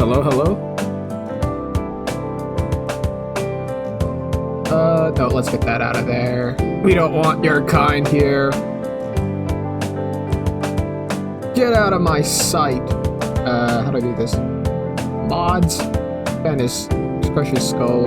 Hello, hello? No, let's get that out of there. We don't want your kind here. Get out of my sight. How do I do this? Mods? Dennis, just crush his skull.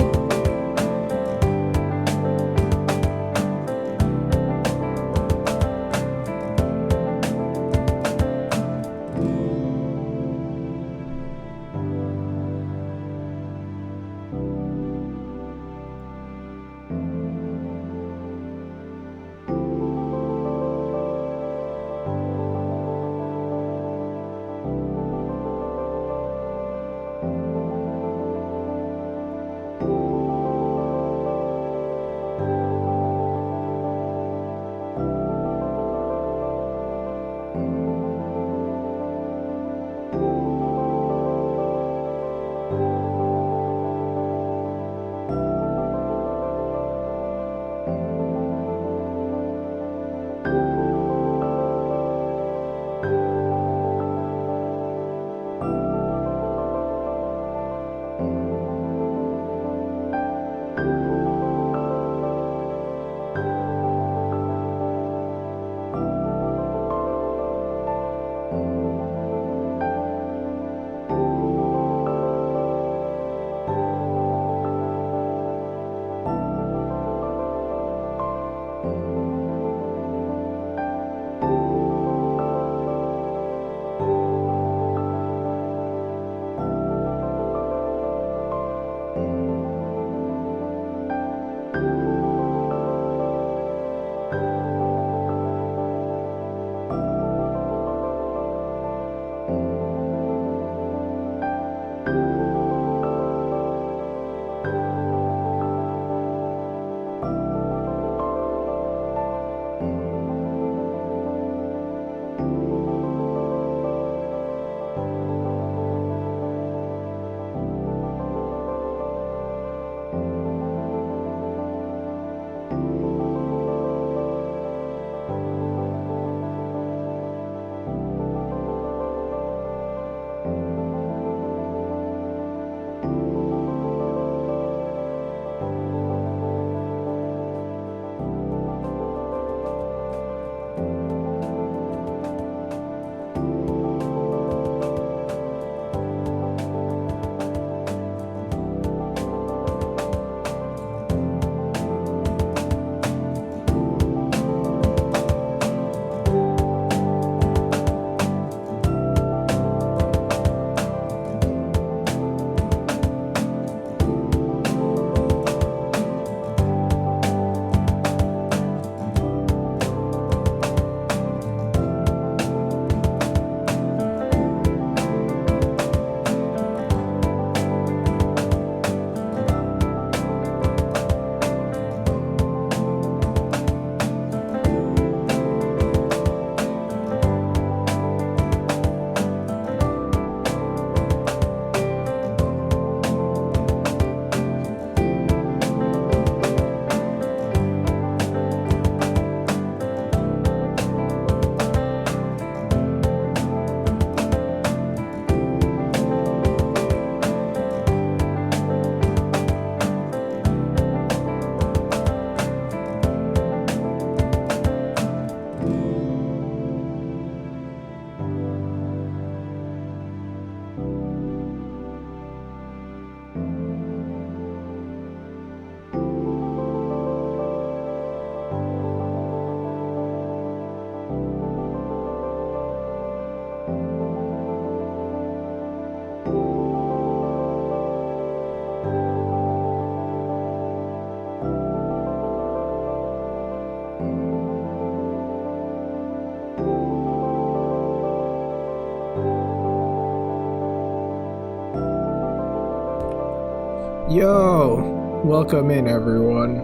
Yo, welcome in everyone.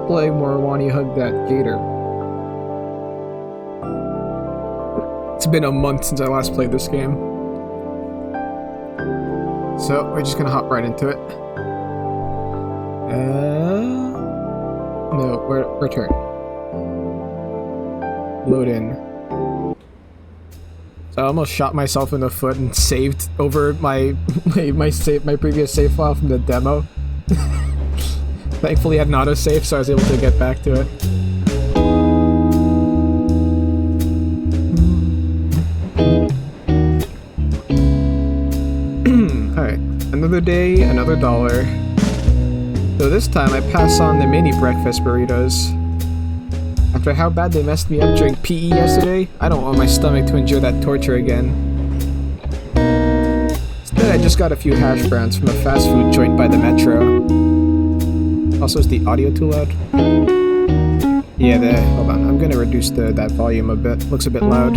Play more Wani Hug That Gator. It's been a month since I last played this game. So, we're just gonna hop right into it. No, return. Load in. So I almost shot myself in the foot and saved over my previous save file from the demo. Thankfully I had an autosave, so I was able to get back to it. Alright, another day, another dollar. So this time I pass on the mini breakfast burritos. After how bad they messed me up during PE yesterday, I don't want my stomach to endure that torture again. Instead, I just got a few hash browns from a fast food joint by the metro. Also, is the audio too loud? Yeah, hold on. I'm gonna reduce that volume a bit. Looks a bit loud.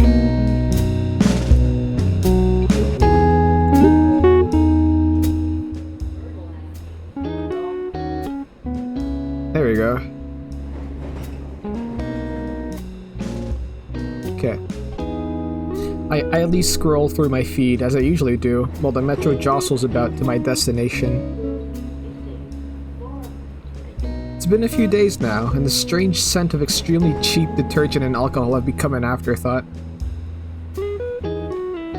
There we go. Okay. I at least scroll through my feed, as I usually do, while the metro jostles about to my destination. It's been a few days now, and the strange scent of extremely cheap detergent and alcohol have become an afterthought.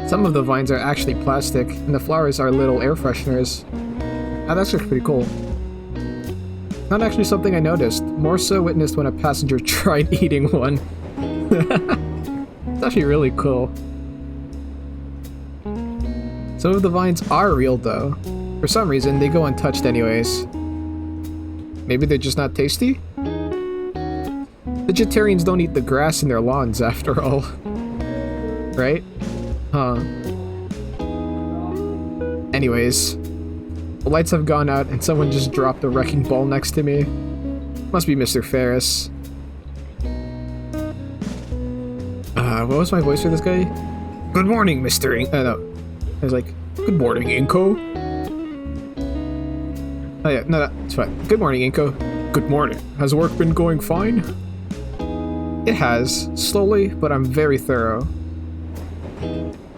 Some of the vines are actually plastic, and the flowers are little air fresheners. Oh, that's actually pretty cool. Not actually something I noticed, more so witnessed when a passenger tried eating one. It's actually really cool. Some of the vines are real though. For some reason, they go untouched anyways. Maybe they're just not tasty? Vegetarians don't eat the grass in their lawns after all. Right? Huh. Anyways. The lights have gone out and someone just dropped a wrecking ball next to me. Must be Mr. Ferris. What was my voice for this guy? Good morning, Mr. no. I was like, good morning, Inko. Oh yeah, no, that's fine. Good morning, Inko. Good morning. Has work been going fine? It has. Slowly, but I'm very thorough.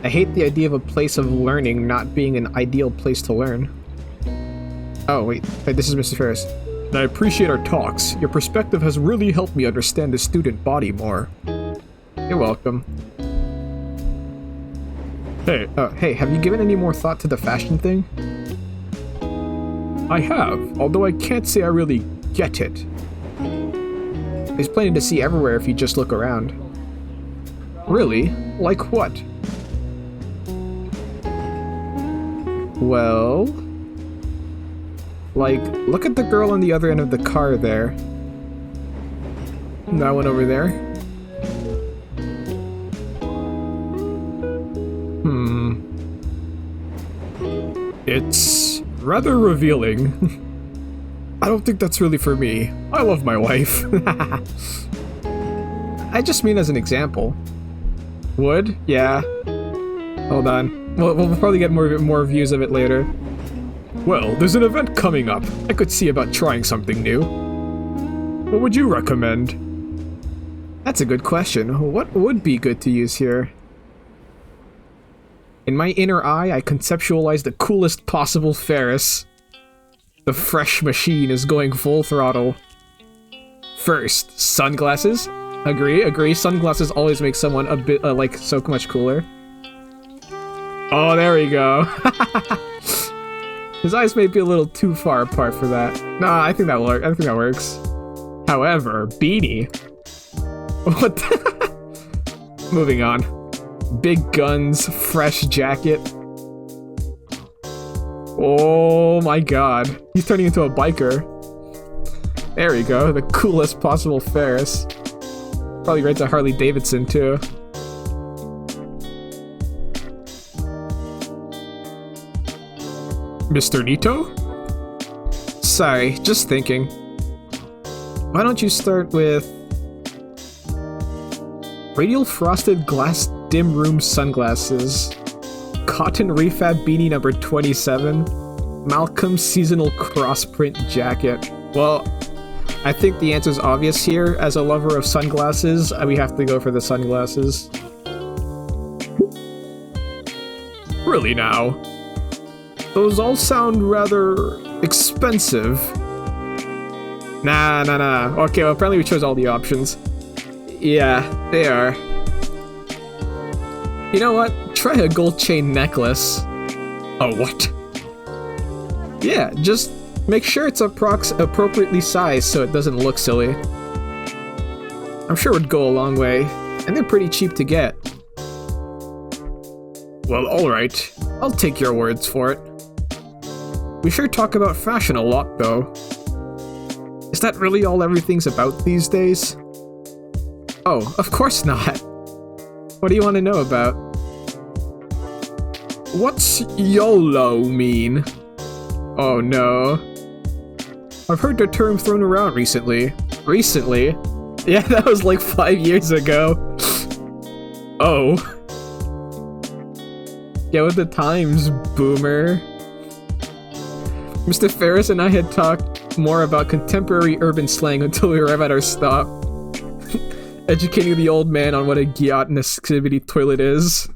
I hate the idea of a place of learning not being an ideal place to learn. Oh, wait, this is Mr. Ferris. I appreciate our talks. Your perspective has really helped me understand the student body more. You're welcome. Hey. Hey, have you given any more thought to the fashion thing? I have, although I can't say I really get it. There's plenty to see everywhere if you just look around. Really? Like what? Well... like, look at the girl on the other end of the car there. That one over there. It's rather revealing. I don't think that's really for me. I love my wife. I just mean as an example. Would? Yeah. Hold on. We'll probably get more views of it later. Well, there's an event coming up. I could see about trying something new. What would you recommend? That's a good question. What would be good to use here? In my inner eye, I conceptualize the coolest possible Ferris. The fresh machine is going full throttle. First, sunglasses. Agree. Sunglasses always make someone a bit, like, so much cooler. Oh, there we go. His eyes may be a little too far apart for that. Nah, I think that works. However, beanie. What the? Moving on. Big guns, fresh jacket. Oh my god. He's turning into a biker. There we go, the coolest possible Ferris. Probably right to Harley Davidson too. Mr. Nito? Sorry, just thinking. Why don't you start with... radial frosted glass dim room sunglasses, cotton refab beanie number 27, Malcolm seasonal cross print jacket. Well, I think the answer's obvious here. As a lover of sunglasses, we have to go for the sunglasses. Really now? Those all sound rather expensive. Nah. Okay, well apparently we chose all the options. Yeah, they are. You know what? Try a gold chain necklace. Oh, what? Yeah, just make sure it's appropriately sized so it doesn't look silly. I'm sure it would go a long way, and they're pretty cheap to get. Well, alright. I'll take your words for it. We sure talk about fashion a lot, though. Is that really all everything's about these days? Oh, of course not. What do you want to know about? What's YOLO mean? Oh no. I've heard the term thrown around recently. Recently? Yeah, that was like 5 years ago. Oh. Get with the times, boomer. Mr. Ferris and I had talked more about contemporary urban slang until we arrived at our stop. Educating the old man on what a gyat toilet is.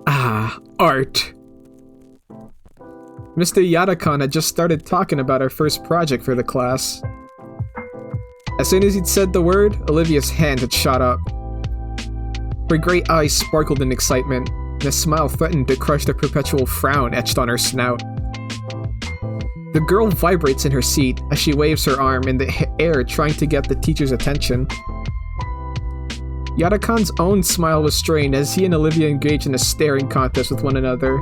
Ah, art. Mr. Yadakan had just started talking about our first project for the class. As soon as he'd said the word, Olivia's hand had shot up. Her great eyes sparkled in excitement, and a smile threatened to crush the perpetual frown etched on her snout. The girl vibrates in her seat as she waves her arm in the air trying to get the teacher's attention. Yadakan's own smile was strained as he and Olivia engaged in a staring contest with one another.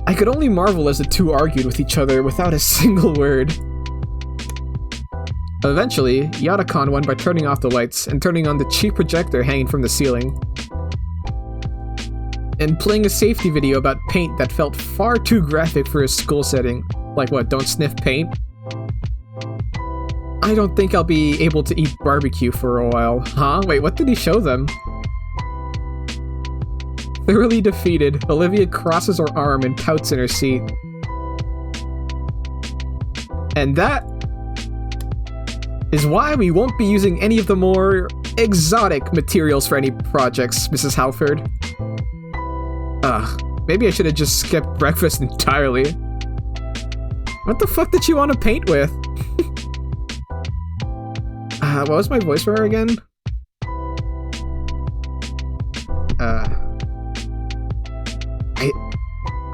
I could only marvel as the two argued with each other without a single word. Eventually, Yadakan won by turning off the lights and turning on the cheap projector hanging from the ceiling. And playing a safety video about paint that felt far too graphic for a school setting. Like what, don't sniff paint? I don't think I'll be able to eat barbecue for a while. Huh? Wait, what did he show them? Thoroughly defeated, Olivia crosses her arm and pouts in her seat. And that is why we won't be using any of the more exotic materials for any projects, Mrs. Halford. Maybe I should have just skipped breakfast entirely. What the fuck did you want to paint with? What was my voice for her again?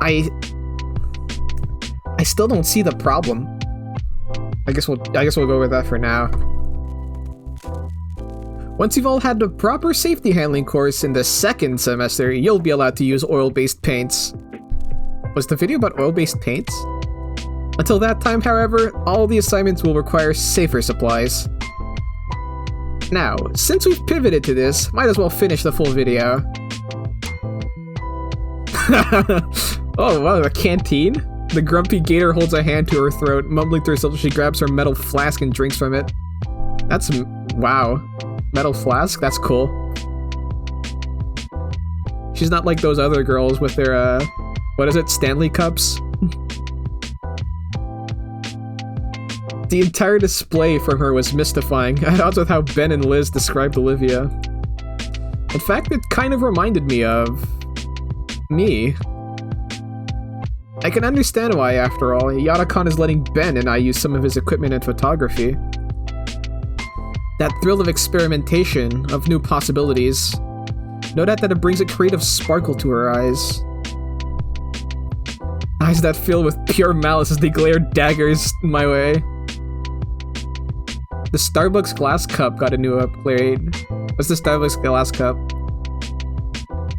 I still don't see the problem. I guess we'll go with that for now. Once you've all had the proper safety handling course in the second semester, you'll be allowed to use oil-based paints. Was the video about oil-based paints? Until that time, however, all the assignments will require safer supplies. Now, since we've pivoted to this, might as well finish the full video. Oh wow, a canteen? The grumpy gator holds a hand to her throat, mumbling to herself as she grabs her metal flask and drinks from it. That's... wow. Metal flask? That's cool. She's not like those other girls with their, what is it? Stanley cups? The entire display from her was mystifying, at odds with how Ben and Liz described Olivia. In fact, it kind of reminded me of... me. I can understand why, after all, Yadakan is letting Ben and I use some of his equipment in photography. That thrill of experimentation, of new possibilities. No doubt that it brings a creative sparkle to her eyes. Eyes that fill with pure malice as they glare daggers my way. The Starbucks glass cup got a new upgrade. What's the Starbucks glass cup?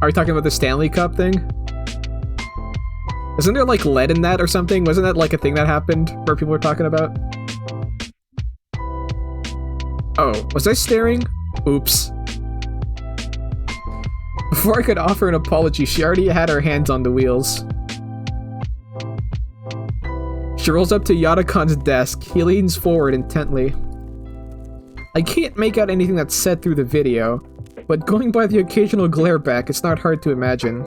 Are we talking about the Stanley Cup thing? Isn't there like lead in that or something? Wasn't that like a thing that happened where people were talking about? Oh, was I staring? Oops. Before I could offer an apology, she already had her hands on the wheels. She rolls up to Yadakan's desk. He leans forward intently. I can't make out anything that's said through the video, but going by the occasional glare back, it's not hard to imagine.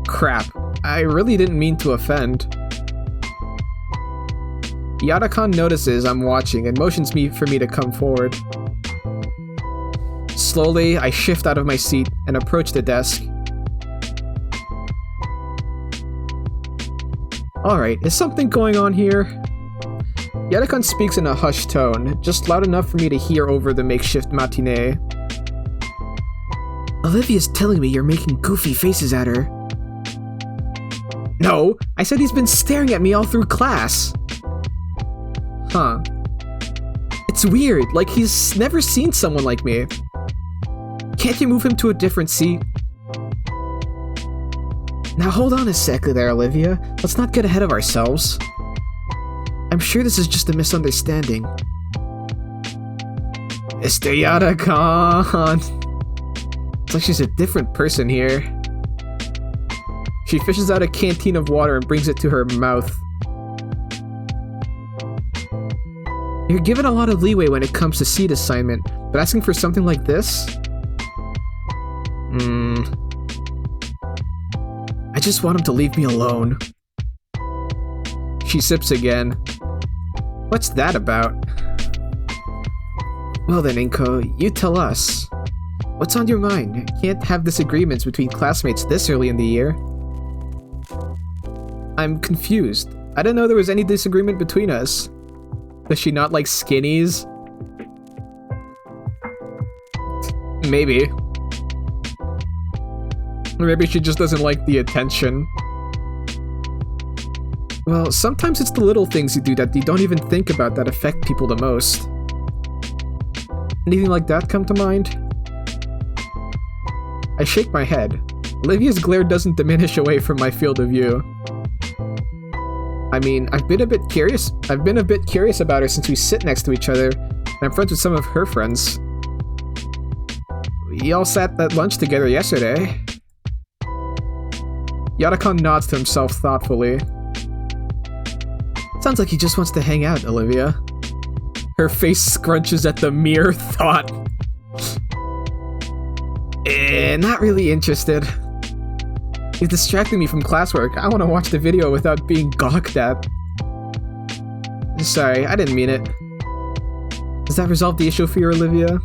Crap, I really didn't mean to offend. Yadakan notices I'm watching and motions for me to come forward. Slowly, I shift out of my seat and approach the desk. Alright, is something going on here? Yadakon speaks in a hushed tone, just loud enough for me to hear over the makeshift matinee. Olivia's telling me you're making goofy faces at her. No, I said he's been staring at me all through class. Huh. It's weird, like he's never seen someone like me. Can't you move him to a different seat? Now hold on a sec there, Olivia. Let's not get ahead of ourselves. I'm sure this is just a misunderstanding. Mr. Yadakon! It's like she's a different person here. She fishes out a canteen of water and brings it to her mouth. You're given a lot of leeway when it comes to seat assignment, but asking for something like this? I just want him to leave me alone. She sips again. What's that about? Well then, Inko, you tell us. What's on your mind? Can't have disagreements between classmates this early in the year. I'm confused. I didn't know there was any disagreement between us. Does she not like skinnies? Maybe. Or maybe she just doesn't like the attention. Well, sometimes it's the little things you do that you don't even think about that affect people the most. Anything like that come to mind? I shake my head. Olivia's glare doesn't diminish away from my field of view. I mean, I've been a bit curious about her since we sit next to each other, and I'm friends with some of her friends. We all sat at lunch together yesterday. Yadakon nods to himself thoughtfully. Sounds like he just wants to hang out, Olivia. Her face scrunches at the mere thought. Not really interested. He's distracting me from classwork. I want to watch the video without being gawked at. Sorry, I didn't mean it. Does that resolve the issue for you, Olivia?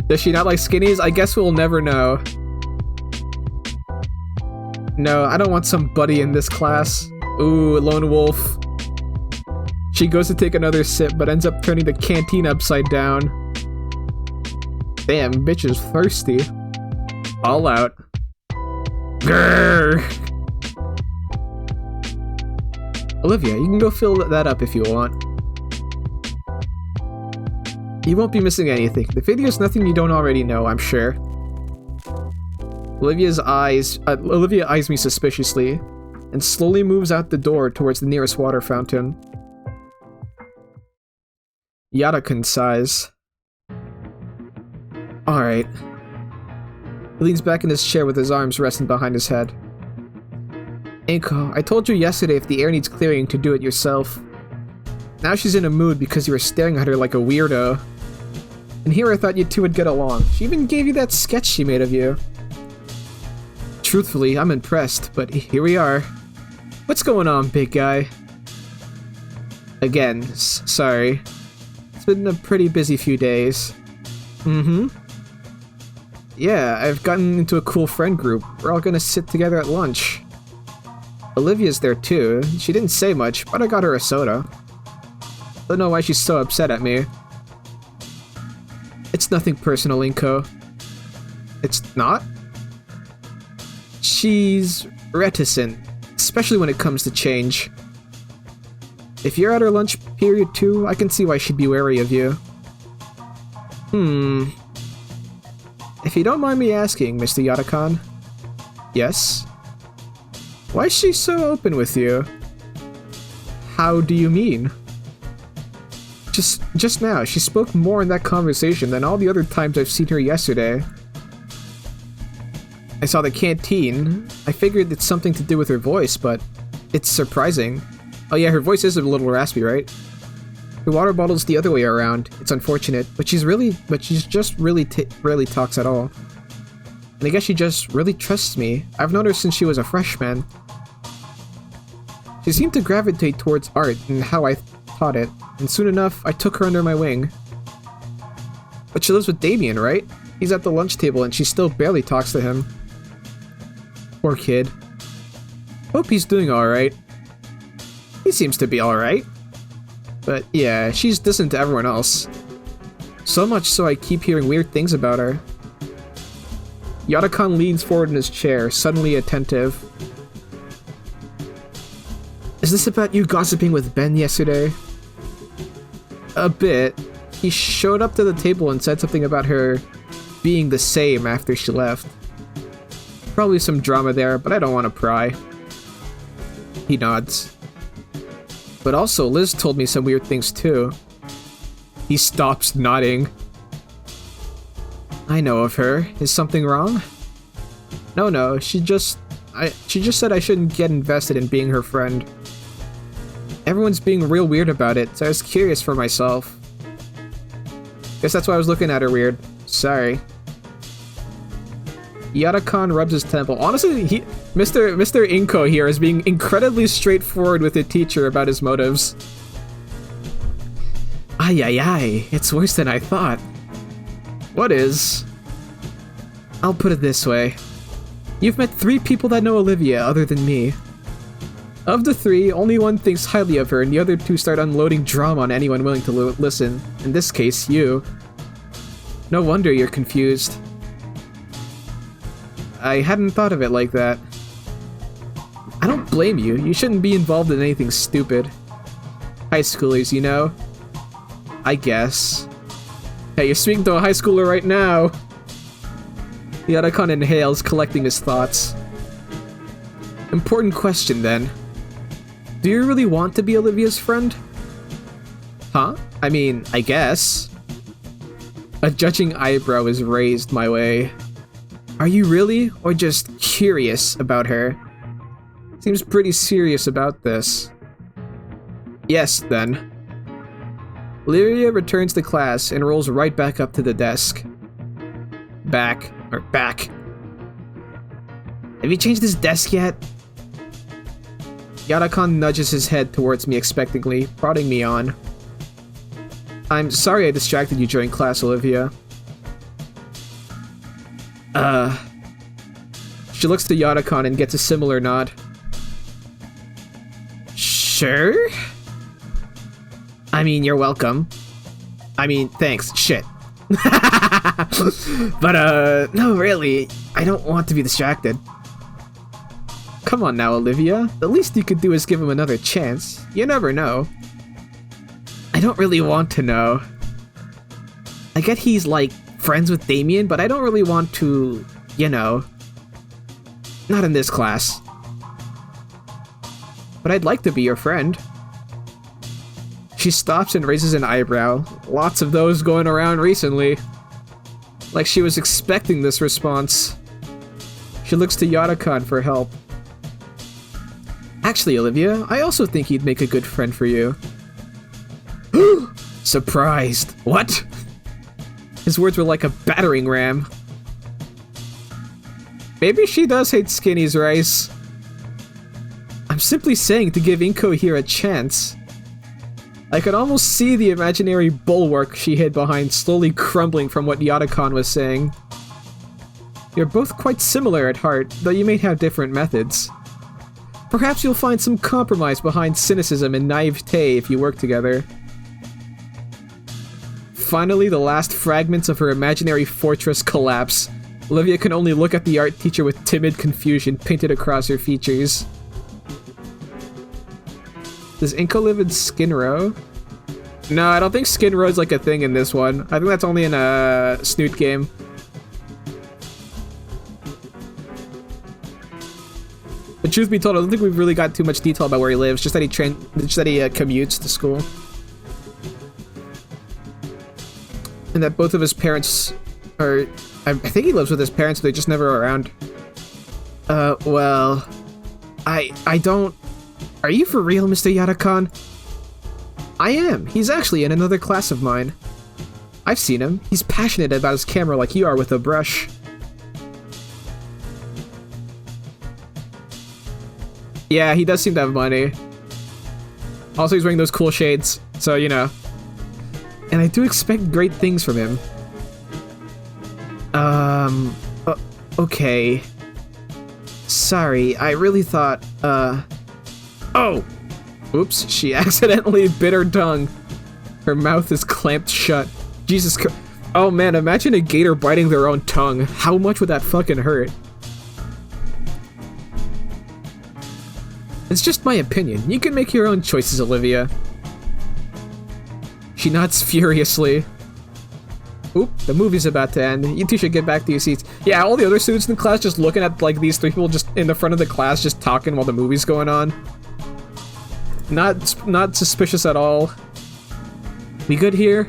Does she not like skinnies? I guess we'll never know. No, I don't want some buddy in this class. Ooh, lone wolf. She goes to take another sip, but ends up turning the canteen upside down. Damn, bitch is thirsty. All out. Grrr! Olivia, you can go fill that up if you want. You won't be missing anything. The video's nothing you don't already know, I'm sure. Olivia eyes me suspiciously, and slowly moves out the door towards the nearest water fountain. Yadakon sighs. Alright. He leans back in his chair with his arms resting behind his head. Inko, I told you yesterday if the air needs clearing to do it yourself. Now she's in a mood because you were staring at her like a weirdo. And here I thought you two would get along. She even gave you that sketch she made of you. Truthfully, I'm impressed, but here we are. What's going on, big guy? Again, sorry. It's been a pretty busy few days. Yeah, I've gotten into a cool friend group. We're all gonna sit together at lunch. Olivia's there too. She didn't say much, but I got her a soda. Don't know why she's so upset at me. It's nothing personal, Inko. It's not? She's reticent, especially when it comes to change. If you're at her lunch period too, I can see why she'd be wary of you. If you don't mind me asking, Mr. Yadakon. Yes? Why is she so open with you? How do you mean? Just now, she spoke more in that conversation than all the other times I've seen her yesterday. I saw the canteen. I figured it's something to do with her voice, but it's surprising. Oh yeah, her voice is a little raspy, right? Her water bottle's the other way around. It's unfortunate, but she's just really rarely talks at all. And I guess she just really trusts me. I've known her since she was a freshman. She seemed to gravitate towards art and how I taught it, and soon enough, I took her under my wing. But she lives with Damien, right? He's at the lunch table and she still barely talks to him. Poor kid. Hope he's doing alright. He seems to be alright. but yeah, she's distant to everyone else. So much so I keep hearing weird things about her. Yada-kan leans forward in his chair, suddenly attentive. Is this about you gossiping with Ben yesterday? A bit. He showed up to the table and said something about her being the same after she left. Probably some drama there, but I don't want to pry. He nods. But also, Liz told me some weird things too. He stops nodding. I know of her. Is something wrong? No, she just said I shouldn't get invested in being her friend. Everyone's being real weird about it, so I was curious for myself. Guess that's why I was looking at her weird. Sorry. Yada-kan rubs his temple. Honestly, Mr. Inko here is being incredibly straightforward with the teacher about his motives. Ay, it's worse than I thought. What is? I'll put it this way. You've met 3 people that know Olivia other than me. Of the 3, only one thinks highly of her and the other 2 start unloading drama on anyone willing to listen. In this case, you. No wonder you're confused. I hadn't thought of it like that. I don't blame you. You shouldn't be involved in anything stupid. High schoolers, you know? I guess. Hey, you're speaking to a high schooler right now. Yada-kan inhales, collecting his thoughts. Important question, then. Do you really want to be Olivia's friend? Huh? I mean, I guess. A judging eyebrow is raised my way. Are you really, or just curious about her? Seems pretty serious about this. Yes, then. Olivia returns to class and rolls right back up to the desk. Back. Have you changed this desk yet? Yada-kan nudges his head towards me expectantly, prodding me on. I'm sorry I distracted you during class, Olivia. She looks to Yada-kan and gets a similar nod. Sure? I mean, you're welcome. I mean, thanks. Shit. But, no, really. I don't want to be distracted. Come on now, Olivia. The least you could do is give him another chance. You never know. I don't really want to know. I get he's, like, friends with Damien, but I don't really want to, you know. Not in this class. But I'd like to be your friend. She stops and raises an eyebrow. Lots of those going around recently. Like she was expecting this response. She looks to Yada-kan for help. Actually, Olivia, I also think he'd make a good friend for you. Surprised. What? His words were like a battering ram. Maybe she does hate Skinny's rice. I'm simply saying to give Inko here a chance. I could almost see the imaginary bulwark she hid behind slowly crumbling from what Yada-kan was saying. You're both quite similar at heart, though you may have different methods. Perhaps you'll find some compromise behind cynicism and naivete if you work together. Finally, the last fragments of her imaginary fortress collapse. Olivia can only look at the art teacher with timid confusion painted across her features. Does Inko live in Skin Row? No, I don't think Skin Row is like a thing in this one. I think that's only in a Snoot game. But truth be told, I don't think we've really got too much detail about where he lives. Just that he commutes to school, and that both of his parents are. I think he lives with his parents, but they're just never around. Well, I don't. Are you for real, Mr. Yada-kan? I am. He's actually in another class of mine. I've seen him. He's passionate about his camera like you are with a brush. Yeah, he does seem to have money. Also, he's wearing those cool shades, so, you know. And I do expect great things from him. Okay. Sorry, I really thought, Oh! Oops, she accidentally bit her tongue. Her mouth is clamped shut. Jesus Christ. Oh man, imagine a gator biting their own tongue. How much would that fucking hurt? It's just my opinion. You can make your own choices, Olivia. She nods furiously. Oop, the movie's about to end. You two should get back to your seats. Yeah, all the other students in the class just looking at like these three people just in the front of the class just talking while the movie's going on. Not suspicious at all. We good here?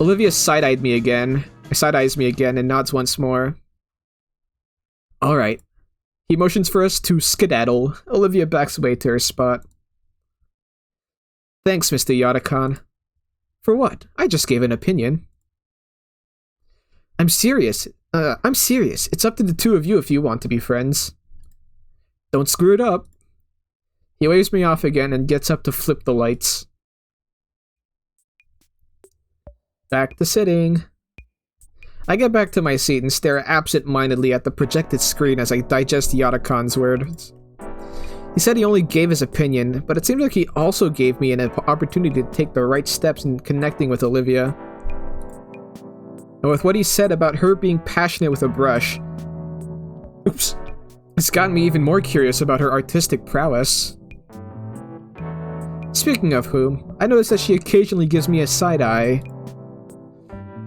Olivia side-eyes me again and nods once more. Alright. He motions for us to skedaddle. Olivia backs away to her spot. Thanks, Mr. Yadakan. For what? I just gave an opinion. I'm serious. It's up to the two of you if you want to be friends. Don't screw it up. He waves me off again and gets up to flip the lights. Back to sitting. I get back to my seat and stare absent-mindedly at the projected screen as I digest Yadakan's words. He said he only gave his opinion, but it seems like he also gave me an opportunity to take the right steps in connecting with Olivia. And with what he said about her being passionate with a brush, oops, it's gotten me even more curious about her artistic prowess. Speaking of whom, I noticed that she occasionally gives me a side-eye.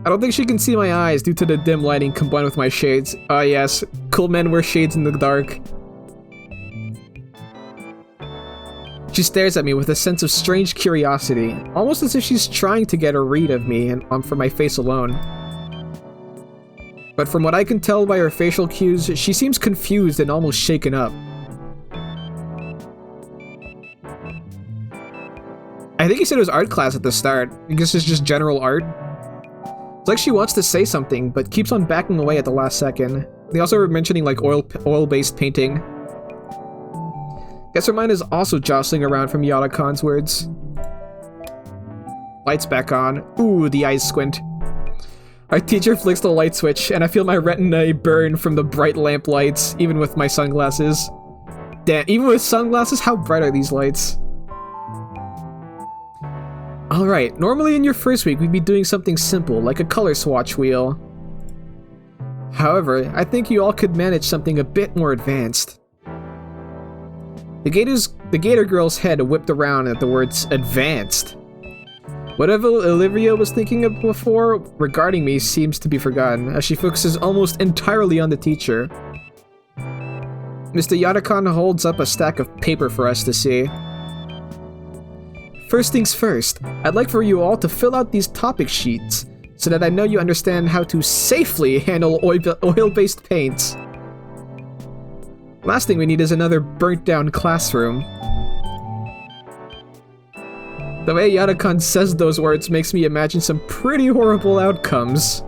I don't think she can see my eyes due to the dim lighting combined with my shades. Ah yes, cool men wear shades in the dark. She stares at me with a sense of strange curiosity, almost as if she's trying to get a read of me and from my face alone. But from what I can tell by her facial cues, she seems confused and almost shaken up. I think he said it was art class at the start. I guess it's just general art. It's like she wants to say something, but keeps on backing away at the last second. They also were mentioning like oil-based painting. Guess her mind is also jostling around from Yadakan's words. Lights back on. Ooh, the eyes squint. Our teacher flicks the light switch, and I feel my retina burn from the bright lamp lights, even with my sunglasses. Damn, even with sunglasses, how bright are these lights? Alright, normally in your first week we'd be doing something simple, like a color swatch wheel. However, I think you all could manage something a bit more advanced. The Gator girl's head whipped around at the words advanced. Whatever Olivia was thinking of before regarding me seems to be forgotten, as she focuses almost entirely on the teacher. Mr. Yadakan holds up a stack of paper for us to see. First things first, I'd like for you all to fill out these topic sheets, so that I know you understand how to safely handle oil-based paints. Last thing we need is another burnt-down classroom. The way Yadakan says those words makes me imagine some pretty horrible outcomes.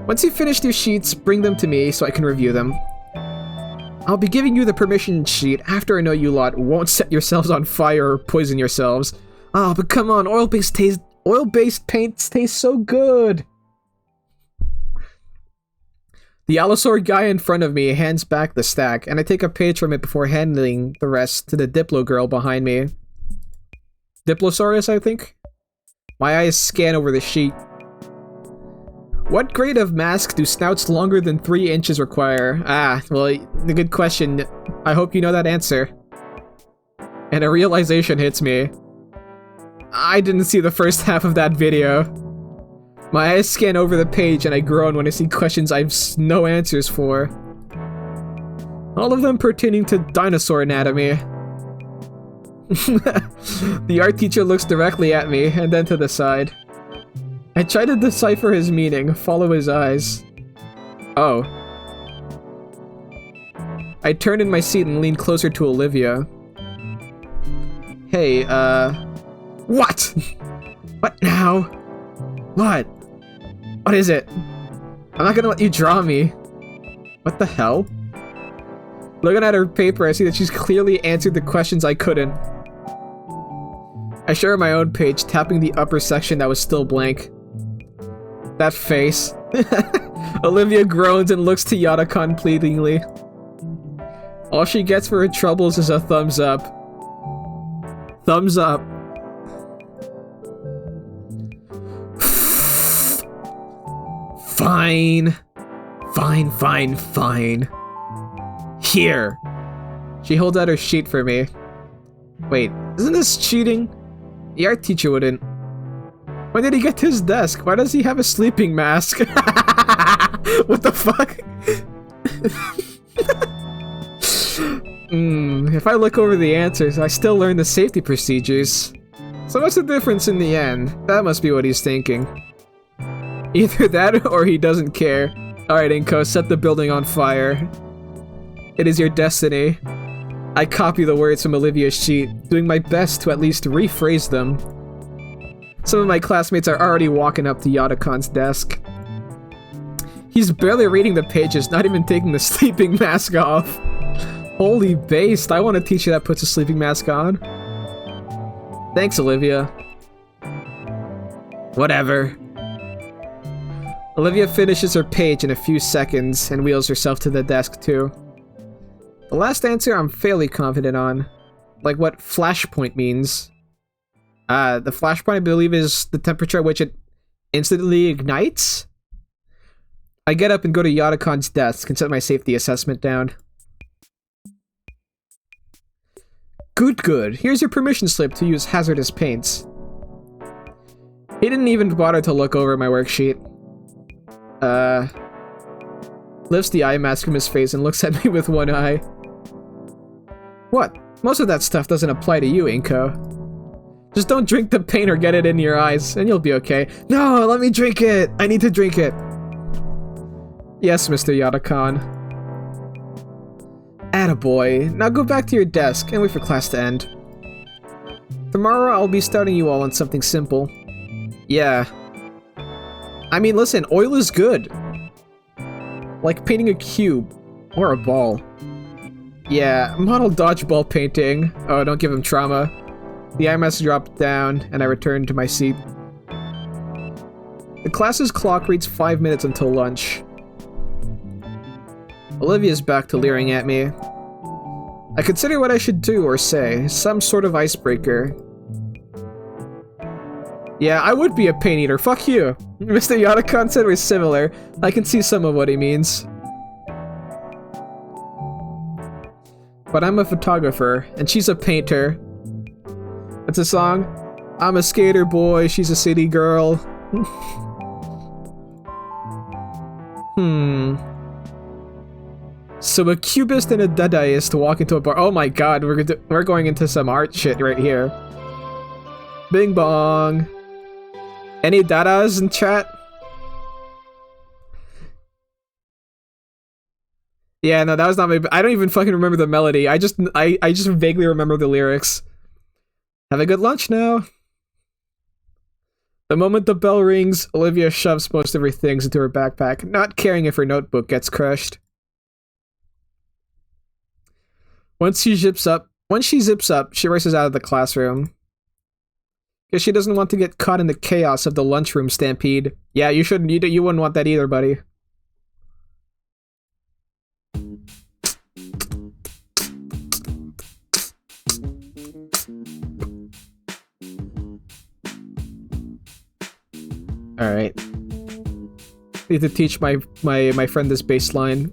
Once you've finished your sheets, bring them to me so I can review them. I'll be giving you the permission sheet after I know you lot won't set yourselves on fire or poison yourselves. Ah, but come on, oil-based paints taste so good! The Allosaur guy in front of me hands back the stack, and I take a page from it before handing the rest to the Diplo girl behind me. Diplosaurus, I think? My eyes scan over the sheet. What grade of mask do snouts longer than 3 inches require? Ah, well, the good question. I hope you know that answer. And a realization hits me. I didn't see the first half of that video. My eyes scan over the page and I groan when I see questions I've no answers for. All of them pertaining to dinosaur anatomy. The art teacher looks directly at me and then to the side. I try to decipher his meaning, follow his eyes. Oh. I turn in my seat and lean closer to Olivia. Hey, what? What now? What? What is it? I'm not gonna let you draw me. What the hell? Looking at her paper, I see that she's clearly answered the questions I couldn't. I share my own page, tapping the upper section that was still blank. That face. Olivia groans and looks to Yadakan pleadingly. All she gets for her troubles is a thumbs up. Thumbs up. Fine. Fine, fine, fine. Here. She holds out her sheet for me. Wait, isn't this cheating? The art teacher wouldn't. When did he get to his desk? Why does he have a sleeping mask? What the fuck? If I look over the answers, I still learn the safety procedures. So what's the difference in the end? That must be what he's thinking. Either that or he doesn't care. Alright, Inko, set the building on fire. It is your destiny. I copy the words from Olivia's sheet, doing my best to at least rephrase them. Some of my classmates are already walking up to Yodakon's desk. He's barely reading the pages, not even taking the sleeping mask off. Holy based, I want to teach you that puts a sleeping mask on. Thanks, Olivia. Whatever. Olivia finishes her page in a few seconds and wheels herself to the desk too. The last answer I'm fairly confident on. Like what flashpoint means. The flashpoint I believe is the temperature at which it instantly ignites? I get up and go to Yodakon's desk and set my safety assessment down. Good. Here's your permission slip to use hazardous paints. He didn't even bother to look over my worksheet. Lifts the eye mask from his face and looks at me with one eye. What? Most of that stuff doesn't apply to you, Inko. Just don't drink the paint or get it in your eyes, and you'll be okay. No, let me drink it! I need to drink it! Yes, Mr. Yodakon. Attaboy. Now go back to your desk and wait for class to end. Tomorrow I'll be starting you all on something simple. Yeah. I mean, listen, oil is good. Like painting a cube. Or a ball. Yeah, model dodgeball painting. Oh, don't give him trauma. The eye mask dropped down, and I returned to my seat. The class's clock reads 5 minutes until lunch. Olivia's back to leering at me. I consider what I should do or say, some sort of icebreaker. Yeah, I would be a paint eater, fuck you! Mr. Yodakon said we're similar. I can see some of what he means. But I'm a photographer, and she's a painter. It's a song? I'm a skater boy, she's a city girl. So a cubist and a Dadaist walk into a bar. Oh my god, we're going into some art shit right here. Bing bong. Any Dadas in chat? Yeah, no, that was not my. I don't even fucking remember the melody. I just vaguely remember the lyrics. Have a good lunch now. The moment the bell rings, Olivia shoves most of her things into her backpack, not caring if her notebook gets crushed. Once she zips up, she races out of the classroom. Because she doesn't want to get caught in the chaos of the lunchroom stampede. Yeah, you shouldn't. You wouldn't want that either, buddy. Alright. Need to teach my friend this baseline.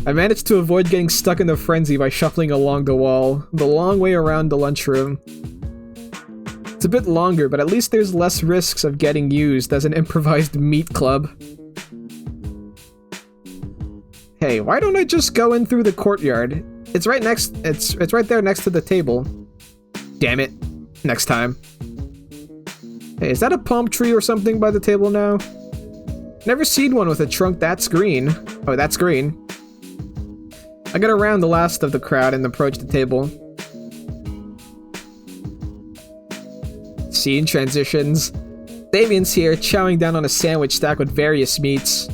I managed to avoid getting stuck in the frenzy by shuffling along the wall, the long way around the lunchroom. It's a bit longer, but at least there's less risks of getting used as an improvised meat club. Hey, why don't I just go in through the courtyard? It's right there next to the table. Damn it. Next time. Hey, is that a palm tree or something by the table now? Never seen one with a trunk that's green. Oh, that's green. I got around the last of the crowd and approached the table. Scene transitions. Damien's here, chowing down on a sandwich stacked with various meats.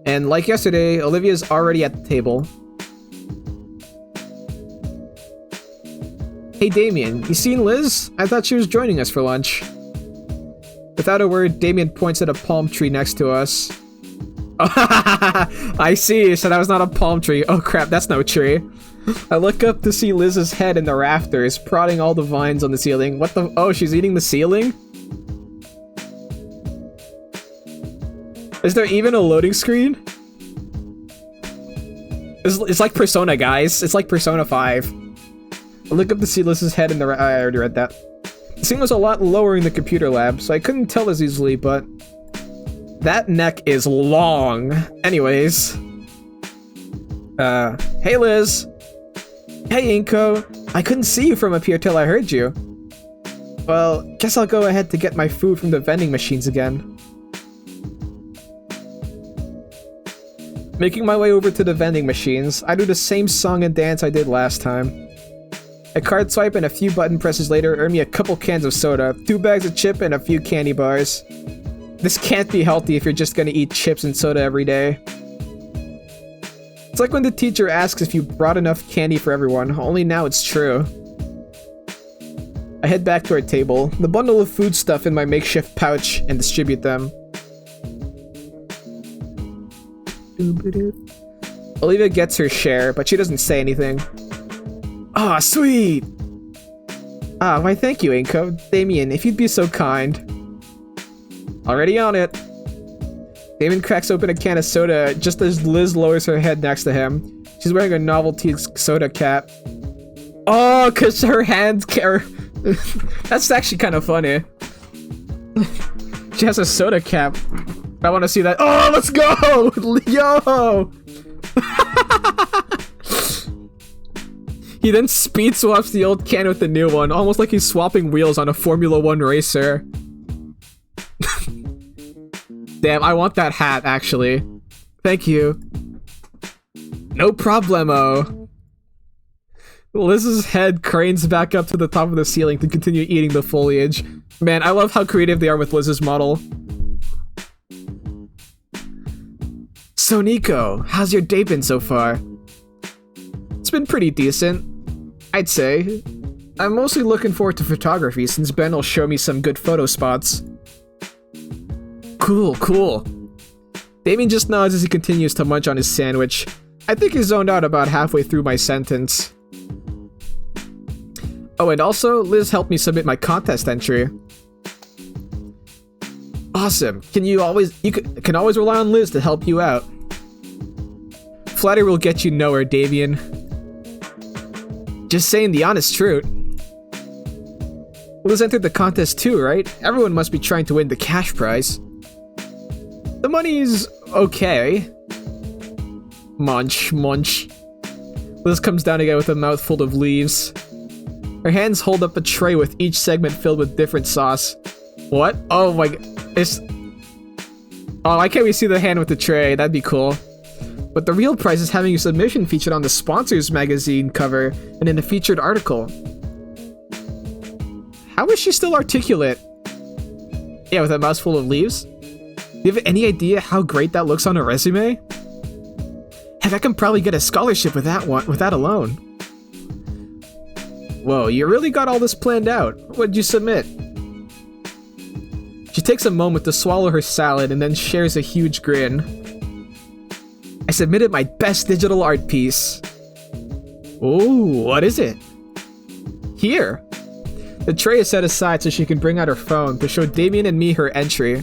And like yesterday, Olivia's already at the table. Hey Damien, you seen Liz? I thought she was joining us for lunch. Without a word, Damien points at a palm tree next to us. I see, so that was not a palm tree. Oh crap, that's no tree. I look up to see Liz's head in the rafters, prodding all the vines on the ceiling. What the— oh, she's eating the ceiling? Is there even a loading screen? It's like Persona, guys. It's like Persona 5. I look up to see Liz's head in the I already read that. The scene was a lot lower in the computer lab, so I couldn't tell as easily, but that neck is long. Anyways. Hey Liz. Hey Inko. I couldn't see you from up here till I heard you. Well, guess I'll go ahead to get my food from the vending machines again. Making my way over to the vending machines, I do the same song and dance I did last time. A card swipe and a few button presses later earn me a couple cans of soda, 2 bags of chip, and a few candy bars. This can't be healthy if you're just gonna eat chips and soda every day. It's like when the teacher asks if you brought enough candy for everyone, only now it's true. I head back to our table, the bundle of food stuff in my makeshift pouch, and distribute them. Olivia gets her share, but she doesn't say anything. Ah, sweet! Ah, why thank you, Inko. Damien, if you'd be so kind. Already on it. Damien cracks open a can of soda just as Liz lowers her head next to him. She's wearing a novelty soda cap. Oh, cause her hands care. That's actually kind of funny. She has a soda cap. I want to see that. Oh, let's go! Yo! He then speed swaps the old can with the new one, almost like he's swapping wheels on a Formula 1 racer. Damn, I want that hat, actually. Thank you. No problemo. Liz's head cranes back up to the top of the ceiling to continue eating the foliage. Man, I love how creative they are with Liz's model. So Nico, how's your day been so far? It's been pretty decent, I'd say. I'm mostly looking forward to photography since Ben will show me some good photo spots. Cool, cool. Damien just nods as he continues to munch on his sandwich. I think he zoned out about halfway through my sentence. Oh, and also, Liz helped me submit my contest entry. Awesome. You can always rely on Liz to help you out. Flattery will get you nowhere, Davian. Just saying the honest truth. Liz entered the contest too, right? Everyone must be trying to win the cash prize. The money's okay. Munch, munch. Liz comes down again with a mouthful of leaves. Her hands hold up a tray with each segment filled with different sauce. What? Oh my god. Oh, why can't we see the hand with the tray? That'd be cool. But the real prize is having your submission featured on the sponsors magazine cover and in the featured article. How is she still articulate? Yeah, with a mouthful of leaves? Do you have any idea how great that looks on a resume? Heck, I can probably get a scholarship with that alone. Whoa, you really got all this planned out. What'd you submit? She takes a moment to swallow her salad and then shares a huge grin. I submitted my best digital art piece. Ooh, what is it? Here. The tray is set aside so she can bring out her phone to show Damien and me her entry.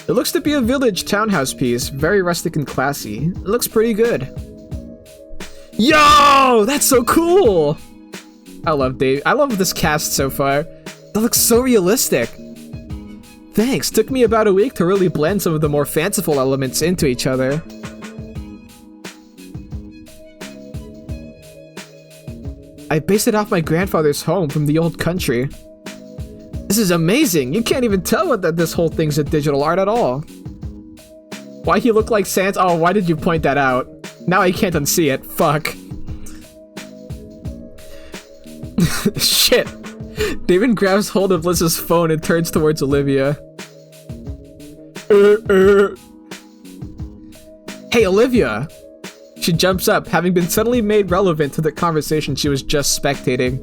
It looks to be a village townhouse piece, very rustic and classy. It looks pretty good. Yo, that's so cool! I love this cast so far. That looks so realistic. Thanks, took me about a week to really blend some of the more fanciful elements into each other. I based it off my grandfather's home from the old country. This is amazing! You can't even tell that this whole thing's a digital art at all. Why he look like Santa? Oh, why did you point that out? Now I can't unsee it. Fuck. Shit. David grabs hold of Liz's phone and turns towards Olivia. Hey, Olivia! She jumps up, having been suddenly made relevant to the conversation she was just spectating.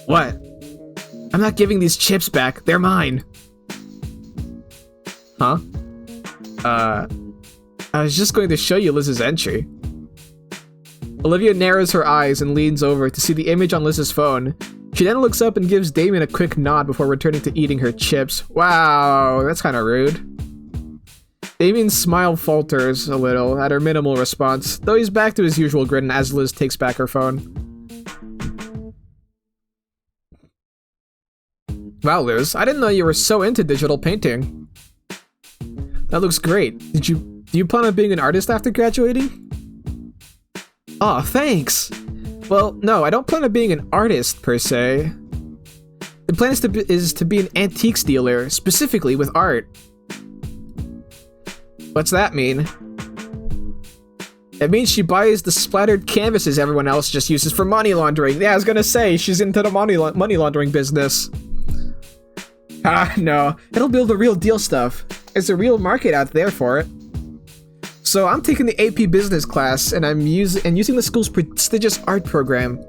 What? I'm not giving these chips back. They're mine. Huh? I was just going to show you Liz's entry. Olivia narrows her eyes and leans over to see the image on Liz's phone. She then looks up and gives Damien a quick nod before returning to eating her chips. Wow, that's kind of rude. Damien's smile falters a little at her minimal response, though he's back to his usual grin as Liz takes back her phone. Wow, Liz, I didn't know you were so into digital painting. That looks great. Do you plan on being an artist after graduating? Aw, thanks! Well, no, I don't plan on being an artist, per se. The plan is to be an antiques dealer, specifically with art. What's that mean? It means she buys the splattered canvases everyone else just uses for money laundering. Yeah, I was gonna say, she's into the money laundering business. Ah, no. It'll build the real deal stuff. There's a real market out there for it. So I'm taking the AP business class, and I'm using the school's prestigious art program.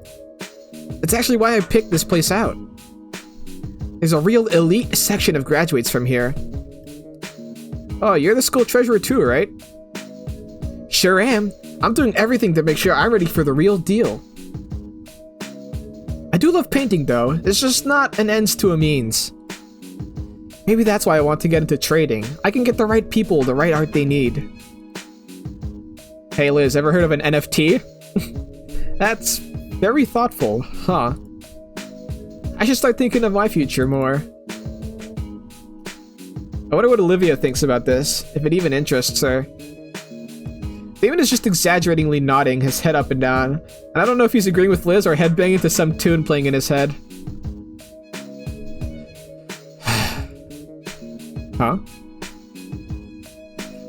That's actually why I picked this place out. There's a real elite section of graduates from here. Oh, you're the school treasurer too, right? Sure am. I'm doing everything to make sure I'm ready for the real deal. I do love painting though, it's just not an ends to a means. Maybe that's why I want to get into trading. I can get the right people the right art they need. Hey Liz, ever heard of an NFT? That's very thoughtful, huh? I should start thinking of my future more. I wonder what Olivia thinks about this, if it even interests her. Damon is just exaggeratingly nodding his head up and down, and I don't know if he's agreeing with Liz or headbanging to some tune playing in his head. Huh?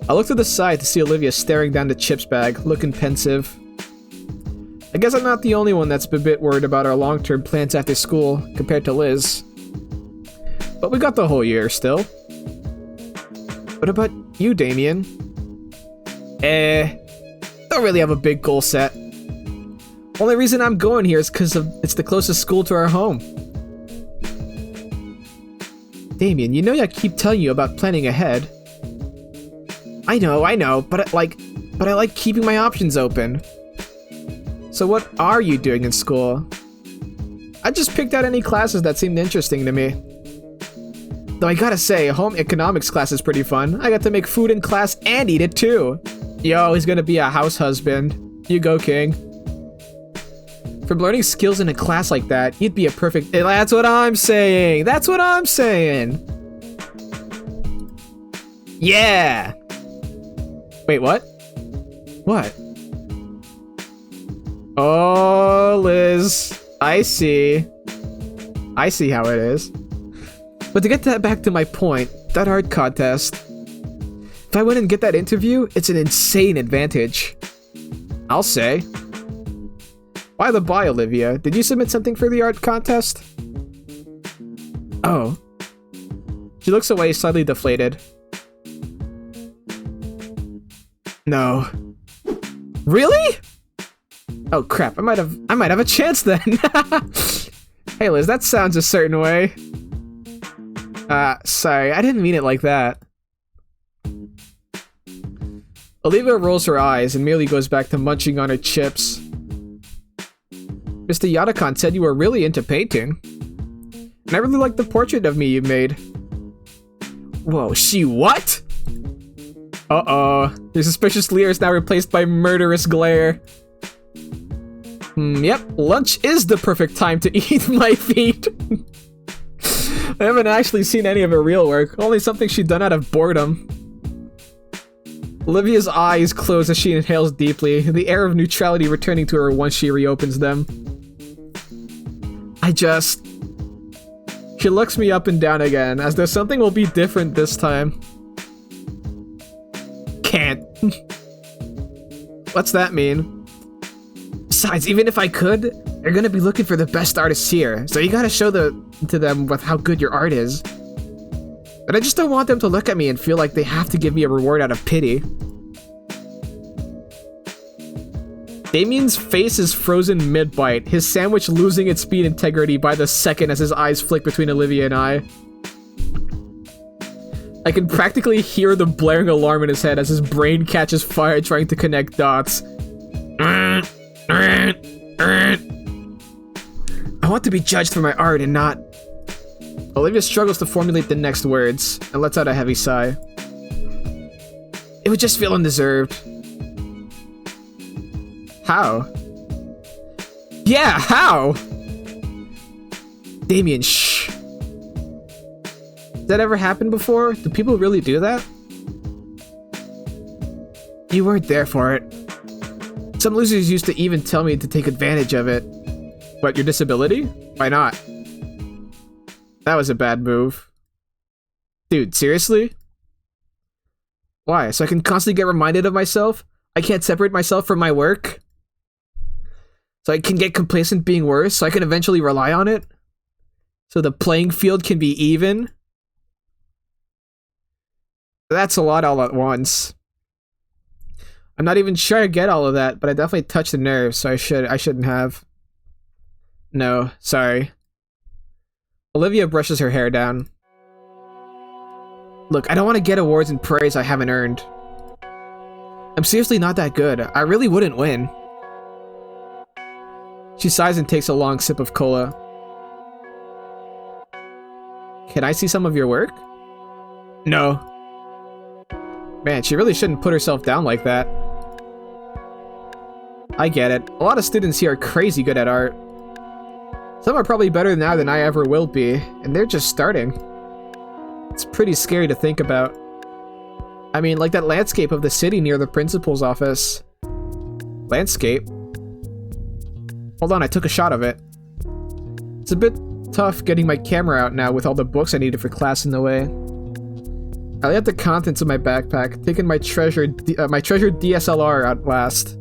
I look to the side to see Olivia staring down the chips bag, looking pensive. I guess I'm not the only one that's a bit worried about our long-term plans after school, compared to Liz. But we got the whole year still. What about you, Damien? Don't really have a big goal set. Only reason I'm going here is because it's the closest school to our home. Damien, you know I keep telling you about planning ahead. I know, but I like keeping my options open. So what are you doing in school? I just picked out any classes that seemed interesting to me. Though I gotta say, home economics class is pretty fun. I got to make food in class and eat it too. Yo, he's gonna be a house husband. You go, King. From learning skills in a class like that, you'd be a perfect... That's what I'm saying! That's what I'm saying! Yeah! Wait, what? What? Oh, Liz. I see. I see how it is. But to get back to my point, that art contest. If I win and get that interview, it's an insane advantage. I'll say. By the by, Olivia, did you submit something for the art contest? Oh. She looks away, slightly deflated. No. Really? Oh crap, I might have a chance then. Hey Liz, that sounds a certain way. Sorry, I didn't mean it like that. Olivia rolls her eyes and merely goes back to munching on her chips. Mr. Yadakan said you were really into painting. And I really like the portrait of me you made. Whoa, she what? Uh-oh. Your suspicious leer is now replaced by murderous glare. Yep, lunch is the perfect time to eat my feet. I haven't actually seen any of her real work, only something she'd done out of boredom. Olivia's eyes close as she inhales deeply, the air of neutrality returning to her once she reopens them. She looks me up and down again, as though something will be different this time. Can't. What's that mean? Besides, even if I could, they're gonna be looking for the best artists here, so you gotta show to them with how good your art is. But I just don't want them to look at me and feel like they have to give me a reward out of pity. Damien's face is frozen mid-bite, his sandwich losing its speed integrity by the second as his eyes flick between Olivia and I I can practically hear the blaring alarm in his head as his brain catches fire trying to connect dots. I want to be judged for my art and not... Olivia struggles to formulate the next words and lets out a heavy sigh. It would just feel undeserved. How? Yeah, how? Damien, shh. Has that ever happened before? Do people really do that? You weren't there for it. Some losers used to even tell me to take advantage of it. What, your disability? Why not? That was a bad move. Dude, seriously? Why? So I can constantly get reminded of myself? I can't separate myself from my work? So I can get complacent being worse, so I can eventually rely on it? So the playing field can be even? That's a lot all at once. I'm not even sure I get all of that, but I definitely touched the nerve, so I shouldn't have. No, sorry. Olivia brushes her hair down. Look, I don't want to get awards and praise I haven't earned. I'm seriously not that good. I really wouldn't win. She sighs and takes a long sip of cola. Can I see some of your work? No. Man, she really shouldn't put herself down like that. I get it. A lot of students here are crazy good at art. Some are probably better now than I ever will be, and they're just starting. It's pretty scary to think about. I mean, like that landscape of the city near the principal's office. Landscape? Hold on, I took a shot of it. It's a bit tough getting my camera out now with all the books I needed for class in the way. I lay out the contents of my backpack, taking my treasured DSLR out last.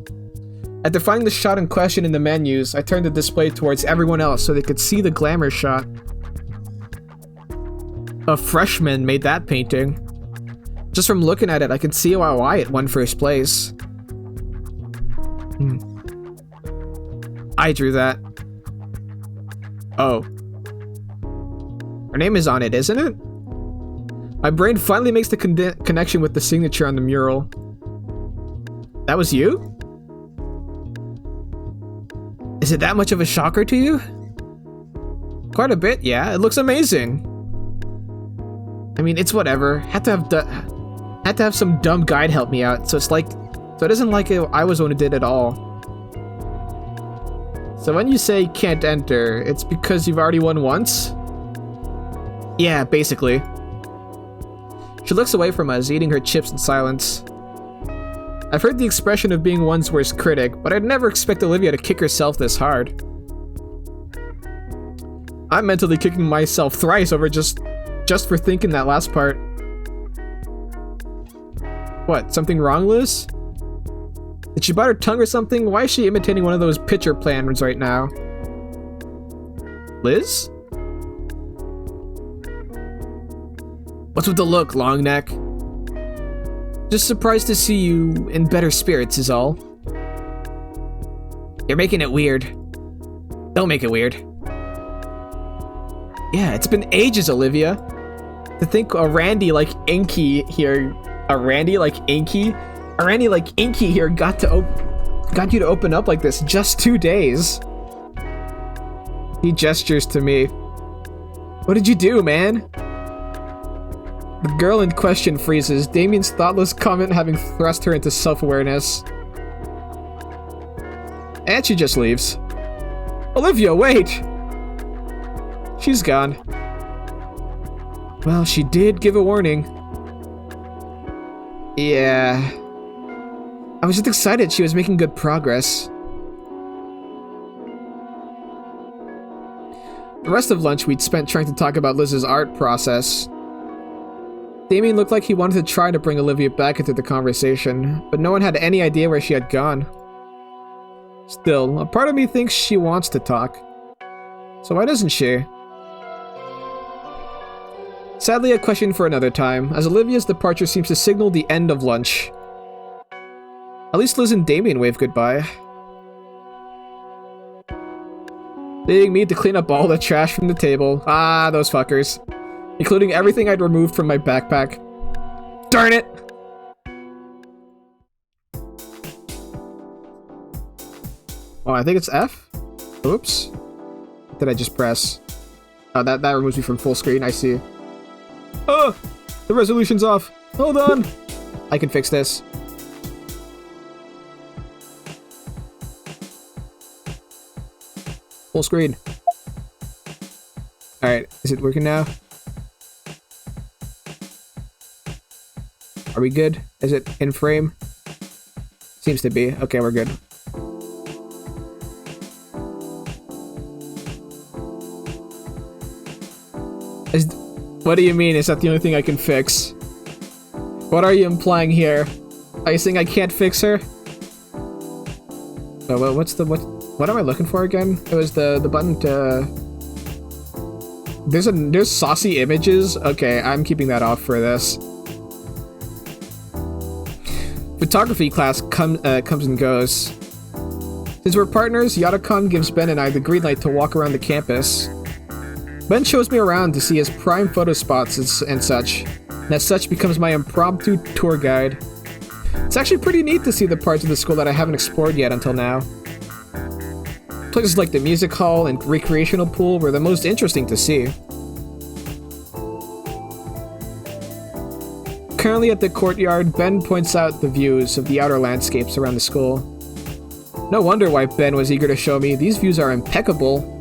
After finding the shot in question in the menus, I turned the display towards everyone else so they could see the glamour shot. A freshman made that painting. Just from looking at it, I can see why it won first place. I drew that. Oh. Her name is on it, isn't it? My brain finally makes the connection with the signature on the mural. That was you? Is it that much of a shocker to you? Quite a bit, yeah. It looks amazing. I mean, it's whatever. Had to have some dumb guide help me out, so it isn't like I was the one who did it all. So when you say can't enter, it's because you've already won once? Yeah, basically. She looks away from us, eating her chips in silence. I've heard the expression of being one's worst critic, but I'd never expect Olivia to kick herself this hard. I'm mentally kicking myself thrice over just for thinking that last part. What, something wrong, Liz? Did she bite her tongue or something? Why is she imitating one of those pitcher plans right now? Liz? What's with the look, long neck? Just surprised to see you in better spirits is all. You're making it weird. Don't make it weird. Yeah, it's been ages, Olivia. To think a Randy like Inky here, got you to open up like this just 2 days. He gestures to me. What did you do, man? The girl in question freezes, Damien's thoughtless comment having thrust her into self-awareness. And she just leaves. Olivia, wait! She's gone. Well, she did give a warning. Yeah. I was just excited she was making good progress. The rest of lunch we'd spent trying to talk about Liz's art process. Damien looked like he wanted to try to bring Olivia back into the conversation, but no one had any idea where she had gone. Still, a part of me thinks she wants to talk. So why doesn't she? Sadly, a question for another time, as Olivia's departure seems to signal the end of lunch. At least Liz and Damien wave goodbye. Leaving me to clean up all the trash from the table. Ah, those fuckers. Including everything I'd removed from my backpack. Darn it! Oh, I think it's F? Oops. What did I just press? Oh, that removes me from full screen, I see. Oh! The resolution's off! Hold on! I can fix this. Full screen. Alright, is it working now? Are we good? Is it in frame? Seems to be. Okay, we're good. What do you mean? Is that the only thing I can fix? What are you implying here? Are you saying I can't fix her? Oh, well, what am I looking for again? It was the button to... There's saucy images? Okay, I'm keeping that off for this. Photography class comes and goes. Since we're partners, Yatacon gives Ben and I the green light to walk around the campus. Ben shows me around to see his prime photo spots and such, and as such becomes my impromptu tour guide. It's actually pretty neat to see the parts of the school that I haven't explored yet until now. Places like the music hall and recreational pool were the most interesting to see. Currently at the courtyard, Ben points out the views of the outer landscapes around the school. No wonder why Ben was eager to show me. These views are impeccable.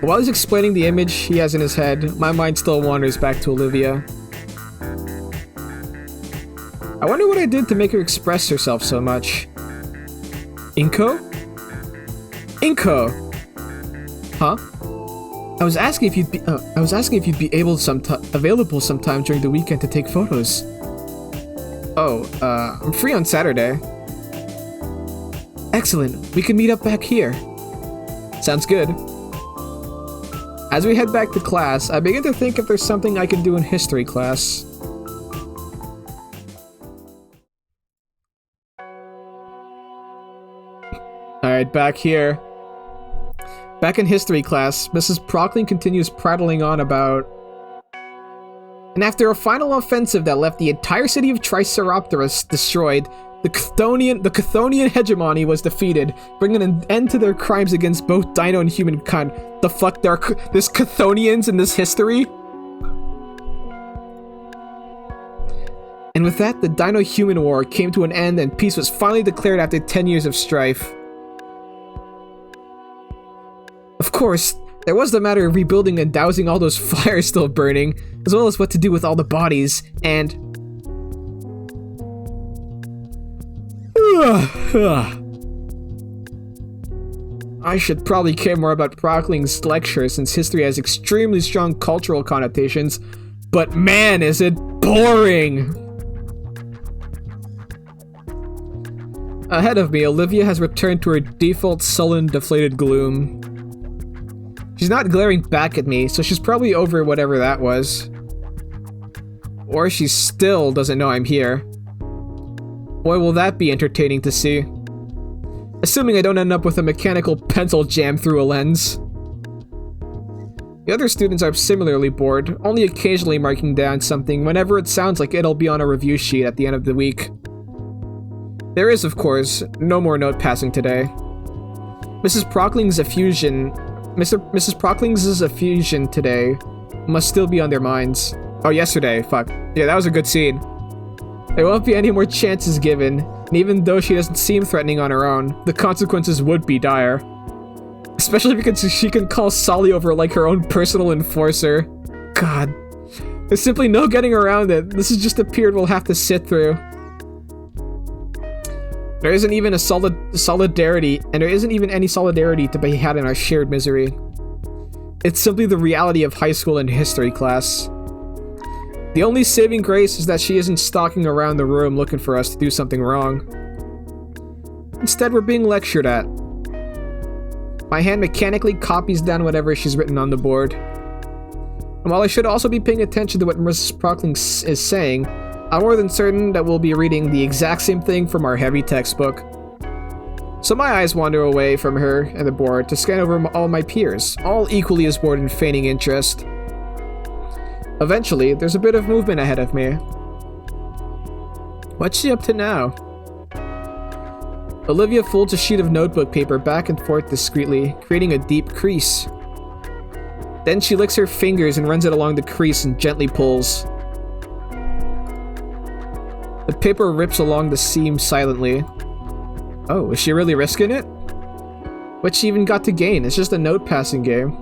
While he's explaining the image he has in his head, my mind still wanders back to Olivia. I wonder what I did to make her express herself so much. Inko? Inko! Huh? I was asking if you'd be available sometime during the weekend to take photos. Oh, I'm free on Saturday. Excellent. We can meet up back here. Sounds good. As we head back to class, I begin to think if there's something I can do in history class. Alright, back here. Back in history class, Mrs. Procklin continues prattling on about... And after a final offensive that left the entire city of Triceratops destroyed, the Chthonian hegemony was defeated, bringing an end to their crimes against both Dino and humankind. The fuck, there's Chthonians in this history? And with that, the Dino-Human War came to an end and peace was finally declared after 10 years of strife. Of course, there was the matter of rebuilding and dousing all those fires still burning, as well as what to do with all the bodies, and... I should probably care more about Procklin's lecture since history has extremely strong cultural connotations, but man, is it boring! Ahead of me, Olivia has returned to her default sullen, deflated gloom. She's not glaring back at me, so she's probably over whatever that was. Or she still doesn't know I'm here. Boy, will that be entertaining to see. Assuming I don't end up with a mechanical pencil jammed through a lens. The other students are similarly bored, only occasionally marking down something whenever it sounds like it'll be on a review sheet at the end of the week. There is, of course, no more note passing today. Mrs. Prockling's effusion today must still be on their minds. Oh, yesterday, fuck. Yeah, that was a good scene. There won't be any more chances given, and even though she doesn't seem threatening on her own, the consequences would be dire. Especially because she can call Solly over like her own personal enforcer. God. There's simply no getting around it. This is just a period we'll have to sit through. There isn't even solidarity to be had in our shared misery. It's simply the reality of high school and history class. The only saving grace is that she isn't stalking around the room looking for us to do something wrong. Instead, we're being lectured at. My hand mechanically copies down whatever she's written on the board. And while I should also be paying attention to what Mrs. Procklin is saying, I'm more than certain that we'll be reading the exact same thing from our heavy textbook. So my eyes wander away from her and the board to scan over all my peers, all equally as bored and feigning interest. Eventually, there's a bit of movement ahead of me. What's she up to now? Olivia folds a sheet of notebook paper back and forth discreetly, creating a deep crease. Then she licks her fingers and runs it along the crease and gently pulls. The paper rips along the seam silently. Oh, is she really risking it? What's she even got to gain? It's just a note passing game.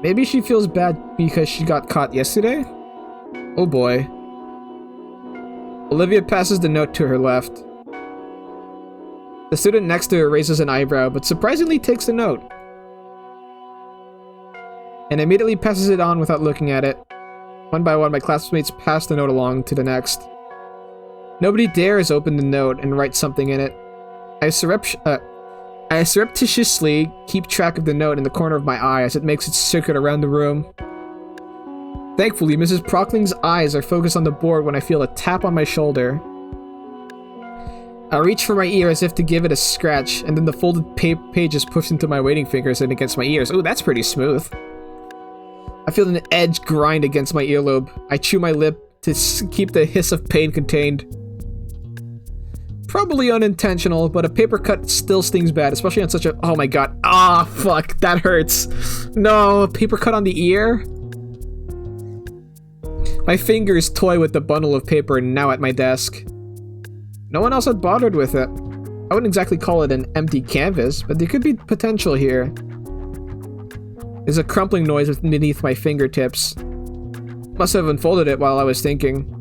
Maybe she feels bad because she got caught yesterday? Oh boy. Olivia passes the note to her left. The student next to her raises an eyebrow, but surprisingly takes the note. And immediately passes it on without looking at it. One by one, my classmates pass the note along to the next. Nobody dares open the note and write something in it. I surreptitiously keep track of the note in the corner of my eye as it makes its circuit around the room. Thankfully, Mrs. Prockling's eyes are focused on the board when I feel a tap on my shoulder. I reach for my ear as if to give it a scratch, and then the folded page is pushed into my waiting fingers and against my ears. Ooh, that's pretty smooth. I feel an edge grind against my earlobe. I chew my lip to keep the hiss of pain contained. Probably unintentional, but a paper cut still stings bad, especially on such a— oh my god. Ah, fuck, that hurts. No, a paper cut on the ear? My fingers toy with the bundle of paper now at my desk. No one else had bothered with it. I wouldn't exactly call it an empty canvas, but there could be potential here. There's a crumpling noise beneath my fingertips. Must have unfolded it while I was thinking.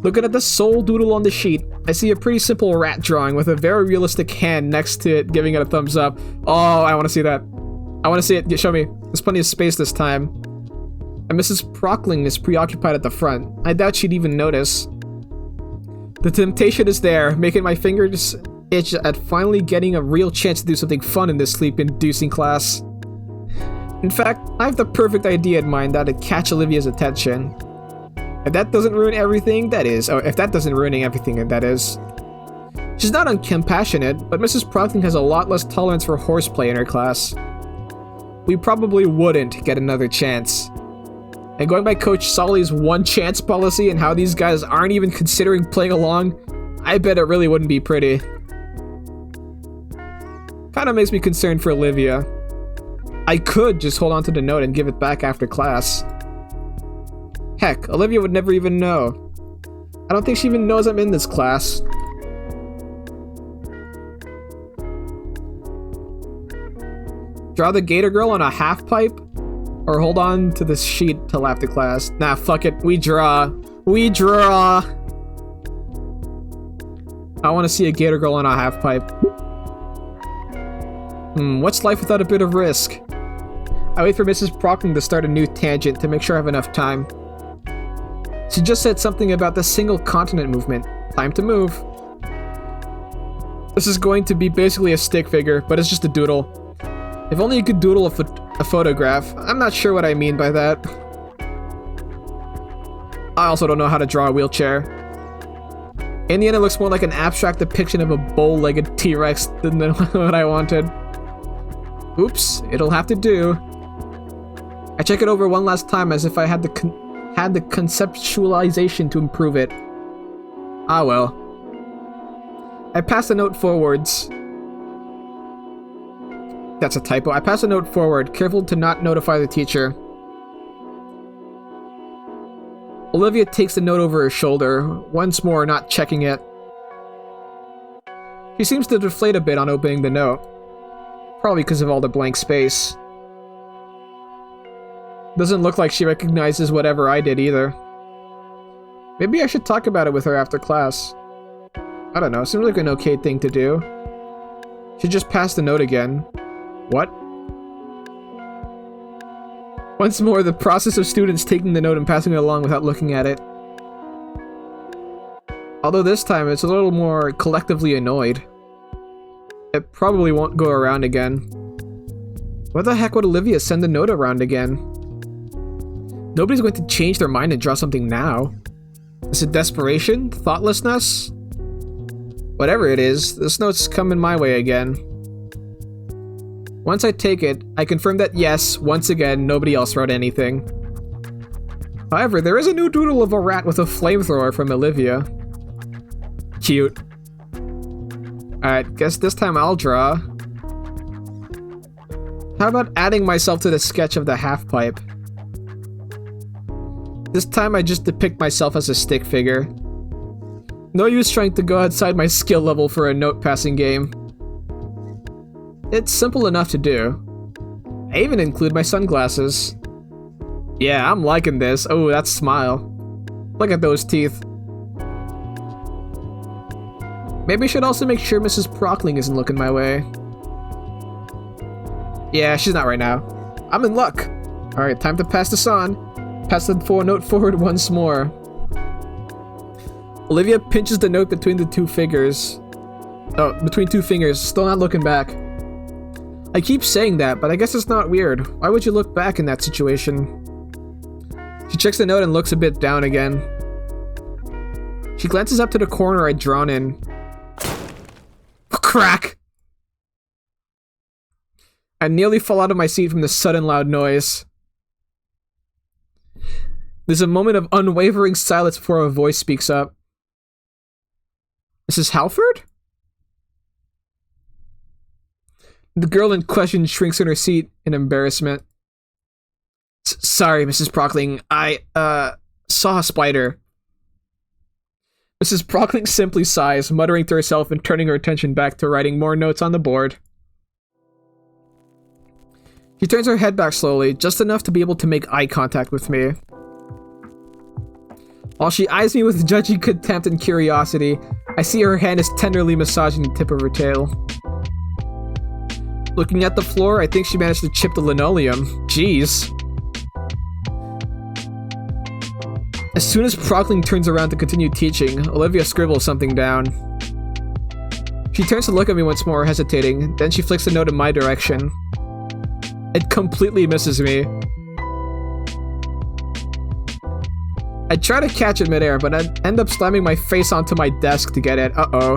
Looking at the sole doodle on the sheet, I see a pretty simple rat drawing with a very realistic hand next to it giving it a thumbs up. Oh, I want to see that. I want to see it. Show me. There's plenty of space this time. And Mrs. Prockling is preoccupied at the front. I doubt she'd even notice. The temptation is there, making my fingers itch at finally getting a real chance to do something fun in this sleep-inducing class. In fact, I have the perfect idea in mind that'd catch Olivia's attention. If that doesn't ruin everything, that is. Or if that doesn't ruin everything, that is. She's not uncompassionate, but Mrs. Prockling has a lot less tolerance for horseplay in her class. We probably wouldn't get another chance. And going by Coach Solly's one chance policy and how these guys aren't even considering playing along, I bet it really wouldn't be pretty. Kinda makes me concerned for Olivia. I could just hold on to the note and give it back after class. Heck, Olivia would never even know. I don't think she even knows I'm in this class. Draw the gator girl on a half pipe? Or hold on to this sheet till after class? Nah, fuck it. We draw. We draw. I want to see a gator girl on a half pipe. What's life without a bit of risk? I wait for Mrs. Prockling to start a new tangent to make sure I have enough time. She just said something about the single continent movement. Time to move. This is going to be basically a stick figure, but it's just a doodle. If only you could doodle a photograph. I'm not sure what I mean by that. I also don't know how to draw a wheelchair. In the end, it looks more like an abstract depiction of a bow-legged T-Rex than what I wanted. Oops, it'll have to do. I check it over one last time as if I had the conceptualization to improve it. Ah well. I pass the note forwards. That's a typo. I pass a note forward, careful to not notify the teacher. Olivia takes the note over her shoulder, once more not checking it. She seems to deflate a bit on opening the note. Probably because of all the blank space. Doesn't look like she recognizes whatever I did either. Maybe I should talk about it with her after class. I don't know, seems like an okay thing to do. Should just pass the note again. What? Once more, the process of students taking the note and passing it along without looking at it. Although this time, it's a little more collectively annoyed. It probably won't go around again. Why the heck would Olivia send the note around again? Nobody's going to change their mind and draw something now. Is it desperation? Thoughtlessness? Whatever it is, this note's coming my way again. Once I take it, I confirm that yes, once again, nobody else wrote anything. However, there is a new doodle of a rat with a flamethrower from Olivia. Cute. Alright, guess this time I'll draw. How about adding myself to the sketch of the half-pipe? This time I just depict myself as a stick figure. No use trying to go outside my skill level for a note-passing game. It's simple enough to do. I even include my sunglasses. Yeah, I'm liking this. Oh, that smile. Look at those teeth. Maybe I should also make sure Mrs. Prockling isn't looking my way. Yeah, she's not right now. I'm in luck. Alright, time to pass this on. Pass the note forward once more. Olivia pinches the note between the two fingers. Oh, between two fingers, still not looking back. I keep saying that, but I guess it's not weird. Why would you look back in that situation? She checks the note and looks a bit down again. She glances up to the corner I'd drawn in. Crack! I nearly fall out of my seat from the sudden loud noise. There's a moment of unwavering silence before a voice speaks up. Mrs. Halford? The girl in question shrinks in her seat in embarrassment. Sorry, Mrs. Prockling. I, saw a spider. Mrs. Prockling simply sighs, muttering to herself and turning her attention back to writing more notes on the board. She turns her head back slowly, just enough to be able to make eye contact with me. While she eyes me with judgy contempt and curiosity, I see her hand is tenderly massaging the tip of her tail. Looking at the floor, I think she managed to chip the linoleum. Jeez. As soon as Prockling turns around to continue teaching, Olivia scribbles something down. She turns to look at me once more, hesitating, then she flicks the note in my direction. It completely misses me. I try to catch it midair, but I end up slamming my face onto my desk to get it. Uh-oh.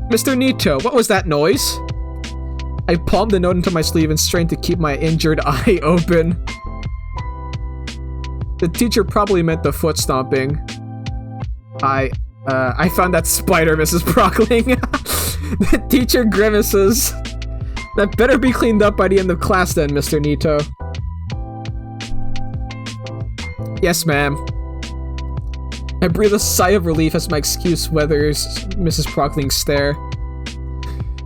Mr. Nito, what was that noise? I palmed the note into my sleeve and strained to keep my injured eye open. The teacher probably meant the foot stomping. I found that spider, Mrs. Prockling. The teacher grimaces. That better be cleaned up by the end of class then, Mr. Nito. Yes, ma'am. I breathe a sigh of relief as my excuse weathers Mrs. Prockling's stare.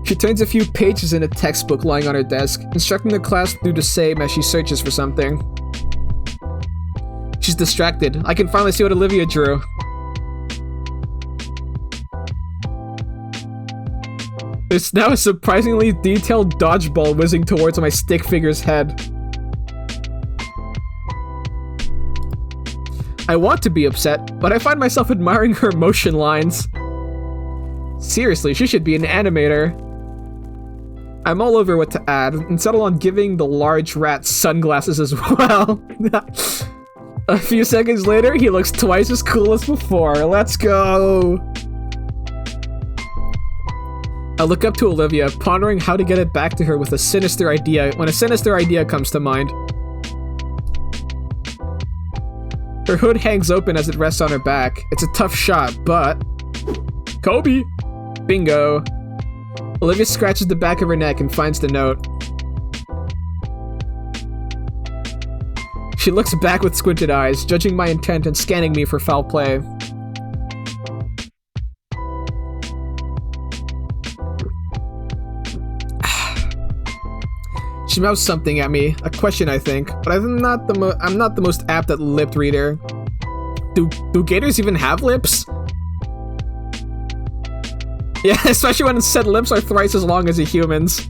She turns a few pages in a textbook lying on her desk, instructing the class to do the same as she searches for something. She's distracted. I can finally see what Olivia drew. There's now a surprisingly detailed dodgeball whizzing towards my stick figure's head. I want to be upset, but I find myself admiring her motion lines. Seriously, she should be an animator. I'm all over what to add, and settle on giving the large rat sunglasses as well. A few seconds later, he looks twice as cool as before. Let's go! I look up to Olivia, pondering how to get it back to her with a sinister idea when a sinister idea comes to mind. Her hood hangs open as it rests on her back. It's a tough shot, but... Kobe! Bingo. Olivia scratches the back of her neck and finds the note. She looks back with squinted eyes, judging my intent and scanning me for foul play. She mouths something at me, a question I think, but I'm not the most apt at lip reader. Do gators even have lips? Yeah, especially when said lips are thrice as long as a human's.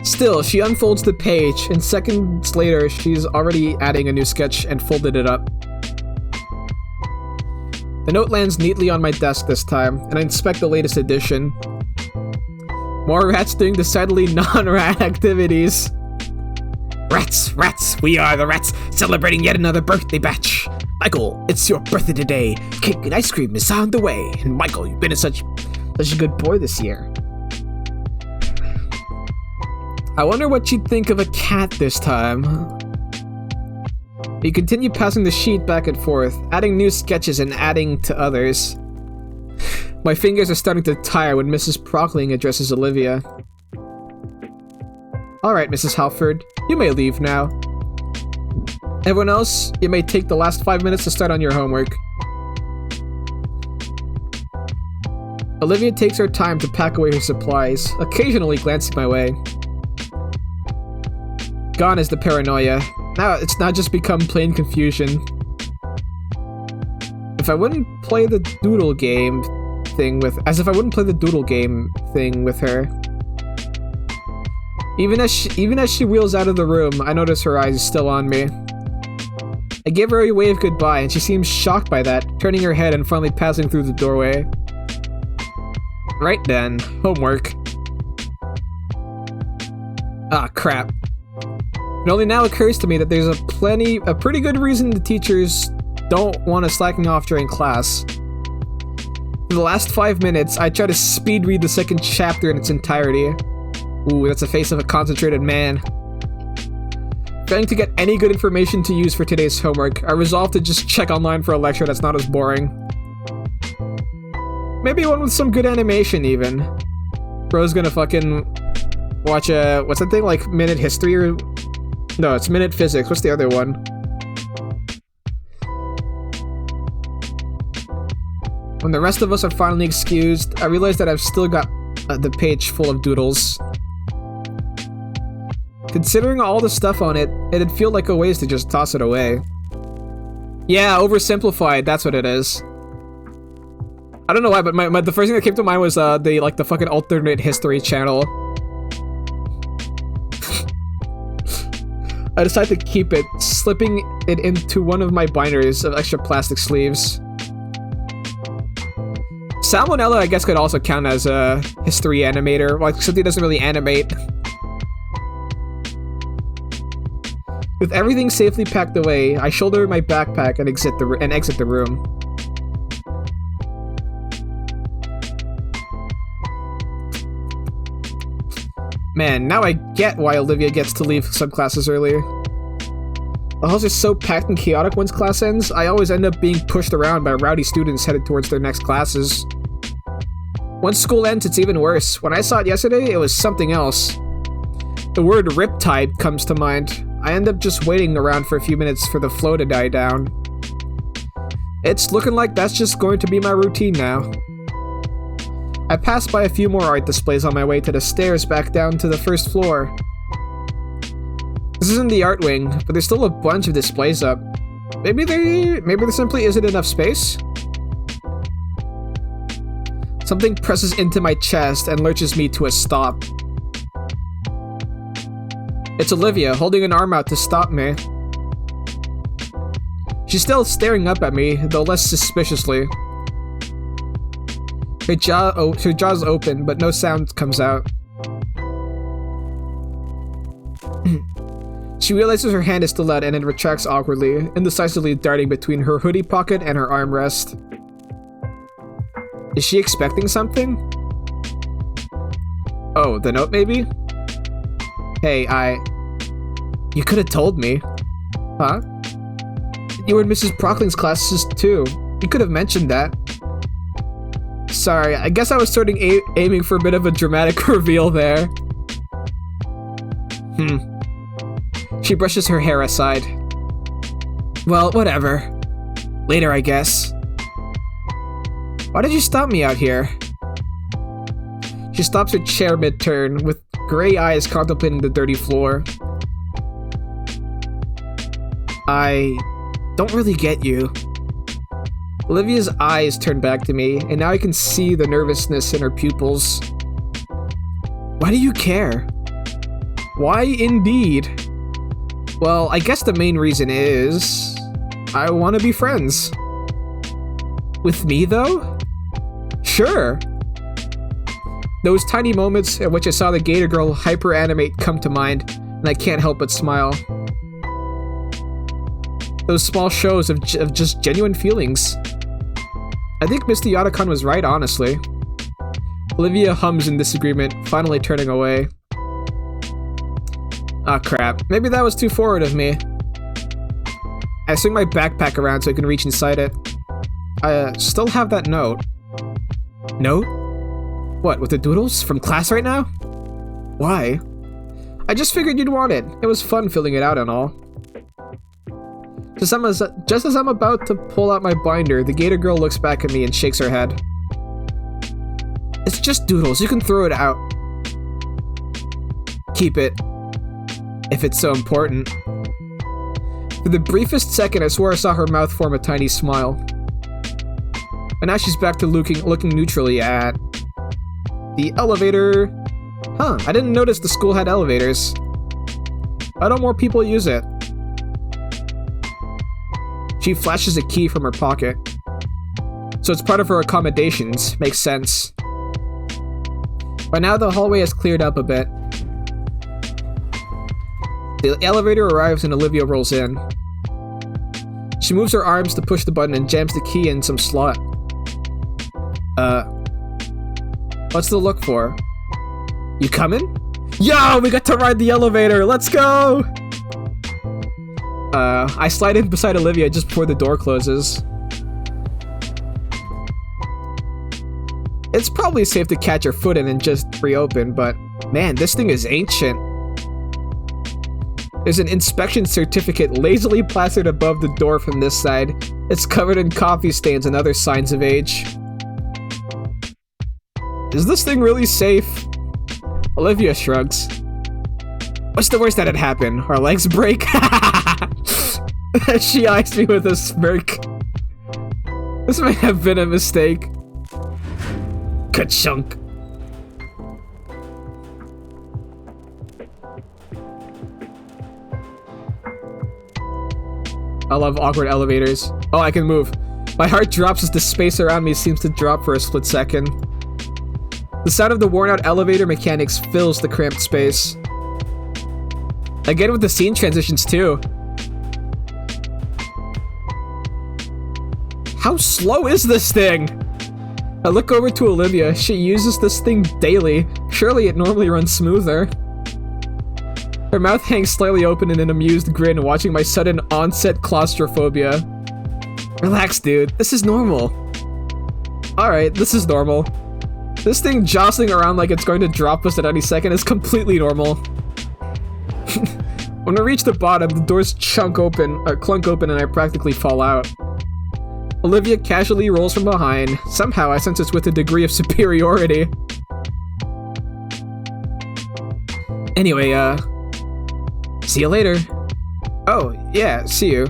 Still, she unfolds the page, and seconds later, she's already adding a new sketch and folded it up. The note lands neatly on my desk this time, and I inspect the latest edition. More rats doing decidedly non-rat activities. Rats, we are the rats, celebrating yet another birthday batch. Michael, it's your birthday today. Cake and ice cream is on the way. And Michael, you've been such a good boy this year. I wonder what she'd think of a cat this time. We continue passing the sheet back and forth, adding new sketches and adding to others. My fingers are starting to tire when Mrs. Prockling addresses Olivia. Alright, Mrs. Halford, you may leave now. Everyone else, you may take the last 5 minutes to start on your homework. Olivia takes her time to pack away her supplies, occasionally glancing my way. Gone is the paranoia. Now it's not just become plain confusion. If I wouldn't play the doodle game thing with her. Even as she wheels out of the room, I notice her eyes still on me. I give her a wave goodbye, and she seems shocked by that, turning her head and finally passing through the doorway. Right then, homework. Ah, crap. It only now occurs to me that there's a pretty good reason the teachers don't want us slacking off during class. For the last 5 minutes, I try to speed read the second chapter in its entirety. Ooh, that's the face of a concentrated man. Trying to get any good information to use for today's homework, I resolve to just check online for a lecture that's not as boring. Maybe one with some good animation, even. Bro's gonna fucking watch what's that thing, like Minute History or... No, it's Minute Physics. What's the other one? When the rest of us are finally excused, I realize that I've still got the page full of doodles. Considering all the stuff on it, it'd feel like a waste to just toss it away. Yeah, oversimplified, that's what it is. I don't know why, but the first thing that came to mind was the fucking alternate history channel. I decided to keep it, slipping it into one of my binders of extra plastic sleeves. Salmonella, I guess, could also count as a history animator, like something doesn't really animate. With everything safely packed away, I shoulder my backpack and exit the room. Man, now I get why Olivia gets to leave subclasses earlier. The halls are so packed and chaotic once class ends, I always end up being pushed around by rowdy students headed towards their next classes. Once school ends, it's even worse. When I saw it yesterday, it was something else. The word riptide comes to mind. I end up just waiting around for a few minutes for the flow to die down. It's looking like that's just going to be my routine now. I passed by a few more art displays on my way to the stairs back down to the first floor. This isn't the art wing, but there's still a bunch of displays up. Maybe there simply isn't enough space? Something presses into my chest and lurches me to a stop. It's Olivia, holding an arm out to stop me. She's still staring up at me, though less suspiciously. Her jaw's open, but no sound comes out. She realizes her hand is still out and it retracts awkwardly, indecisively darting between her hoodie pocket and her armrest. Is she expecting something? Oh, the note maybe? Hey, you could have told me. Huh? You were in Mrs. Prockling's classes too. You could have mentioned that. Sorry, I guess I was sort of aiming for a bit of a dramatic reveal there. She brushes her hair aside. Well, whatever. Later, I guess. Why did you stop me out here? She stops her chair mid-turn, with gray eyes contemplating the dirty floor. I don't really get you. Olivia's eyes turn back to me, and now I can see the nervousness in her pupils. Why do you care? Why indeed? Well, I guess the main reason is... I want to be friends. With me, though? Sure. Those tiny moments at which I saw the Gator Girl hyper-animate come to mind, and I can't help but smile. Those small shows of just genuine feelings. I think Mr. Yatacon was right, honestly. Olivia hums in disagreement, finally turning away. Oh crap, maybe that was too forward of me. I swing my backpack around so I can reach inside it. I still have that note. Note? What, with the doodles? From class right now? Why? I just figured you'd want it. It was fun filling it out and all. Just as I'm about to pull out my binder, the Gator girl looks back at me and shakes her head. It's just doodles, you can throw it out. Keep it. If it's so important. For the briefest second, I swore I saw her mouth form a tiny smile. And now she's back to looking neutrally at... the elevator. Huh, I didn't notice the school had elevators. Why don't more people use it? She flashes a key from her pocket. So it's part of her accommodations. Makes sense. By now the hallway has cleared up a bit. The elevator arrives and Olivia rolls in. She moves her arms to push the button and jams the key in some slot. What's the look for? You coming? Yo, we got to ride the elevator! Let's go! I slide in beside Olivia just before the door closes. It's probably safe to catch her foot in and just reopen, but man, this thing is ancient. There's an inspection certificate lazily plastered above the door from this side. It's covered in coffee stains and other signs of age. Is this thing really safe? Olivia shrugs. What's the worst that'd happen? Our legs break? She eyes me with a smirk. This may have been a mistake. Ka-chunk. I love awkward elevators. Oh, I can move. My heart drops as the space around me seems to drop for a split second. The sound of the worn-out elevator mechanics fills the cramped space. Again with the scene transitions, too. How slow is this thing? I look over to Olivia. She uses this thing daily. Surely it normally runs smoother. Her mouth hangs slightly open in an amused grin, watching my sudden onset claustrophobia. Relax, dude. This is normal. Alright, this is normal. This thing jostling around like it's going to drop us at any second is completely normal. When we reach the bottom, the doors clunk open and I practically fall out. Olivia casually rolls from behind. Somehow I sense it's with a degree of superiority. Anyway, see you later. Oh, yeah, see you.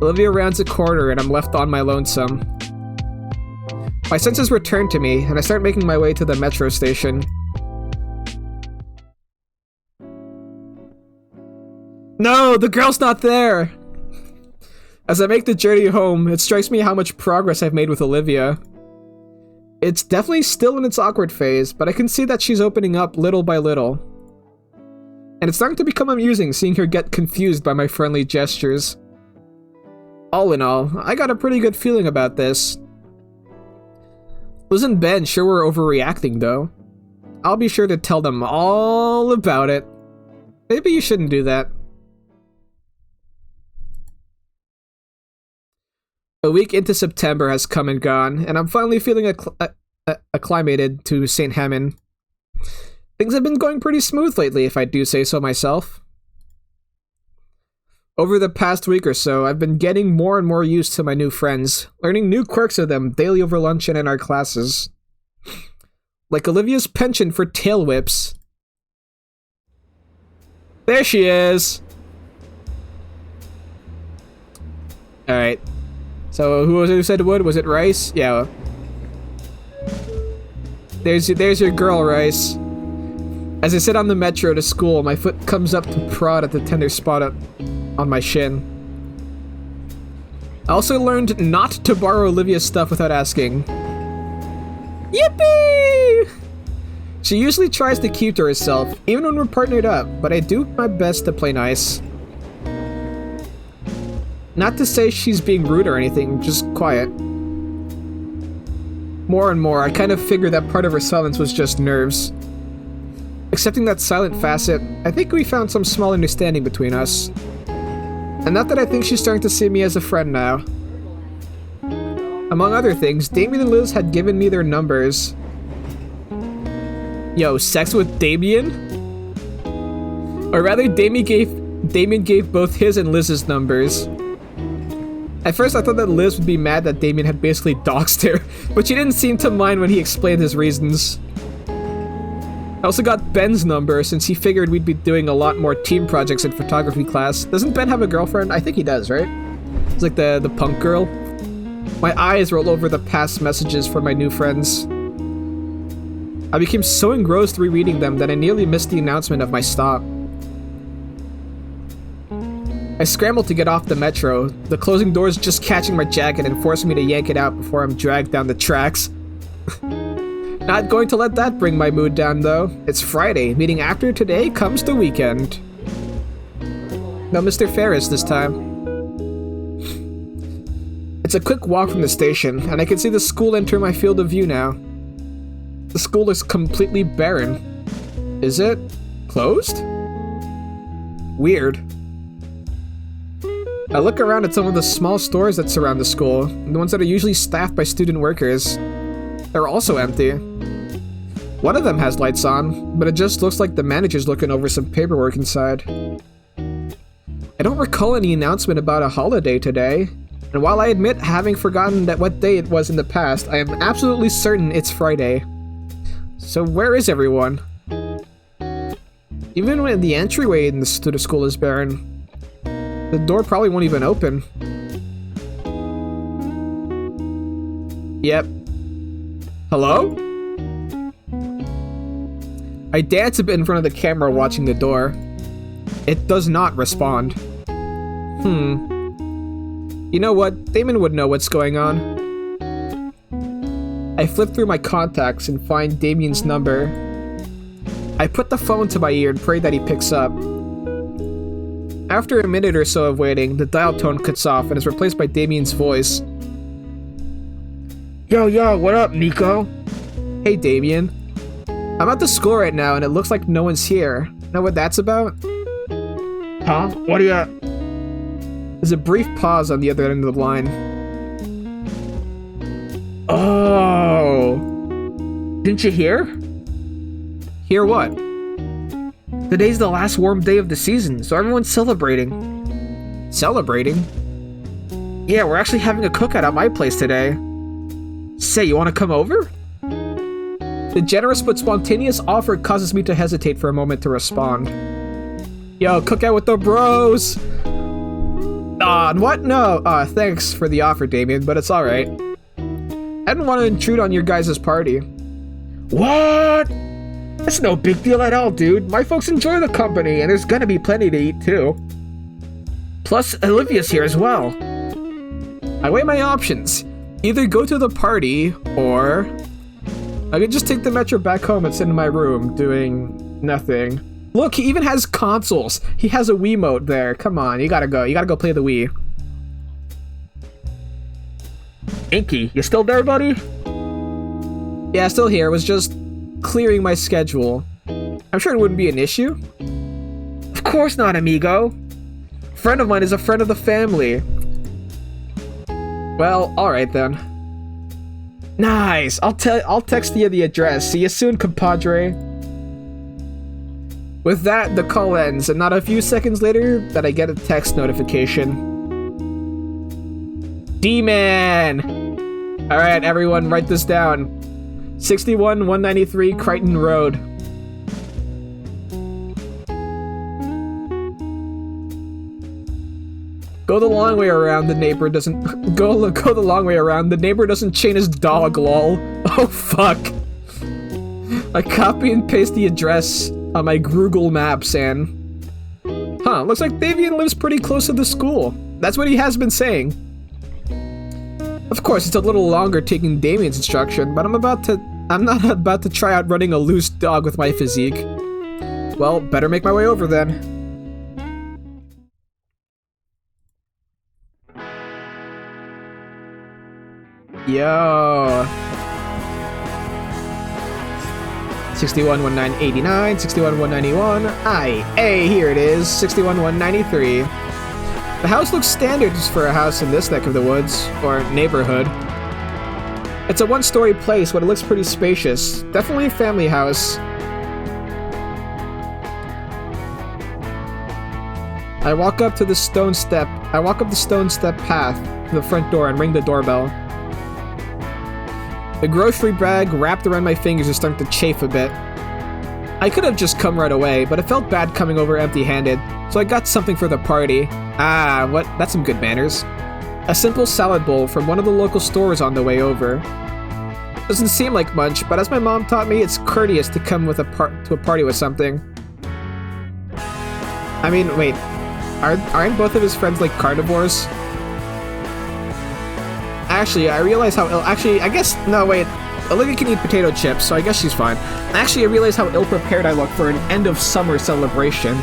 Olivia rounds a corner and I'm left on my lonesome. My senses return to me, and I start making my way to the metro station. No, the girl's not there! As I make the journey home, it strikes me how much progress I've made with Olivia. It's definitely still in its awkward phase, but I can see that she's opening up little by little. And it's starting to become amusing seeing her get confused by my friendly gestures. All in all, I got a pretty good feeling about this. Liz and Ben sure were overreacting though. I'll be sure to tell them all about it. Maybe you shouldn't do that. A week into September has come and gone, and I'm finally feeling acclimated to St. Hammond. Things have been going pretty smooth lately, if I do say so myself. Over the past week or so, I've been getting more and more used to my new friends, learning new quirks of them daily over lunch and in our classes. Like Olivia's penchant for tail whips. There she is! Alright. So, who was it who said wood? Was it Rice? Yeah. There's your girl, Rice. As I sit on the metro to school, my foot comes up to prod at the tender spot on my shin. I also learned not to borrow Olivia's stuff without asking. Yippee! She usually tries to keep to herself, even when we're partnered up, but I do my best to play nice. Not to say she's being rude or anything, just quiet. More and more, I kind of figured that part of her silence was just nerves. Accepting that silent facet, I think we found some small understanding between us. And not that I think she's starting to see me as a friend now. Among other things, Damien and Liz had given me their numbers. Yo, sex with Damien? Or rather, Damien gave both his and Liz's numbers. At first I thought that Liz would be mad that Damien had basically doxed her, but she didn't seem to mind when he explained his reasons. I also got Ben's number since he figured we'd be doing a lot more team projects in photography class. Doesn't Ben have a girlfriend? I think he does, right? He's like the punk girl. My eyes roll over the past messages from my new friends. I became so engrossed rereading them that I nearly missed the announcement of my stop. I scrambled to get off the metro, the closing doors just catching my jacket and forcing me to yank it out before I'm dragged down the tracks. Not going to let that bring my mood down though. It's Friday, meaning after today comes the weekend. No Mr. Ferris this time. It's a quick walk from the station, and I can see the school enter my field of view now. The school is completely barren. Is it closed? Weird. I look around at some of the small stores that surround the school, the ones that are usually staffed by student workers. They're also empty. One of them has lights on, but it just looks like the manager's looking over some paperwork inside. I don't recall any announcement about a holiday today, and while I admit having forgotten that what day it was in the past, I am absolutely certain it's Friday. So where is everyone? Even when the entryway to the school is barren, the door probably won't even open. Yep. Hello? I dance a bit in front of the camera watching the door. It does not respond. You know what? Damon would know what's going on. I flip through my contacts and find Damien's number. I put the phone to my ear and pray that he picks up. After a minute or so of waiting, the dial tone cuts off and is replaced by Damien's voice. Yo, what up, Nico? Hey, Damien. I'm at the school right now and it looks like no one's here. Know what that's about? Huh? What are you... There's a brief pause on the other end of the line. Oh. Didn't you hear? Hear what? Today's the last warm day of the season, so everyone's celebrating. Celebrating? Yeah, we're actually having a cookout at my place today. Say, you want to come over? The generous but spontaneous offer causes me to hesitate for a moment to respond. Yo, cookout with the bros! What? No, thanks for the offer, Damien, but it's alright. I didn't want to intrude on your guys' party. What? That's no big deal at all, dude. My folks enjoy the company, and there's gonna be plenty to eat, too. Plus, Olivia's here as well. I weigh my options. Either go to the party, or... I could just take the metro back home and sit in my room, doing nothing. Look, he even has consoles. He has a Wiimote there. Come on, you gotta go. You gotta go play the Wii. Inky, you still there, buddy? Yeah, still here. It was just clearing my schedule. I'm sure it wouldn't be an issue. Of course not, amigo. A friend of mine is a friend of the family. Well, alright then. Nice! I'll text you the address. See you soon, compadre. With that, the call ends, and not a few seconds later that I get a text notification. D-Man! Alright, everyone, write this down. 61-193 Crichton Road. Go the long way around, the neighbor doesn't... Go the long way around, the neighbor doesn't chain his dog, lol. Oh, fuck. I copy and paste the address on my Google Maps and... Huh, looks like Davian lives pretty close to the school. That's what he has been saying. Of course, it's a little longer taking Damien's instruction, but I'm not about to try out running a loose dog with my physique. Well, better make my way over then. Yo. 61,189, 61,191. Hey, here it is, 61,193. The house looks standard just for a house in this neck of the woods, or neighborhood. It's a one-story place, but it looks pretty spacious. Definitely a family house. I walk up the stone step path to the front door and ring the doorbell. The grocery bag wrapped around my fingers is starting to chafe a bit. I could have just come right away, but it felt bad coming over empty-handed, so I got something for the party. That's some good manners. A simple salad bowl from one of the local stores on the way over. Doesn't seem like much, but as my mom taught me, it's courteous to come to a party with something. I mean, wait, aren't both of his friends like carnivores? Actually, I realize how Olivia can eat potato chips, so I guess she's fine. Actually, I realize how ill-prepared I look for an end-of-summer celebration.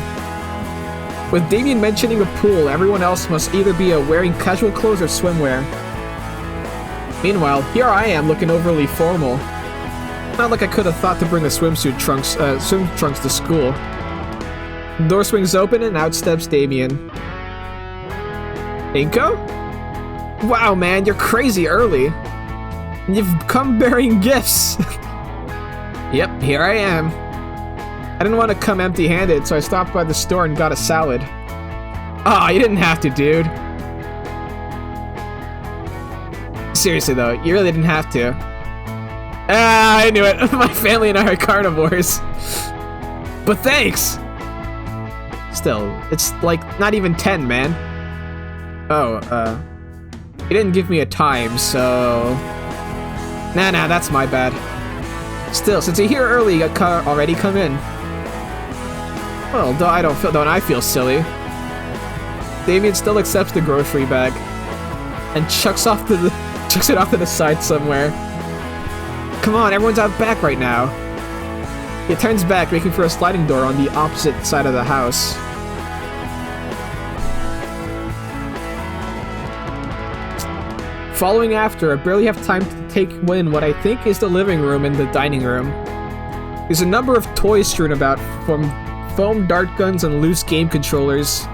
With Damien mentioning a pool, everyone else must either be wearing casual clothes or swimwear. Meanwhile, here I am looking overly formal. Not like I could have thought to bring the swim trunks to school. The door swings open and out steps Damien. Inko? Wow, man, you're crazy early. You've come bearing gifts. Yep, here I am. I didn't want to come empty-handed, so I stopped by the store and got a salad. Aw, you didn't have to, dude. Seriously, though, you really didn't have to. I knew it. My family and I are carnivores. But thanks! Still, it's like not even 10, man. Oh, you didn't give me a time, so... Nah, that's my bad. Still, since you're here early, you got already come in. Well, don't I feel silly? Damien still accepts the grocery bag and chucks it off to the side somewhere. Come on, everyone's out back right now. He turns back, making for a sliding door on the opposite side of the house. Following after, I barely have time to take in what I think is the living room and the dining room. There's a number of toys strewn about, from foam dart guns and loose game controllers.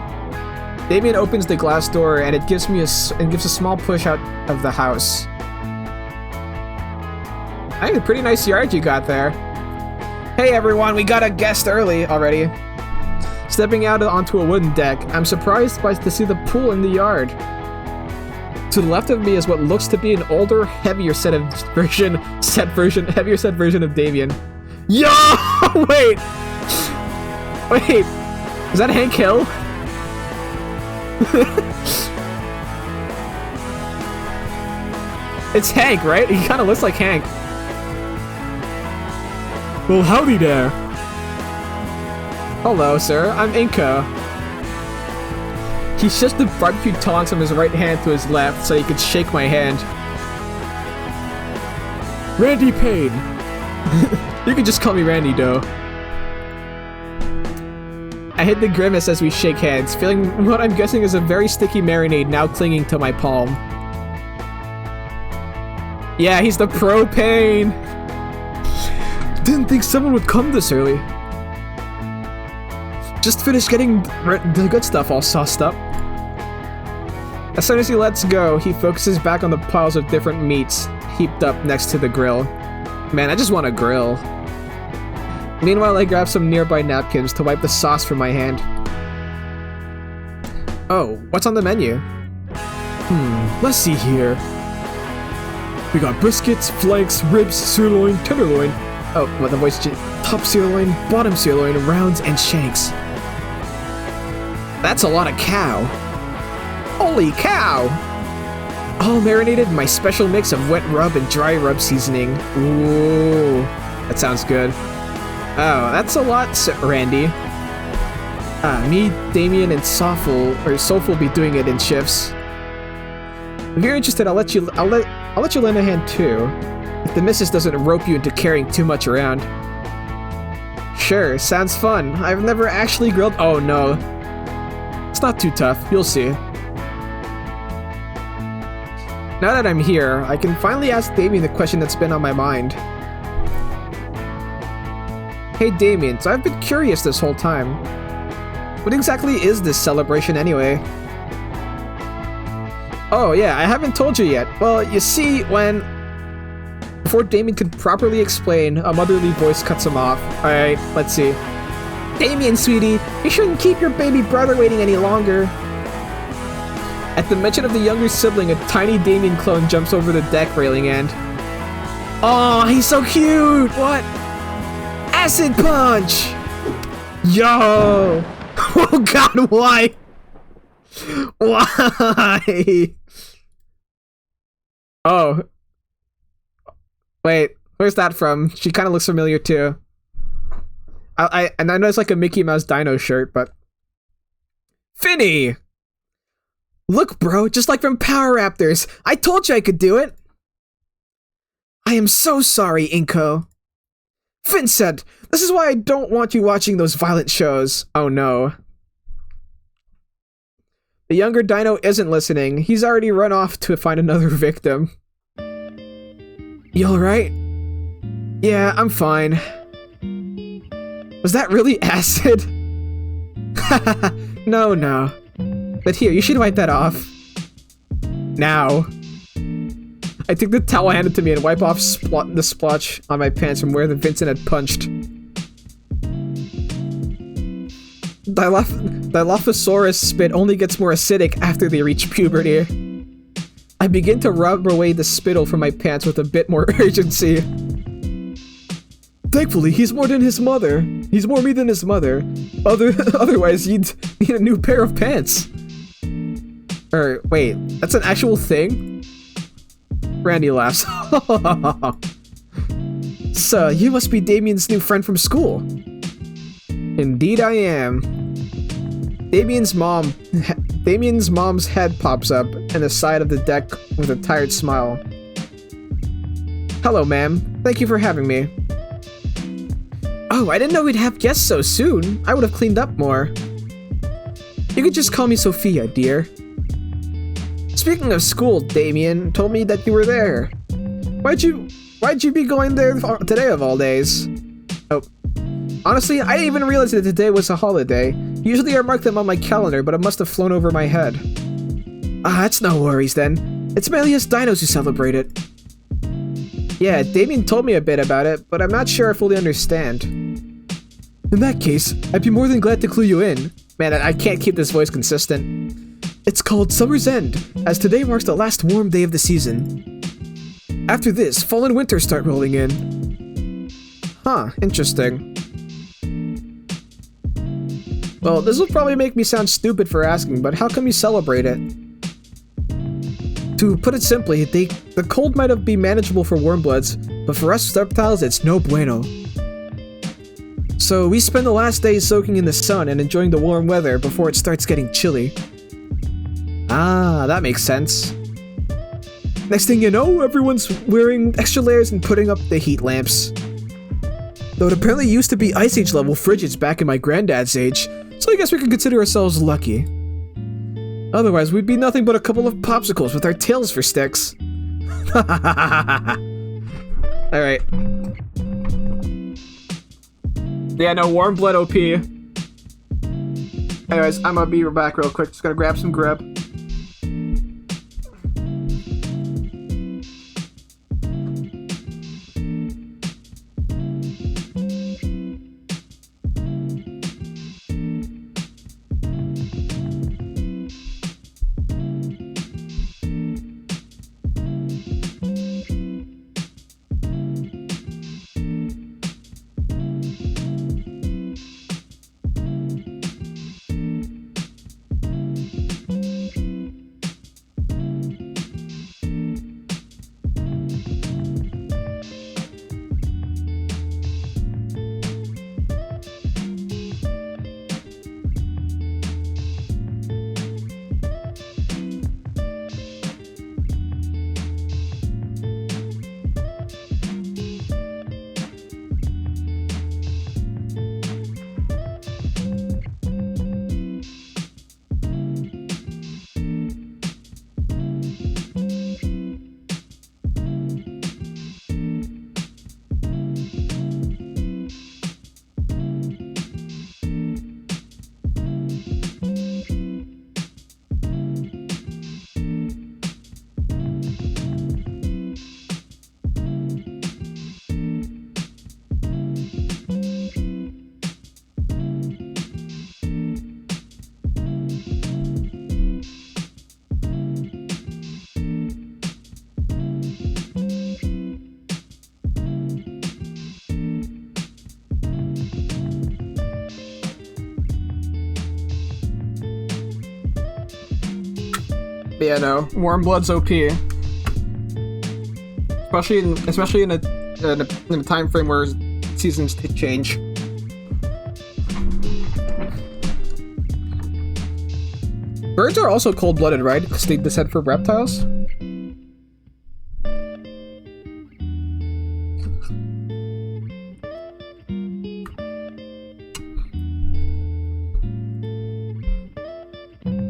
Damien opens the glass door and it gives a small push out of the house. Hey, a pretty nice yard you got there. Hey everyone, we got a guest early already. Stepping out onto a wooden deck, I'm surprised to see the pool in the yard. To the left of me is what looks to be an older, heavier set version of Damien. Yo! Wait! Is that Hank Hill? It's Hank, right? He kind of looks like Hank. Well, howdy there. Hello, sir. I'm Inko. He shifts the barbecue tongs from his right hand to his left so he could shake my hand. Randy Payne. You can just call me Randy, though. I hit the grimace as we shake hands, feeling what I'm guessing is a very sticky marinade now clinging to my palm. Yeah, he's the propane! Didn't think someone would come this early. Just finished getting the good stuff all sauced up. As soon as he lets go, he focuses back on the piles of different meats heaped up next to the grill. Man, I just want a grill. Meanwhile, I grab some nearby napkins to wipe the sauce from my hand. Oh, what's on the menu? Let's see here. We got briskets, flanks, ribs, sirloin, tenderloin. Oh, what the voice? Top sirloin, bottom sirloin, rounds, and shanks. That's a lot of cow. Holy cow! All marinated in my special mix of wet rub and dry rub seasoning. Ooh, that sounds good. Oh, that's a lot, Randy. Me, Damien, and Soph will be doing it in shifts. If you're interested, I'll let you lend a hand too. If the missus doesn't rope you into carrying too much around. Sure, sounds fun. I've never actually grilled. Oh no. It's not too tough, you'll see. Now that I'm here, I can finally ask Damien the question that's been on my mind. Hey Damien, so I've been curious this whole time. What exactly is this celebration anyway? Oh yeah, I haven't told you yet. Well, you see, before Damien can properly explain, a motherly voice cuts him off. Alright, let's see. Damien, sweetie, you shouldn't keep your baby brother waiting any longer. At the mention of the younger sibling, a tiny Damien clone jumps over the deck railing and... Oh, he's so cute! What? Acid punch! Yo! Oh god, why? Why? Oh. Wait, where's that from? She kind of looks familiar too. And I know it's like a Mickey Mouse Dino shirt, but... Finny! Look, bro, just like from Power Raptors. I told you I could do it. I am so sorry, Inko. Vincent, this is why I don't want you watching those violent shows. Oh no. The younger Dino isn't listening. He's already run off to find another victim. You alright? Yeah, I'm fine. Was that really acid? No. But here, you should wipe that off. Now. I took the towel handed to me and wipe off the splotch on my pants from where the Vincent had punched. Dilophosaurus spit only gets more acidic after they reach puberty. I begin to rub away the spittle from my pants with a bit more urgency. Thankfully, he's more than his mother. He's more me than his mother. Otherwise, you'd need a new pair of pants. Wait, that's an actual thing? Randy laughs. So, you must be Damien's new friend from school. Indeed I am. Damien's mom's head pops up in the side of the deck with a tired smile. Hello, ma'am. Thank you for having me. Oh, I didn't know we'd have guests so soon. I would have cleaned up more. You could just call me Sophia, dear. Speaking of school, Damien told me that you were there. Why'd you be going there today of all days? Oh. Honestly, I didn't even realize that today was a holiday. Usually I mark them on my calendar, but it must have flown over my head. Ah, it's no worries then. It's mainly us dinos who celebrate it. Yeah, Damien told me a bit about it, but I'm not sure I fully understand. In that case, I'd be more than glad to clue you in. Man, I can't keep this voice consistent. It's called Summer's End, as today marks the last warm day of the season. After this, fall and winter start rolling in. Huh, interesting. Well, this will probably make me sound stupid for asking, but how come you celebrate it? To put it simply, the cold might be manageable for warmbloods, but for us reptiles, it's no bueno. So we spend the last days soaking in the sun and enjoying the warm weather before it starts getting chilly. Ah, that makes sense. Next thing you know, everyone's wearing extra layers and putting up the heat lamps. Though it apparently used to be Ice Age level frigids back in my granddad's age, so I guess we can consider ourselves lucky. Otherwise, we'd be nothing but a couple of popsicles with our tails for sticks. Alright. Yeah, no, warm blood OP. Anyways, I'm gonna be back real quick. Just gonna grab some grub. But yeah, no, warm blood's OP. Especially in a time frame where seasons change. Birds are also cold-blooded, right? Because they descend from reptiles?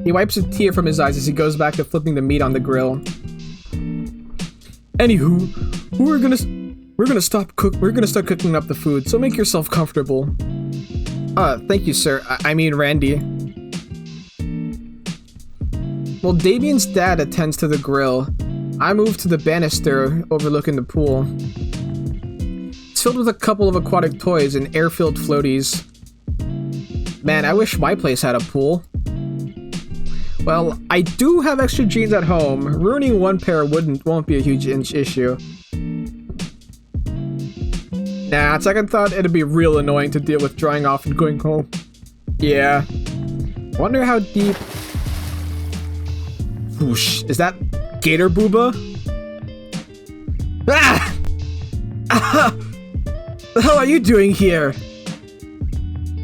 He wipes a tear from his eyes as he goes back to flipping the meat on the grill. Anywho, we're gonna start cooking up the food, so make yourself comfortable. Thank you, sir. I mean Randy. While Damien's dad attends to the grill, I move to the banister overlooking the pool. It's filled with a couple of aquatic toys and air-filled floaties. Man, I wish my place had a pool. Well, I do have extra jeans at home. Ruining one pair won't be a huge issue. Nah, at second thought, it'd be real annoying to deal with drying off and going home. Yeah. Wonder how deep... Whoosh. Is that Gator Booba? Ah! Ah! What the hell are you doing here?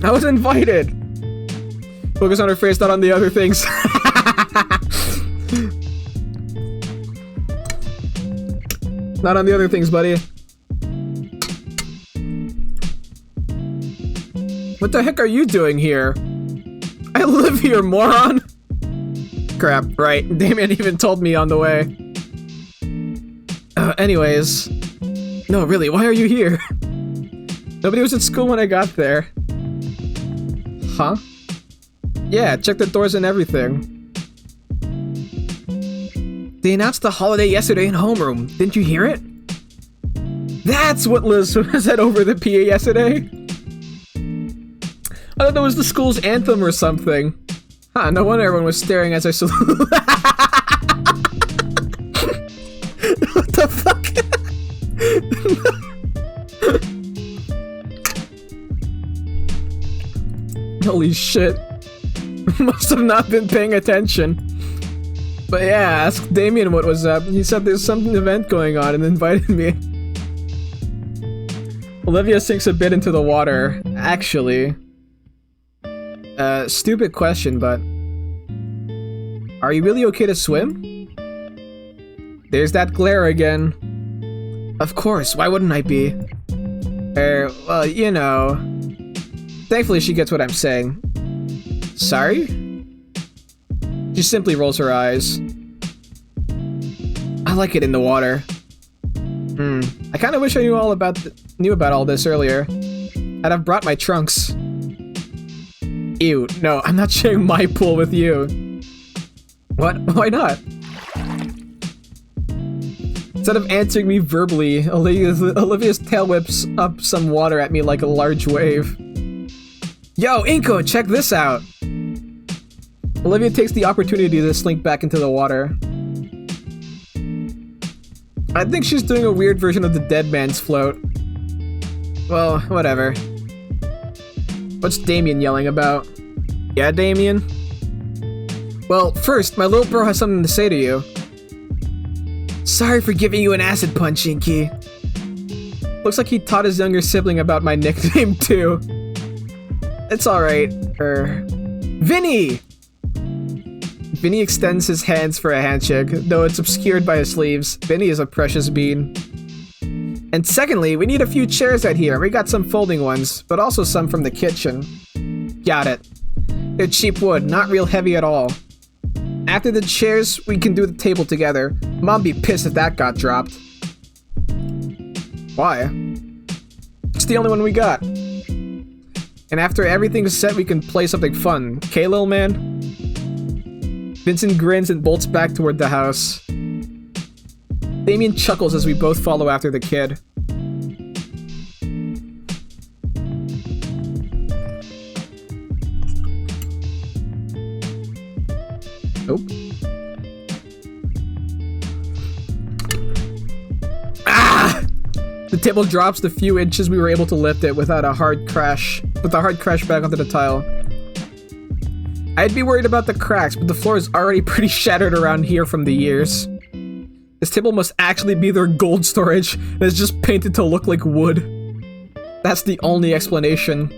I was invited. Focus on her face, not on the other things. Not on the other things, buddy. What the heck are you doing here? I live here, moron! Crap, right. Damien even told me on the way. Anyways. No, really, why are you here? Nobody was at school when I got there. Huh? Yeah, check the doors and everything. They announced the holiday yesterday in homeroom. Didn't you hear it? That's what Liz said over the PA yesterday. I thought that was the school's anthem or something. Huh, no wonder everyone was staring as I saluted. What the fuck? Holy shit. Must have not been paying attention. But yeah, ask Damien what was up. He said there's some event going on and invited me. Olivia sinks a bit into the water. Actually. Stupid question, but... Are you really okay to swim? There's that glare again. Of course, why wouldn't I be? Well, you know... Thankfully she gets what I'm saying. Sorry? She simply rolls her eyes. I like it in the water. I kind of wish I knew about all this earlier. I'd have brought my trunks. Ew, no, I'm not sharing my pool with you. What? Why not? Instead of answering me verbally, Olivia's tail whips up some water at me like a large wave. Yo, Inko, check this out! Olivia takes the opportunity to slink back into the water. I think she's doing a weird version of the dead man's float. Well, whatever. What's Damien yelling about? Yeah, Damien? Well, first, my little bro has something to say to you. Sorry for giving you an acid punch, Inky. Looks like he taught his younger sibling about my nickname, too. It's alright. Vinny! Vinny extends his hands for a handshake, though it's obscured by his sleeves. Vinny is a precious bean. And secondly, we need a few chairs out here. We got some folding ones, but also some from the kitchen. Got it. They're cheap wood, not real heavy at all. After the chairs, we can do the table together. Mom'd be pissed if that got dropped. Why? It's the only one we got. And after everything's set, we can play something fun. Okay, lil man? Vincent grins and bolts back toward the house. Damien chuckles as we both follow after the kid. Nope. Ah! The table drops the few inches we were able to lift it without a hard crash. With a hard crash back onto the tile. I'd be worried about the cracks, but the floor is already pretty shattered around here from the years. This table must actually be their gold storage, and it's just painted to look like wood. That's the only explanation.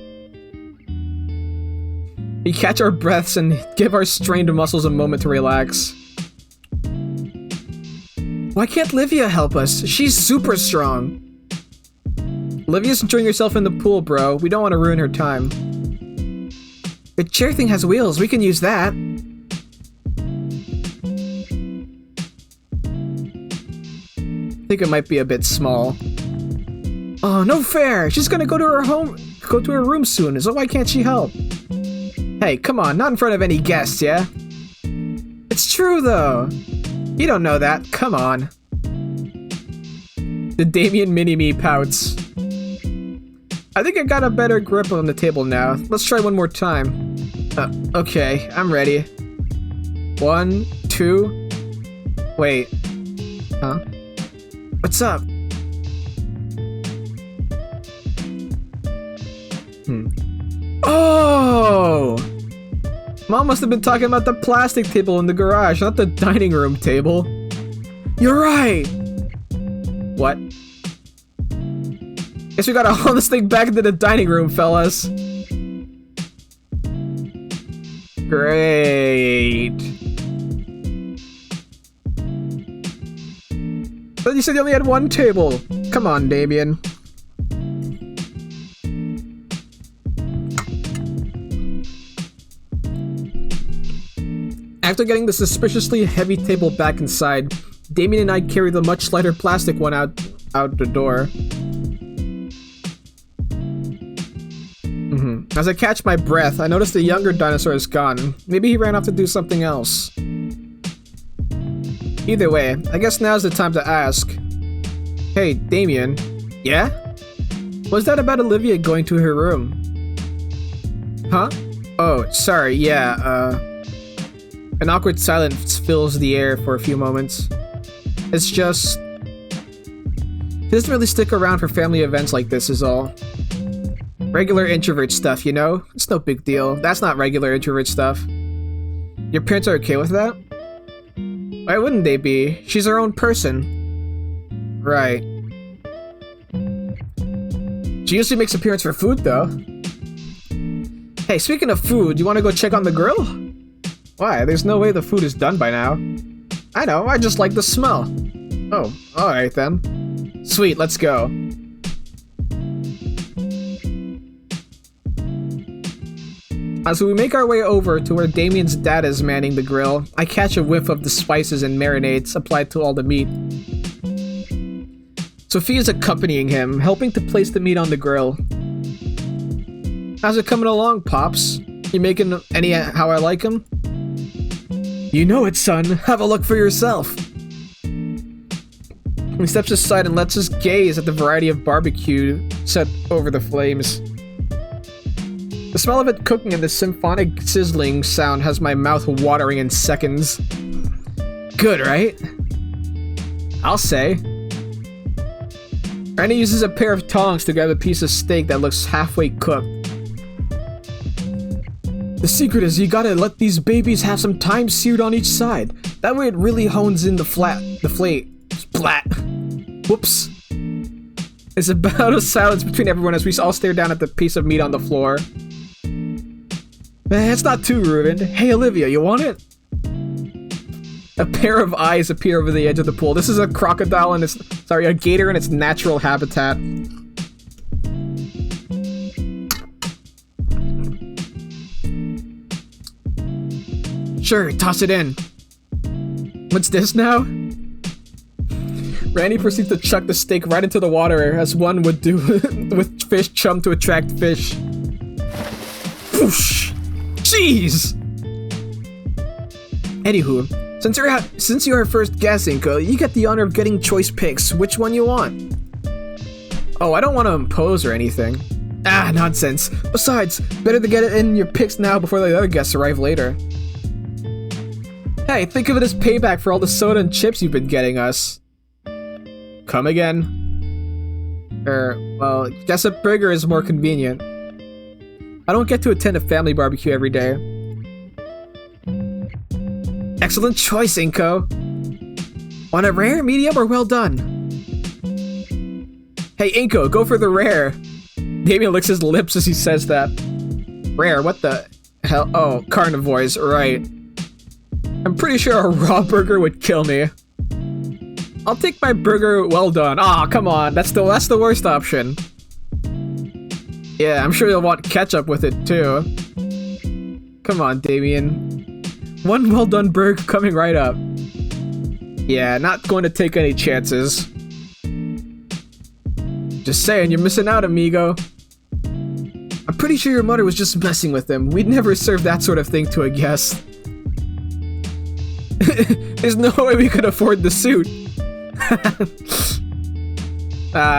We catch our breaths and give our strained muscles a moment to relax. Why can't Olivia help us? She's super strong. Olivia's enjoying herself in the pool, bro. We don't want to ruin her time. The chair thing has wheels. We can use that. I think it might be a bit small. Oh, no fair! She's gonna go to her room soon, so why can't she help? Hey, come on, not in front of any guests, yeah? It's true, though! You don't know that, come on. The Damien Mini-Me pouts. I think I got a better grip on the table now. Let's try one more time. Okay, I'm ready. 1, 2... Wait. Huh? What's up? Oh! Mom must have been talking about the plastic table in the garage, not the dining room table. You're right! What? Guess we gotta haul this thing back into the dining room, fellas. Great. But you said you only had one table. Come on, Damien. After getting the suspiciously heavy table back inside, Damien and I carry the much lighter plastic one out the door. As I catch my breath, I notice the younger dinosaur is gone. Maybe he ran off to do something else. Either way, I guess now's the time to ask. Hey, Damien. Yeah? What's that about Olivia going to her room? Huh? Oh, sorry, yeah, An awkward silence fills the air for a few moments. It's just... He doesn't really stick around for family events like this is all. Regular introvert stuff, you know? It's no big deal. That's not regular introvert stuff. Your parents are okay with that? Why wouldn't they be? She's her own person. Right. She usually makes appearance for food, though. Hey, speaking of food, you want to go check on the grill? Why? There's no way the food is done by now. I know, I just like the smell. Oh, alright then. Sweet, let's go. As we make our way over to where Damien's dad is manning the grill, I catch a whiff of the spices and marinades applied to all the meat. Sophia's accompanying him, helping to place the meat on the grill. How's it coming along, Pops? You making any how I like them? You know it, son. Have a look for yourself. He steps aside and lets us gaze at the variety of barbecue set over the flames. The smell of it cooking and the symphonic sizzling sound has my mouth watering in seconds. Good, right? I'll say. Randy uses a pair of tongs to grab a piece of steak that looks halfway cooked. The secret is you gotta let these babies have some time seared on each side. That way it really hones in the splat. Whoops. It's about a silence between everyone as we all stare down at the piece of meat on the floor. It's not too ruined. Hey Olivia, you want it? A pair of eyes appear over the edge of the pool. This is a crocodile and a gator in its natural habitat. Sure, toss it in. What's this now? Randy proceeds to chuck the steak right into the water as one would do with fish chum to attract fish. Whoosh! Jeez! Anywho, since you're our first guest, Inko, you get the honor of getting choice picks. Which one you want? Oh, I don't want to impose or anything. Ah, nonsense. Besides, better to get it in your picks now before the other guests arrive later. Hey, think of it as payback for all the soda and chips you've been getting us. Come again. Well, guess a burger is more convenient. I don't get to attend a family barbecue every day. Excellent choice, Inko. Want a rare, medium, or well done? Hey, Inko, go for the rare. Damien licks his lips as he says that. Rare, what the hell? Oh, carnivores, right. I'm pretty sure a raw burger would kill me. I'll take my burger well done. Aw, come on, that's the worst option. Yeah, I'm sure you'll want ketchup with it too. Come on, Damien. One well done burger coming right up. Yeah, not going to take any chances. Just saying, you're missing out, amigo. I'm pretty sure your mother was just messing with him. We'd never serve that sort of thing to a guest. There's no way we could afford the suit.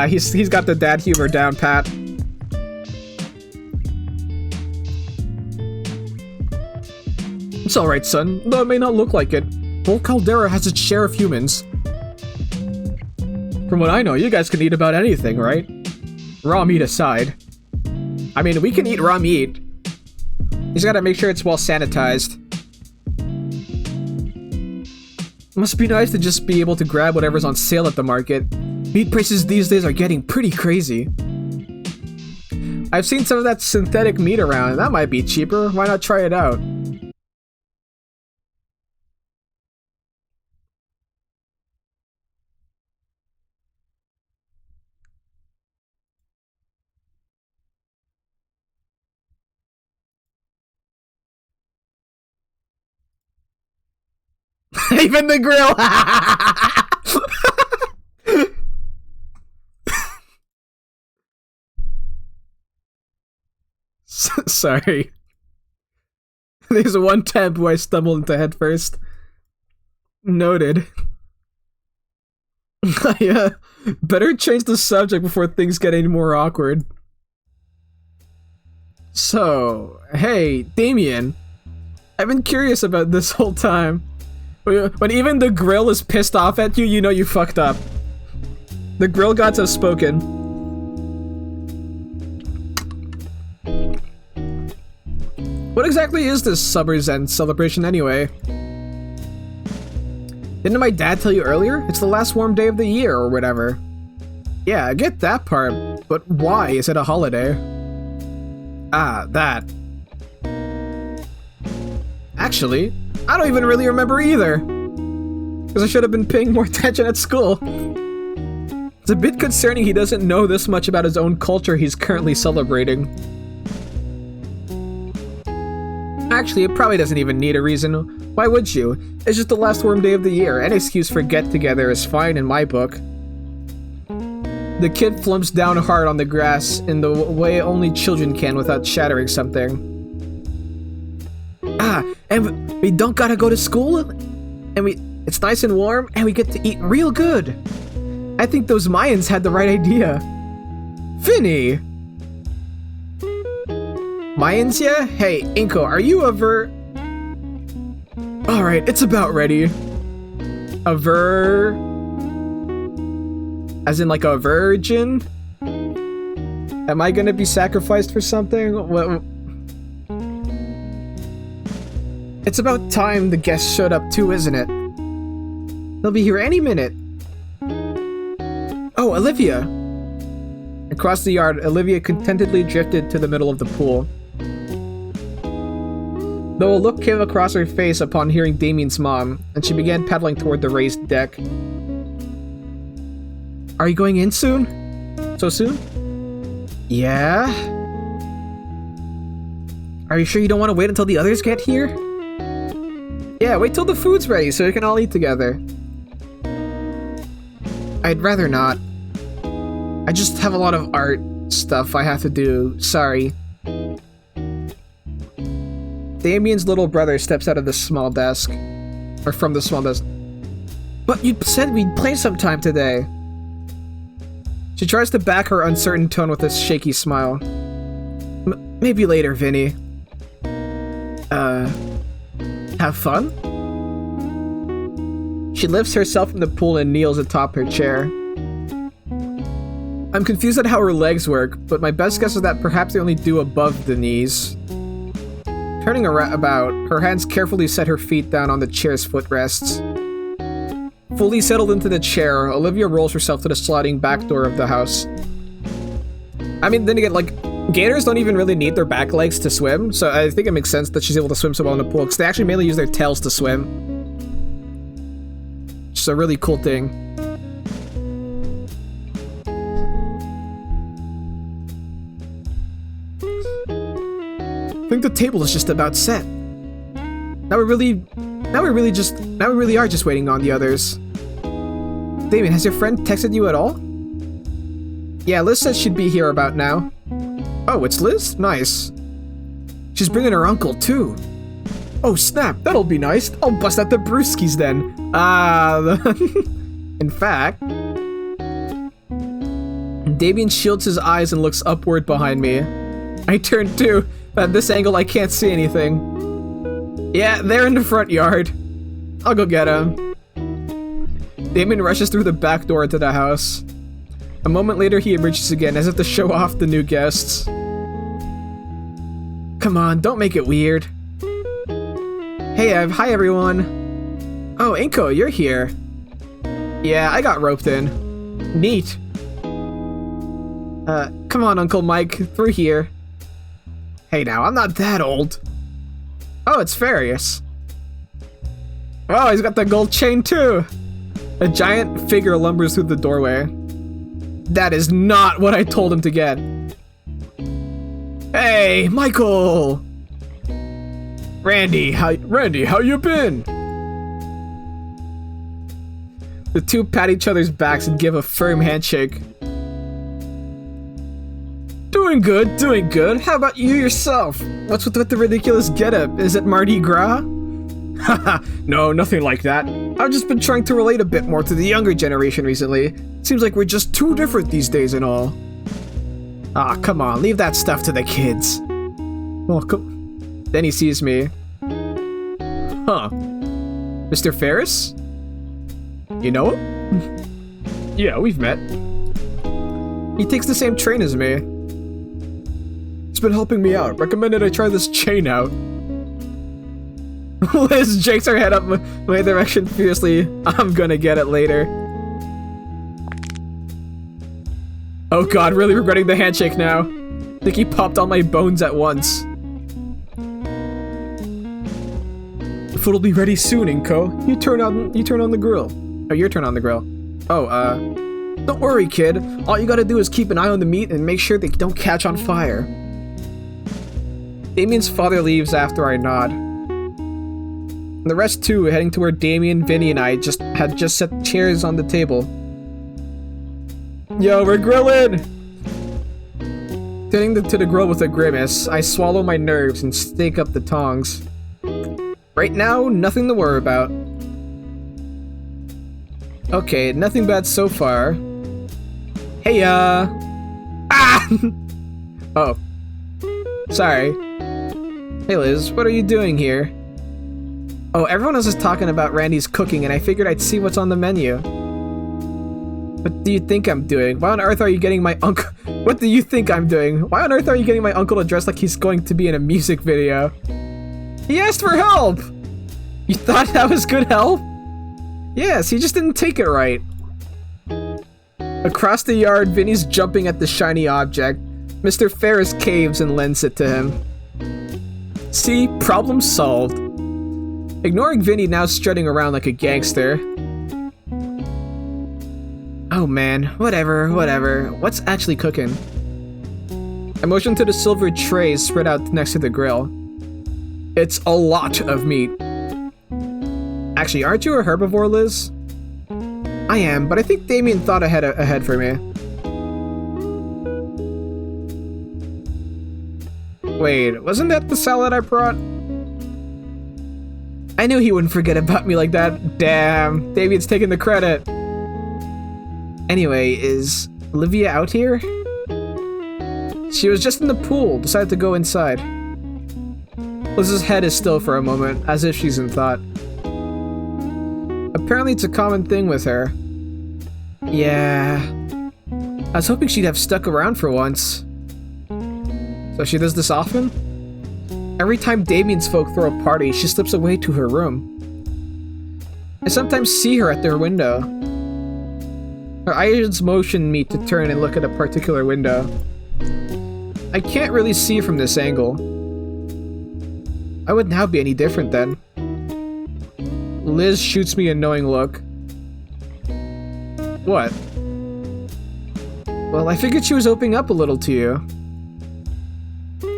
He's got the dad humor down pat. It's alright, son, though it may not look like it. Whole Caldera has its share of humans. From what I know, you guys can eat about anything, right? Raw meat aside. I mean, we can eat raw meat. He's gotta make sure it's well sanitized. Must be nice to just be able to grab whatever's on sale at the market. Meat prices these days are getting pretty crazy. I've seen some of that synthetic meat around. That might be cheaper. Why not try it out? Even the grill! Sorry. There's one tab where I stumbled into head first. Noted. Yeah, better change the subject before things get any more awkward. So, hey, Damien. I've been curious about this whole time. When even the grill is pissed off at you, you know you fucked up. The grill gods have spoken. What exactly is this Summer's End celebration anyway? Didn't my dad tell you earlier? It's the last warm day of the year or whatever. Yeah, I get that part, but why is it a holiday? Ah, that. Actually, I don't even really remember either. Because I should have been paying more attention at school. It's a bit concerning he doesn't know this much about his own culture he's currently celebrating. Actually, it probably doesn't even need a reason. Why would you? It's just the last warm day of the year. Any excuse for get-together is fine in my book. The kid flumps down hard on the grass in the way only children can without shattering something. Ah, and we don't gotta go to school? And it's nice and warm, and we get to eat real good. I think those Mayans had the right idea. Vinny! Mayans, yeah? Hey, Inko, are you ever... Alright, it's about ready. As in like a virgin? Am I gonna be sacrificed for something? What? It's about time the guests showed up too, isn't it? They'll be here any minute. Oh, Olivia! Across the yard, Olivia contentedly drifted to the middle of the pool. Though a look came across her face upon hearing Damien's mom, and she began paddling toward the raised deck. Are you going in soon? So soon? Yeah? Are you sure you don't want to wait until the others get here? Yeah, wait till the food's ready so we can all eat together. I'd rather not. I just have a lot of art stuff I have to do. Sorry. Damien's little brother steps out of the small desk. Or from the small desk. But you said we'd play sometime today. She tries to back her uncertain tone with a shaky smile. Maybe later, Vinny. Have fun? She lifts herself from the pool and kneels atop her chair. I'm confused at how her legs work, but my best guess is that perhaps they only do above the knees. Turning about, her hands carefully set her feet down on the chair's footrests. Fully settled into the chair, Olivia rolls herself to the sliding back door of the house. I mean, then again, like, gators don't even really need their back legs to swim, so I think it makes sense that she's able to swim so well in the pool, because they actually mainly use their tails to swim. Which is a really cool thing. I think the table is just about set. Now we really are just waiting on the others. Damien, has your friend texted you at all? Yeah, Liz said she'd be here about now. Oh, it's Liz? Nice. She's bringing her uncle, too. Oh, snap, that'll be nice. I'll bust out the brewskis then. In fact... Damien shields his eyes and looks upward behind me. I turn too, but at this angle I can't see anything. Yeah, they're in the front yard. I'll go get him. Damien rushes through the back door into the house. A moment later, he emerges again, as if to show off the new guests. Come on, don't make it weird. Hey, Ev. Hi, everyone. Oh, Inko, you're here. Yeah, I got roped in. Neat. Come on, Uncle Mike. Through here. Hey, now, I'm not that old. Oh, it's Farius. Oh, he's got the gold chain, too. A giant figure lumbers through the doorway. That is not what I told him to get. Hey, Michael! Randy, how you been? The two pat each other's backs and give a firm handshake. Doing good. How about you yourself? What's with the ridiculous getup? Is it Mardi Gras? Haha, no, nothing like that. I've just been trying to relate a bit more to the younger generation recently. Seems like we're just too different these days and all. Ah, come on, leave that stuff to the kids. Oh, come. Then he sees me. Huh. Mr. Ferris? You know him? Yeah, we've met. He takes the same train as me. He's been helping me out. Recommended I try this chain out. Liz jakes her head up my direction fiercely. I'm gonna get it later. Oh god, really regretting the handshake now. I think he popped all my bones at once. The food will be ready soon, Inko. You turn on the grill. Oh, your turn on the grill. Oh, don't worry, kid. All you gotta do is keep an eye on the meat and make sure they don't catch on fire. Damien's father leaves after I nod. And the rest too, heading to where Damien, Vinny, and I had just set chairs on the table. Yo, we're grilling! Turning to the grill with a grimace, I swallow my nerves and stake up the tongs. Right now, nothing to worry about. Okay, nothing bad so far. Hey, Ah! Oh. Sorry. Hey, Liz, what are you doing here? Oh, everyone else is talking about Randy's cooking, and I figured I'd see what's on the menu. What do you think I'm doing? Why on earth are you getting my uncle? What do you think I'm doing? Why on earth are you getting my uncle to dress like he's going to be in a music video? He asked for help! You thought that was good help? Yes, he just didn't take it right. Across the yard, Vinny's jumping at the shiny object. Mr. Ferris caves and lends it to him. See? Problem solved. Ignoring Vinny now strutting around like a gangster. Oh man, whatever. What's actually cooking? I motion to the silver trays spread out next to the grill. It's a lot of meat. Actually, aren't you a herbivore, Liz? I am, but I think Damien thought ahead for me. Wait, wasn't that the salad I brought? I knew he wouldn't forget about me like that. Damn, Damien's taking the credit. Anyway, is Olivia out here? She was just in the pool, decided to go inside. Liz's head is still for a moment, as if she's in thought. Apparently it's a common thing with her. Yeah. I was hoping she'd have stuck around for once. So she does this often? Every time Damien's folk throw a party, she slips away to her room. I sometimes see her at their window. Her eyes motion me to turn and look at a particular window. I can't really see from this angle. I would now be any different then. Liz shoots me a knowing look. What? Well, I figured she was opening up a little to you.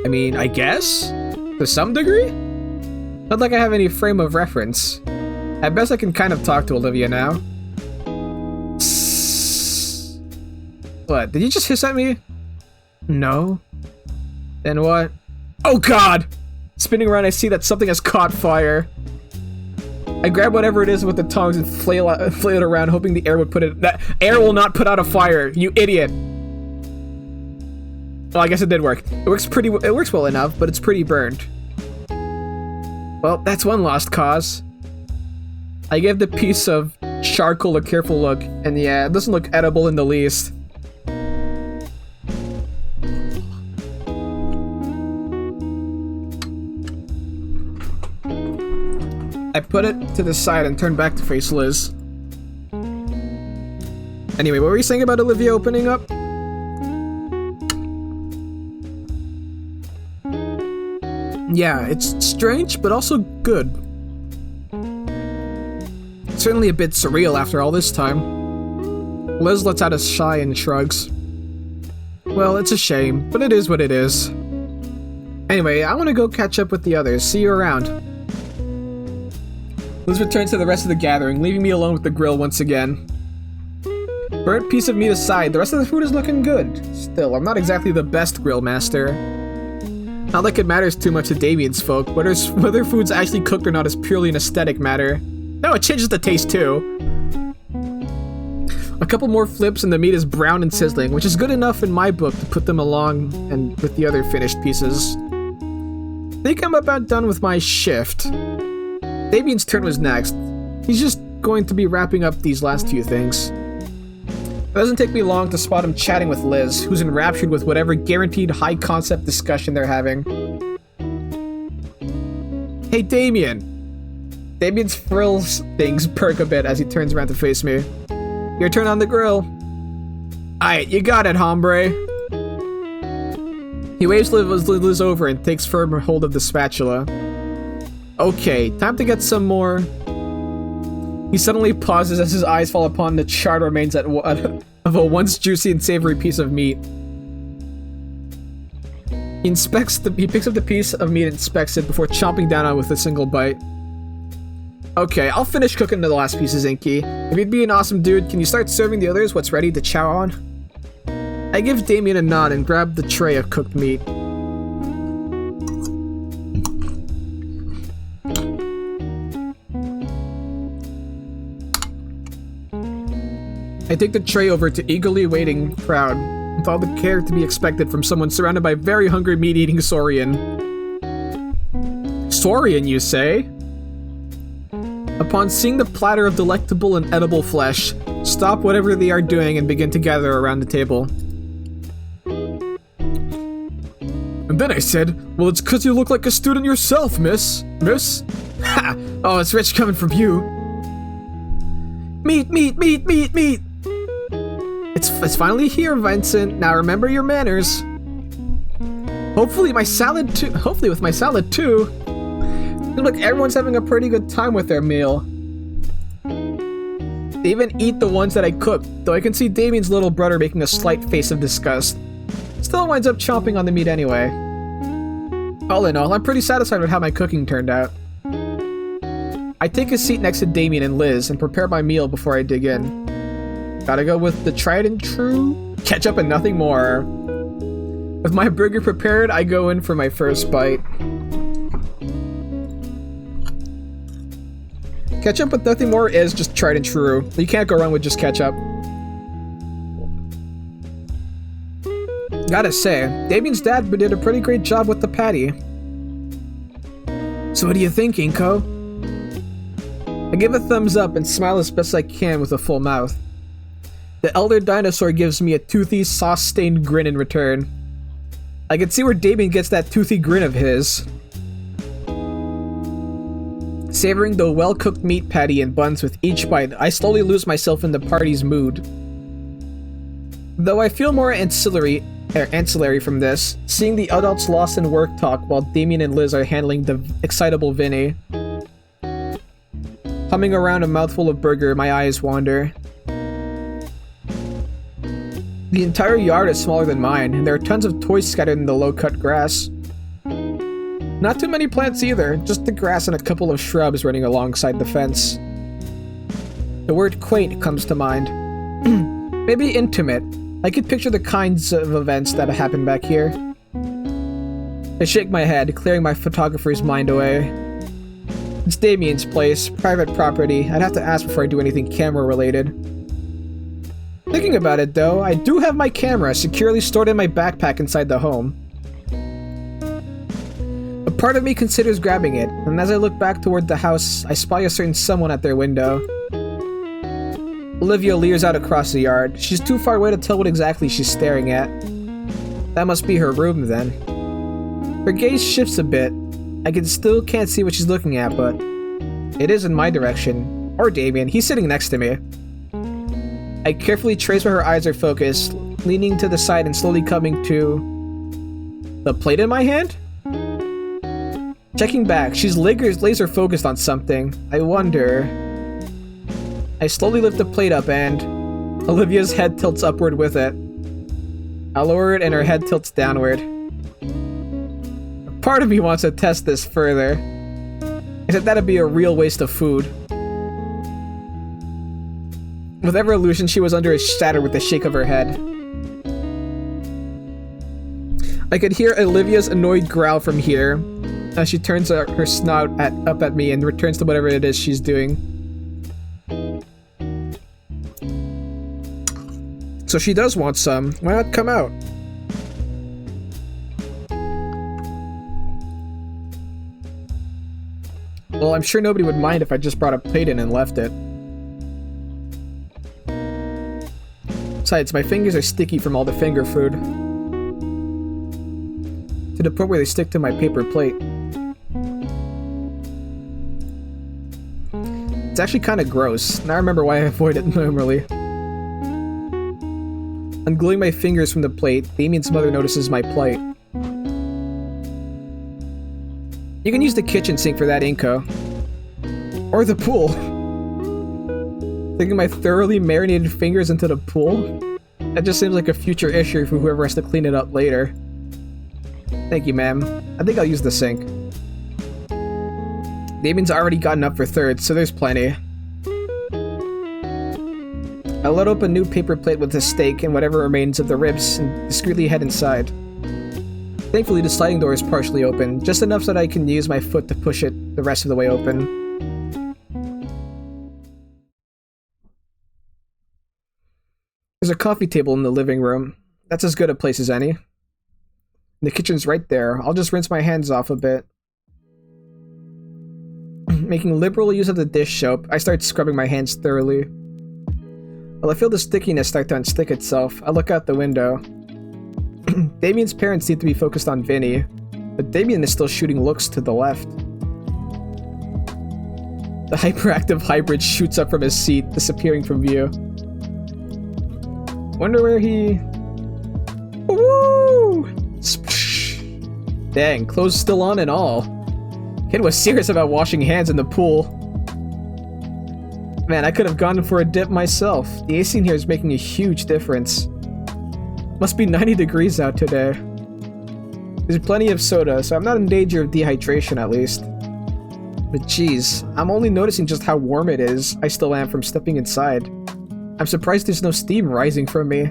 I mean, I guess? To some degree? Not like I have any frame of reference. At best I can kind of talk to Olivia now. What, did you just hiss at me? No. Then what? Oh god! Spinning around I see that something has caught fire. I grab whatever it is with the tongs and flail it around, hoping the air would put it- That air will not put out a fire, you idiot! Well, I guess it did work. It works well enough, but it's pretty burned. Well, that's one lost cause. I give the piece of charcoal a careful look, and yeah, it doesn't look edible in the least. I put it to the side and turn back to face Liz. Anyway, what were you saying about Olivia opening up? Yeah, it's strange, but also good. Certainly a bit surreal after all this time. Liz lets out a sigh and shrugs. Well, it's a shame, but it is what it is. Anyway, I want to go catch up with the others. See you around. Liz returns to the rest of the gathering, leaving me alone with the grill once again. Burnt piece of meat aside, the rest of the food is looking good. Still, I'm not exactly the best grill master. Not like it matters too much to Damien's folk. Whether food's actually cooked or not is purely an aesthetic matter. No, it changes the taste too. A couple more flips and the meat is brown and sizzling, which is good enough in my book to put them along and with the other finished pieces. I think I'm about done with my shift. Damien's turn was next. He's just going to be wrapping up these last few things. It doesn't take me long to spot him chatting with Liz, who's enraptured with whatever guaranteed high-concept discussion they're having. Hey, Damien! Damien's frills things perk a bit as he turns around to face me. Your turn on the grill. Aight, you got it, hombre. He waves Liz over and takes firm hold of the spatula. Okay, time to get some more. He suddenly pauses as his eyes fall upon the charred remains of a once juicy and savory piece of meat. He picks up the piece of meat and inspects it before chomping down on it with a single bite. Okay, I'll finish cooking the last pieces, Inky. If you'd be an awesome dude, can you start serving the others what's ready to chow on? I give Damien a nod and grab the tray of cooked meat. I take the tray over to eagerly waiting crowd, with all the care to be expected from someone surrounded by very hungry meat-eating Saurian. Saurian, you say? Upon seeing the platter of delectable and edible flesh, stop whatever they are doing and begin to gather around the table. And then I said, well, it's 'cause you look like a student yourself, miss. Miss? Ha! Oh, it's rich coming from you. Meat, meat, meat, meat, meat! It's finally here, Vincent. Now remember your manners. Hopefully with my salad too. Look, everyone's having a pretty good time with their meal. They even eat the ones that I cooked, though I can see Damien's little brother making a slight face of disgust. Still winds up chomping on the meat anyway. All in all, I'm pretty satisfied with how my cooking turned out. I take a seat next to Damien and Liz and prepare my meal before I dig in. Gotta go with the tried and true ketchup and nothing more. With my burger prepared, I go in for my first bite. Ketchup with nothing more is just tried and true. You can't go wrong with just ketchup. Gotta say, Damien's dad did a pretty great job with the patty. So what do you think, Inko? I give a thumbs up and smile as best I can with a full mouth. The elder dinosaur gives me a toothy, sauce-stained grin in return. I can see where Damien gets that toothy grin of his. Savoring the well-cooked meat patty and buns with each bite, I slowly lose myself in the party's mood. Though I feel more ancillary from this, seeing the adults lost in work talk while Damien and Liz are handling the excitable Vinny. Humming around a mouthful of burger, my eyes wander. The entire yard is smaller than mine, and there are tons of toys scattered in the low-cut grass. Not too many plants either, just the grass and a couple of shrubs running alongside the fence. The word quaint comes to mind. Maybe intimate. I could picture the kinds of events that happen back here. I shake my head, clearing my photographer's mind away. It's Damien's place, private property. I'd have to ask before I do anything camera-related. Thinking about it, though, I do have my camera securely stored in my backpack inside the home. A part of me considers grabbing it, and as I look back toward the house, I spy a certain someone at their window. Olivia leers out across the yard. She's too far away to tell what exactly she's staring at. That must be her room, then. Her gaze shifts a bit. I still can't see what she's looking at, but it is in my direction. Or Damien, he's sitting next to me. I carefully trace where her eyes are focused, leaning to the side and slowly coming to the plate in my hand? Checking back, she's laser focused on something. I wonder... I slowly lift the plate up and Olivia's head tilts upward with it. I lower it and her head tilts downward. Part of me wants to test this further, except that'd be a real waste of food. Whatever illusion she was under is shattered with the shake of her head. I could hear Olivia's annoyed growl from here as she turns her snout up at me and returns to whatever it is she's doing. So she does want some. Why not come out? Well, I'm sure nobody would mind if I just brought a plate in and left it. Besides, my fingers are sticky from all the finger food. To the point where they stick to my paper plate. It's actually kind of gross, and I remember why I avoid it normally. Ungluing my fingers from the plate, Damien's mother notices my plight. You can use the kitchen sink for that, Inko. Or the pool. Sticking my thoroughly marinated fingers into the pool? That just seems like a future issue for whoever has to clean it up later. Thank you, ma'am. I think I'll use the sink. Damien's already gotten up for third, so there's plenty. I load up a new paper plate with the steak and whatever remains of the ribs and discreetly head inside. Thankfully, the sliding door is partially open, just enough so that I can use my foot to push it the rest of the way open. There's a coffee table in the living room. That's as good a place as any. The kitchen's right there. I'll just rinse my hands off a bit. Making liberal use of the dish soap, I start scrubbing my hands thoroughly. While I feel the stickiness start to unstick itself, I look out the window. Damien's parents seem to be focused on Vinny, but Damien is still shooting looks to the left. The hyperactive hybrid shoots up from his seat, disappearing from view. Wonder where he... Woo! Dang, clothes still on and all. Kid was serious about washing hands in the pool. Man, I could have gone for a dip myself. The AC in here is making a huge difference. Must be 90 degrees out today. There's plenty of soda, so I'm not in danger of dehydration at least. But geez, I'm only noticing just how warm it is. I still am from stepping inside. I'm surprised there's no steam rising from me.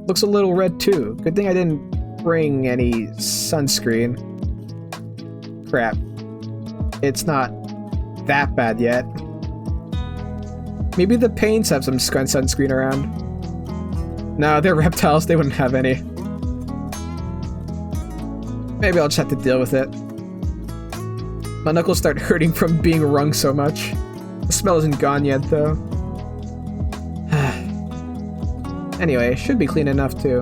Looks a little red too. Good thing I didn't bring any sunscreen. Crap. It's not that bad yet. Maybe the paints have some sunscreen around. No, they're reptiles, they wouldn't have any. Maybe I'll just have to deal with it. My knuckles start hurting from being wrung so much. The smell isn't gone yet, though. Anyway, should be clean enough, too.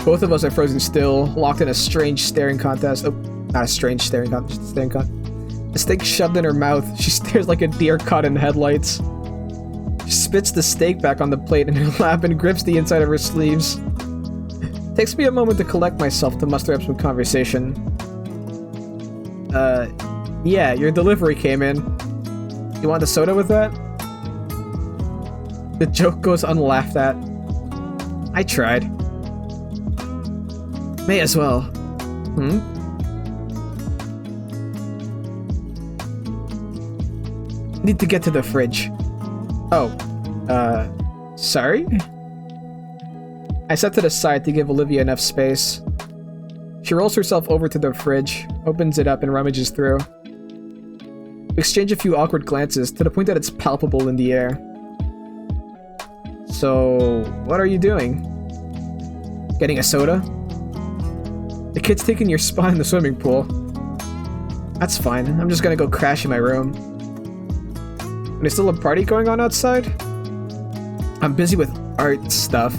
Both of us are frozen still, locked in a strange staring contest. Oh, not a strange staring contest, just a staring contest. A steak shoved in her mouth, she stares like a deer caught in headlights. She spits the steak back on the plate in her lap and grips the inside of her sleeves. Takes me a moment to collect myself to muster up some conversation. Yeah, your delivery came in. You want a soda with that? The joke goes unlaughed at. I tried. May as well. Need to get to the fridge. Oh, sorry? I step to the side to give Olivia enough space. She rolls herself over to the fridge, opens it up, and rummages through. We exchange a few awkward glances to the point that it's palpable in the air. So, what are you doing? Getting a soda? The kid's taking your spot in the swimming pool. That's fine, I'm just gonna go crash in my room. There's still a party going on outside? I'm busy with art stuff.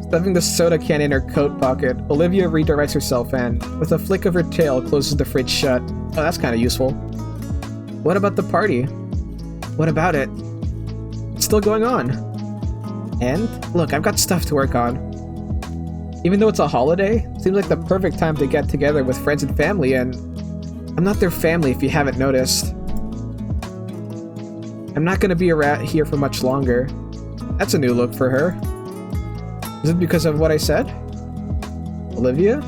Stuffing the soda can in her coat pocket, Olivia redirects herself and, with a flick of her tail, closes the fridge shut. Oh, that's kind of useful. What about the party? What about it? It's still going on. And, look, I've got stuff to work on. Even though it's a holiday, it seems like the perfect time to get together with friends and family, and I'm not their family if you haven't noticed. I'm not gonna be around here for much longer. That's a new look for her. Is it because of what I said? Olivia?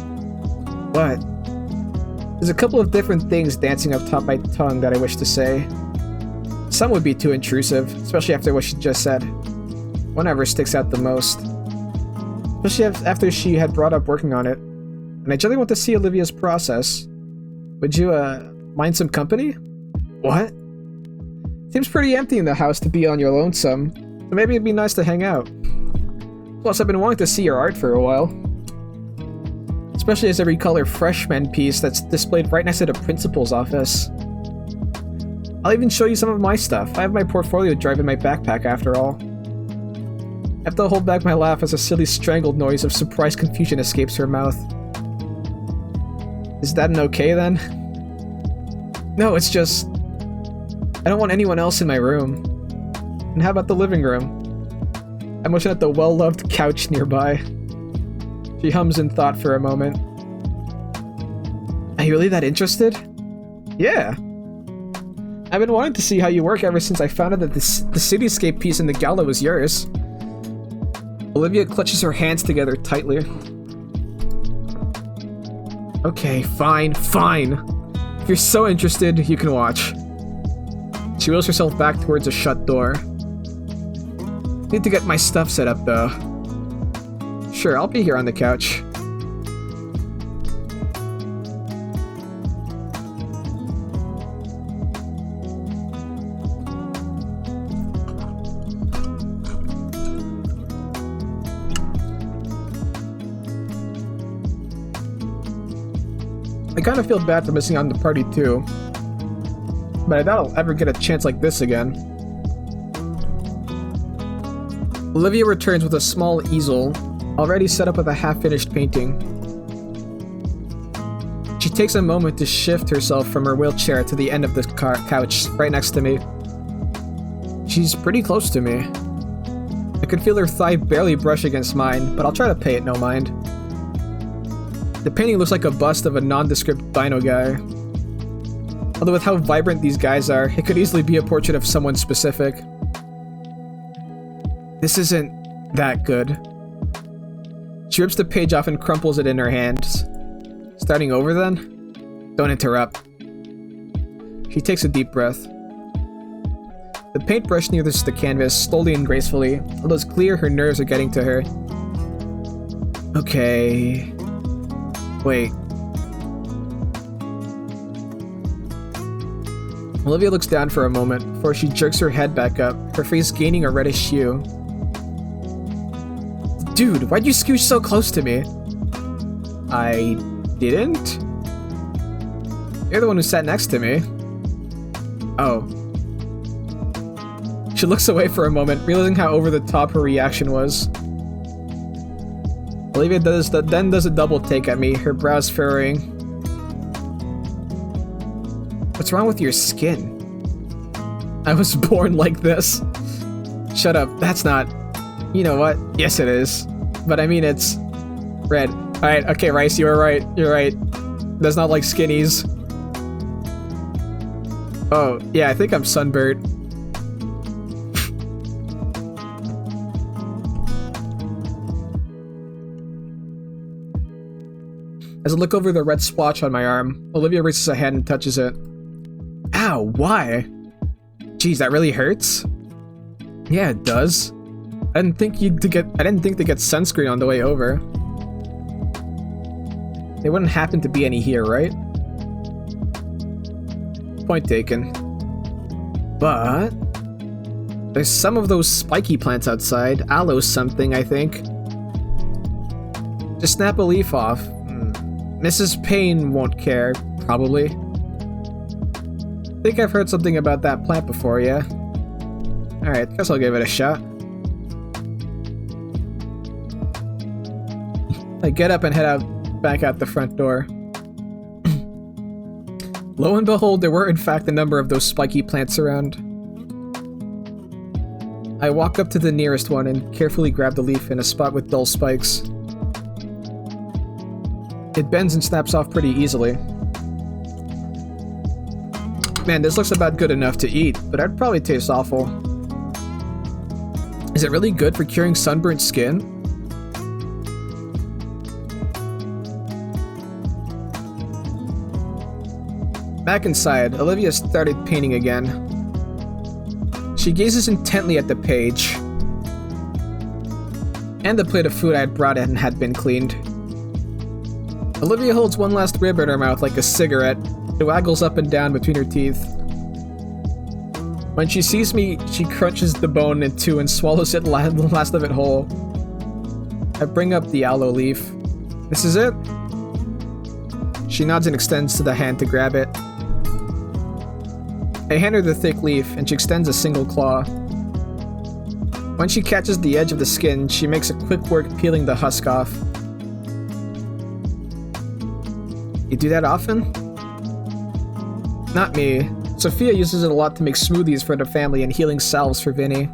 What? There's a couple of different things dancing up top my tongue that I wish to say. Some would be too intrusive, especially after what she just said. One ever sticks out the most. Especially after she had brought up working on it. And I generally want to see Olivia's process. Would you, mind some company? What? Seems pretty empty in the house to be on your lonesome, so maybe it'd be nice to hang out. Plus, I've been wanting to see your art for a while. Especially as I recall her freshman piece that's displayed right next to the principal's office. I'll even show you some of my stuff. I have my portfolio drive in my backpack after all. I have to hold back my laugh as a silly strangled noise of surprised confusion escapes her mouth. Is that an okay then? No, it's just... I don't want anyone else in my room. And how about the living room? I motion at the well-loved couch nearby. She hums in thought for a moment. Are you really that interested? Yeah. I've been wanting to see how you work ever since I found out that the cityscape piece in the gala was yours. Olivia clutches her hands together tightly. Okay, fine. If you're so interested, you can watch. She wheels herself back towards a shut door. Need to get my stuff set up, though. Sure, I'll be here on the couch. I kind of feel bad for missing out on the party, too. But I doubt I'll ever get a chance like this again. Olivia returns with a small easel, already set up with a half-finished painting. She takes a moment to shift herself from her wheelchair to the end of the couch, right next to me. She's pretty close to me. I can feel her thigh barely brush against mine, but I'll try to pay it no mind. The painting looks like a bust of a nondescript dino guy. Although with how vibrant these guys are, it could easily be a portrait of someone specific. This isn't that good. She rips the page off and crumples it in her hands. Starting over then? Don't interrupt. She takes a deep breath. The paintbrush nears the canvas slowly and gracefully, although it's clear her nerves are getting to her. Okay... Wait. Olivia looks down for a moment before she jerks her head back up, her face gaining a reddish hue. Dude, why'd you scooch so close to me? I didn't? You're the one who sat next to me. Oh. She looks away for a moment, realizing how over the top her reaction was. Olivia then does a double take at me, her brows furrowing. What's wrong with your skin? I was born like this. Shut up, that's not... You know what? Yes it is. But I mean it's... red. Alright, okay, Rice, you were right. You're right. That's not like skinnies. Oh, yeah, I think I'm sunburned. As I look over the red splotch on my arm, Olivia raises a hand and touches it. Ow, why? Geez, that really hurts? Yeah, it does. I didn't think to get sunscreen on the way over. There wouldn't happen to be any here, right? Point taken. But there's some of those spiky plants outside. Aloe something, I think. Just snap a leaf off. Mrs. Payne won't care, probably. Think I've heard something about that plant before, yeah? Alright, guess I'll give it a shot. I get up and head back out the front door. Lo and behold, there were in fact a number of those spiky plants around. I walk up to the nearest one and carefully grab the leaf in a spot with dull spikes. It bends and snaps off pretty easily. Man, this looks about good enough to eat, but it'd probably taste awful. Is it really good for curing sunburnt skin? Back inside, Olivia started painting again. She gazes intently at the page and the plate of food I had brought in had been cleaned. Olivia holds one last rib in her mouth like a cigarette. It waggles up and down between her teeth. When she sees me, she crunches the bone in two and swallows the last of it whole. I bring up the aloe leaf. This is it? She nods and extends to the hand to grab it. I hand her the thick leaf, and she extends a single claw. When she catches the edge of the skin, she makes a quick work peeling the husk off. You do that often? Not me. Sophia uses it a lot to make smoothies for the family and healing salves for Vinny.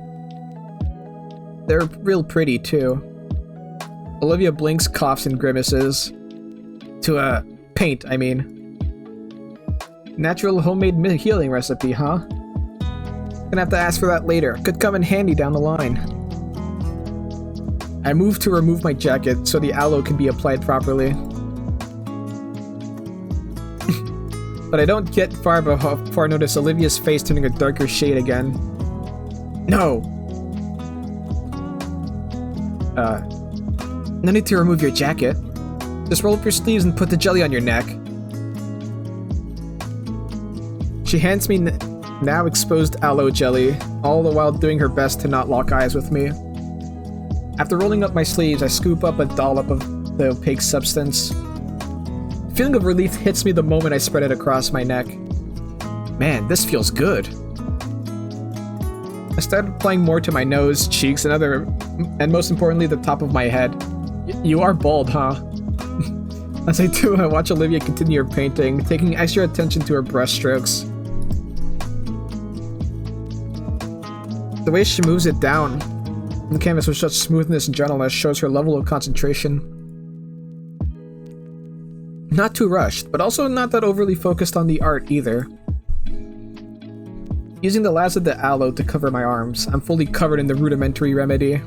They're real pretty, too. Olivia blinks, coughs, and grimaces. To, paint, I mean. Natural homemade healing recipe, huh? Gonna have to ask for that later. Could come in handy down the line. I move to remove my jacket so the aloe can be applied properly. But I don't get far before I notice Olivia's face turning a darker shade again. No! No need to remove your jacket. Just roll up your sleeves and put the jelly on your neck. She hands me now exposed aloe jelly, all the while doing her best to not lock eyes with me. After rolling up my sleeves, I scoop up a dollop of the opaque substance. The feeling of relief hits me the moment I spread it across my neck. Man, this feels good. I started applying more to my nose, cheeks, and most importantly, the top of my head. You are bald, huh? As I do, I watch Olivia continue her painting, taking extra attention to her brush strokes. The way she moves it down the canvas with such smoothness and gentleness shows her level of concentration. Not too rushed, but also not that overly focused on the art either. Using the last of the aloe to cover my arms, I'm fully covered in the rudimentary remedy.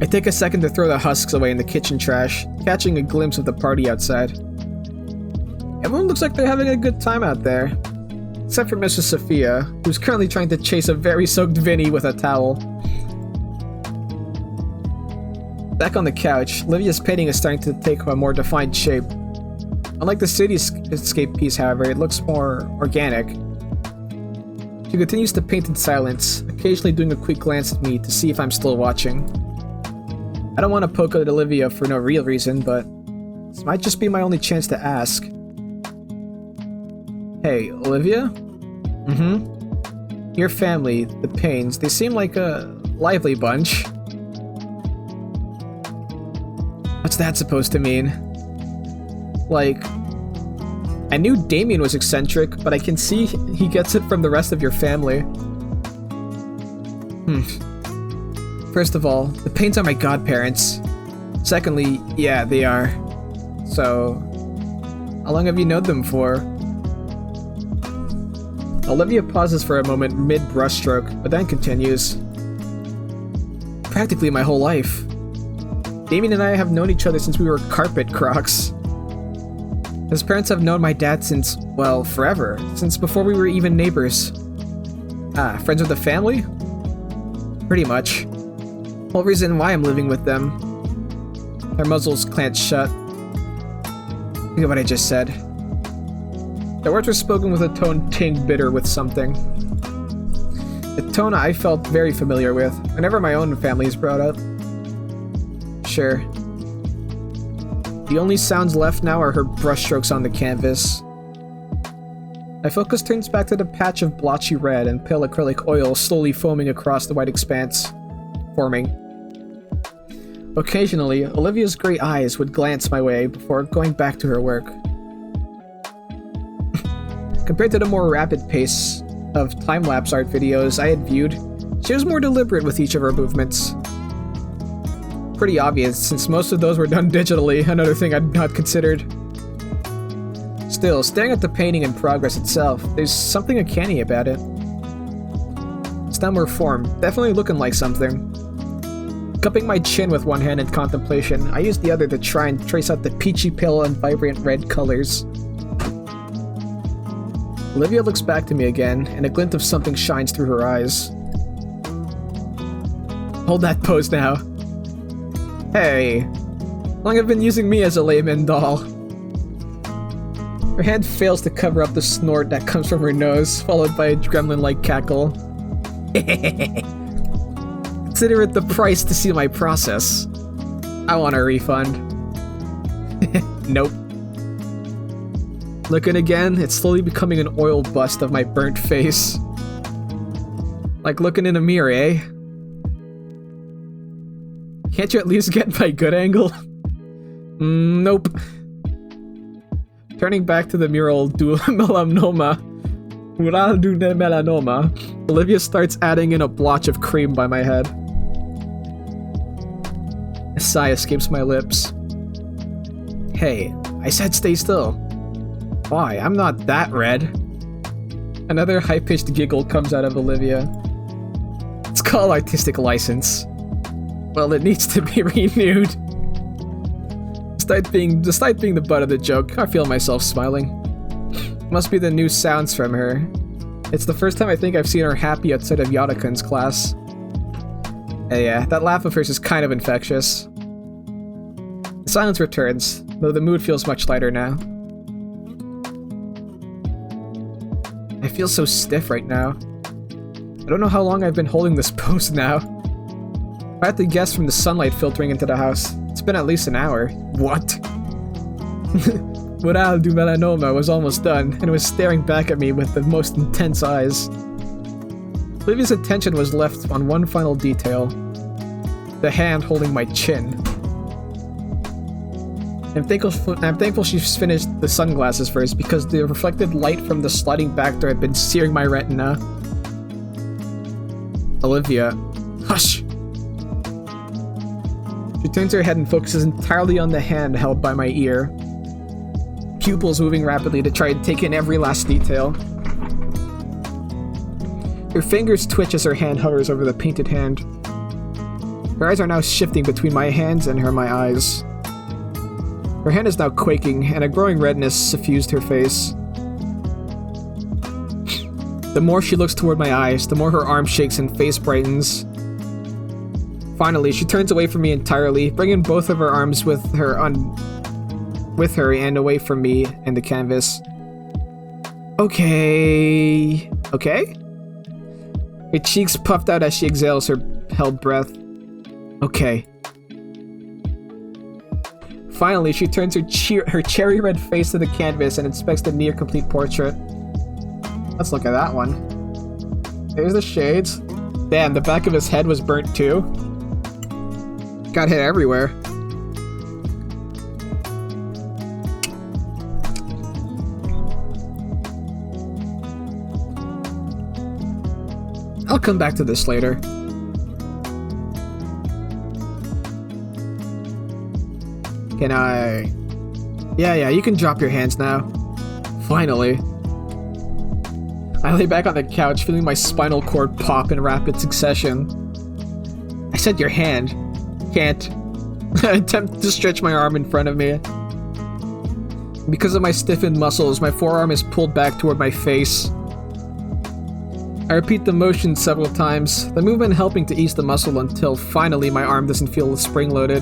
I take a second to throw the husks away in the kitchen trash, catching a glimpse of the party outside. Everyone looks like they're having a good time out there. Except for Mrs. Sophia, who's currently trying to chase a very soaked Vinny with a towel. Back on the couch, Olivia's painting is starting to take a more defined shape. Unlike the cityscape piece, however, it looks more organic. She continues to paint in silence, occasionally doing a quick glance at me to see if I'm still watching. I don't want to poke at Olivia for no real reason, but this might just be my only chance to ask. Hey, Olivia? Your family, the Paynes, they seem like a lively bunch. What's that supposed to mean? Like, I knew Damien was eccentric, but I can see he gets it from the rest of your family. First of all, the Paynes are my godparents. Secondly, yeah, they are. So, how long have you known them for? Olivia pauses for a moment mid-brushstroke, but then continues. Practically my whole life. Damien and I have known each other since we were carpet crocs. His parents have known my dad since, well, forever. Since before we were even neighbors. Ah, friends with the family? Pretty much. Whole reason why I'm living with them. Their muzzles clenched shut. Look at what I just said. The words were spoken with a tone tinged bitter with something. A tone I felt very familiar with, whenever my own family is brought up. Sure. The only sounds left now are her brushstrokes on the canvas. My focus turns back to the patch of blotchy red and pale acrylic oil slowly foaming across the white expanse, forming. Occasionally, Olivia's gray eyes would glance my way before going back to her work. Compared to the more rapid pace of time-lapse art videos I had viewed, she was more deliberate with each of her movements. Pretty obvious, since most of those were done digitally, another thing I'd not considered. Still, staring at the painting in progress itself, there's something uncanny about it. Stem or form, definitely looking like something. Cupping my chin with one hand in contemplation, I used the other to try and trace out the peachy pale and vibrant red colors. Olivia looks back to me again, and a glint of something shines through her eyes. Hold that pose now. Hey, how long have you been using me as a layman doll? Her hand fails to cover up the snort that comes from her nose, followed by a gremlin-like cackle. Consider it the price to see my process. I want a refund. Nope. Looking again, it's slowly becoming an oil bust of my burnt face. Like looking in a mirror, eh? Can't you at least get my good angle? Nope. Turning back to the mural du melanoma, Olivia starts adding in a blotch of cream by my head. A sigh escapes my lips. Hey, I said stay still. Why? I'm not that red. Another high-pitched giggle comes out of Olivia. It's called artistic license. Well, it needs to be renewed. Despite being the butt of the joke, I feel myself smiling. Must be the new sounds from her. It's the first time I think I've seen her happy outside of Yodakun's class. Yeah, that laugh of hers is kind of infectious. The silence returns, though the mood feels much lighter now. I feel so stiff right now. I don't know how long I've been holding this pose now. If I had to guess from the sunlight filtering into the house, it's been at least an hour. What? Mural du melanoma was almost done, and was staring back at me with the most intense eyes. Olivia's attention was left on one final detail. The hand holding my chin. I'm thankful she's finished the sunglasses first, because the reflected light from the sliding back door had been searing my retina. Olivia. Hush! She turns her head and focuses entirely on the hand held by my ear. Pupils moving rapidly to try and take in every last detail. Her fingers twitch as her hand hovers over the painted hand. Her eyes are now shifting between my hands and my eyes. Her hand is now quaking, and a growing redness suffused her face. The more she looks toward my eyes, the more her arm shakes and face brightens. Finally, she turns away from me entirely, bringing both of her arms with her and away from me and the canvas. Okay. Okay? Her cheeks puffed out as she exhales her held breath. Okay. Finally, she turns her cherry red face to the canvas and inspects the near complete portrait. Let's look at that one. There's the shades. Damn, the back of his head was burnt too. Got hit everywhere. I'll come back to this later. Can I... Yeah, you can drop your hands now. Finally. I lay back on the couch, feeling my spinal cord pop in rapid succession. I said your hand. Can't. I attempt to stretch my arm in front of me. Because of my stiffened muscles, my forearm is pulled back toward my face. I repeat the motion several times, the movement helping to ease the muscle until finally my arm doesn't feel spring-loaded.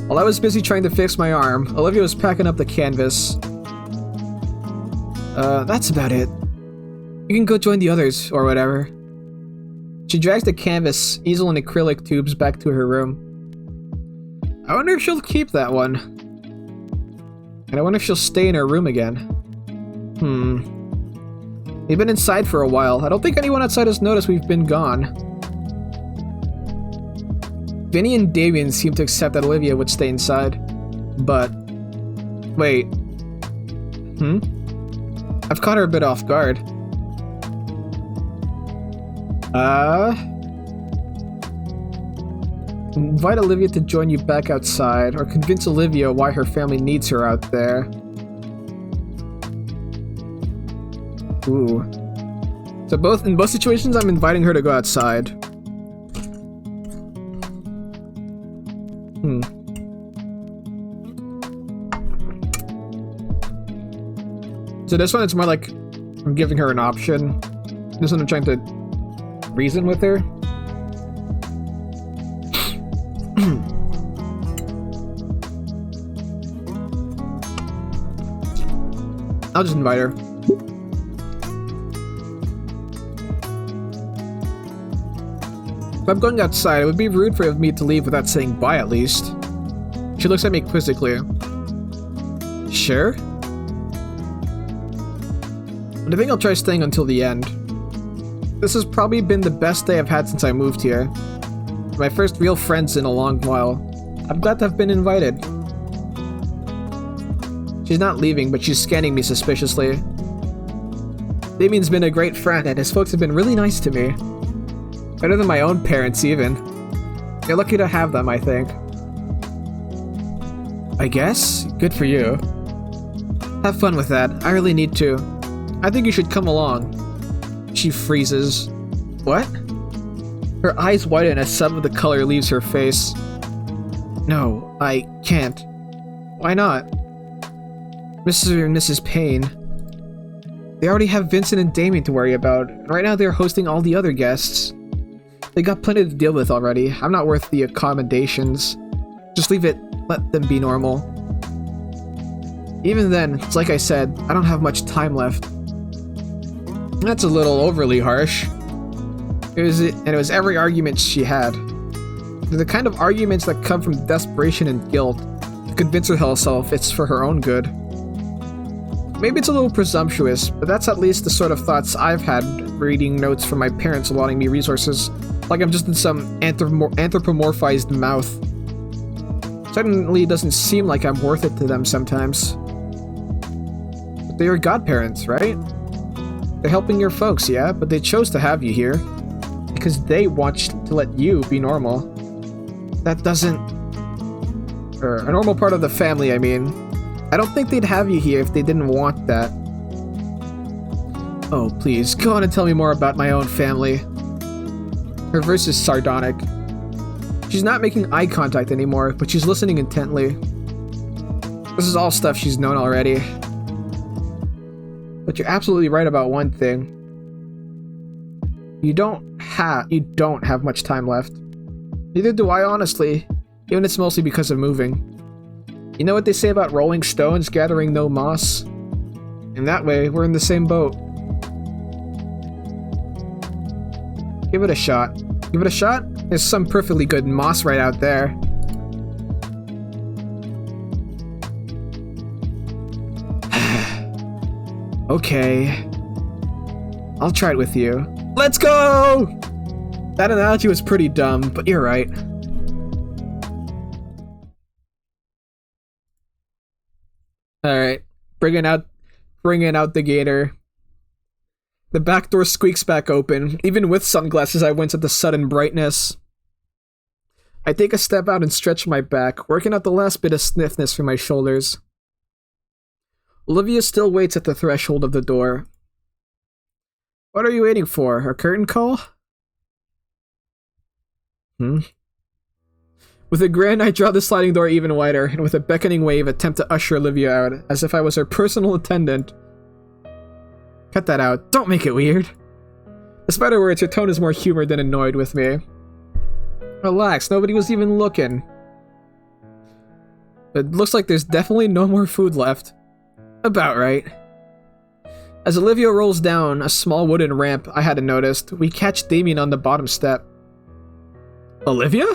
While I was busy trying to fix my arm, Olivia was packing up the canvas. That's about it. You can go join the others, or whatever. She drags the canvas, easel, and acrylic tubes back to her room. I wonder if she'll keep that one. And I wonder if she'll stay in her room again. We've been inside for a while. I don't think anyone outside has noticed we've been gone. Vinny and Damien seem to accept that Olivia would stay inside. But... wait. I've caught her a bit off guard. Invite Olivia to join you back outside, or convince Olivia why her family needs her out there. Ooh. So in both situations, I'm inviting her to go outside. So this one, it's more like I'm giving her an option. This one, I'm trying to reason with her. I'll just invite her. If I'm going outside, it would be rude for me to leave without saying bye at least. She looks at me quizzically. Sure? But I think I'll try staying until the end. This has probably been the best day I've had since I moved here. My first real friends in a long while. I'm glad to have been invited. She's not leaving, but she's scanning me suspiciously. Damien's been a great friend, and his folks have been really nice to me. Better than my own parents, even. You're lucky to have them, I think. I guess? Good for you. Have fun with that. I really need to. I think you should come along. She freezes. What? Her eyes widen as some of the color leaves her face. No, I can't. Why not? Mr. and Mrs. Payne. They already have Vincent and Damien to worry about, and right now they're hosting all the other guests. They got plenty to deal with already. I'm not worth the accommodations. Just leave it. Let them be normal. Even then, it's like I said, I don't have much time left. That's a little overly harsh. It was every argument she had. They're the kind of arguments that come from desperation and guilt, to convince herself it's for her own good. Maybe it's a little presumptuous, but that's at least the sort of thoughts I've had reading notes from my parents allotting me resources, like I'm just in some anthropomorphized mouth. Certainly doesn't seem like I'm worth it to them sometimes. But they're your godparents, right? They're helping your folks, yeah, but they chose to have you here. Because they want to let you be normal. That doesn't... a normal part of the family, I mean. I don't think they'd have you here if they didn't want that. Oh, please, go on and tell me more about my own family. Her voice is sardonic. She's not making eye contact anymore, but she's listening intently. This is all stuff she's known already. But you're absolutely right about one thing. You don't have much time left. Neither do I, honestly. Even if it's mostly because of moving. You know what they say about rolling stones gathering no moss? In that way, we're in the same boat. Give it a shot. Give it a shot? There's some perfectly good moss right out there. Okay. I'll try it with you. Let's go! That analogy was pretty dumb, but you're right. Alright. Bringing out the gator. The back door squeaks back open. Even with sunglasses, I wince at the sudden brightness. I take a step out and stretch my back, working out the last bit of stiffness from my shoulders. Olivia still waits at the threshold of the door. What are you waiting for? A curtain call? With a grin, I draw the sliding door even wider, and with a beckoning wave, attempt to usher Olivia out, as if I was her personal attendant. Cut that out. Don't make it weird. Despite her words, her tone is more humored than annoyed with me. Relax, nobody was even looking. It looks like there's definitely no more food left. About right. As Olivia rolls down a small wooden ramp I hadn't noticed, we catch Damien on the bottom step. Olivia?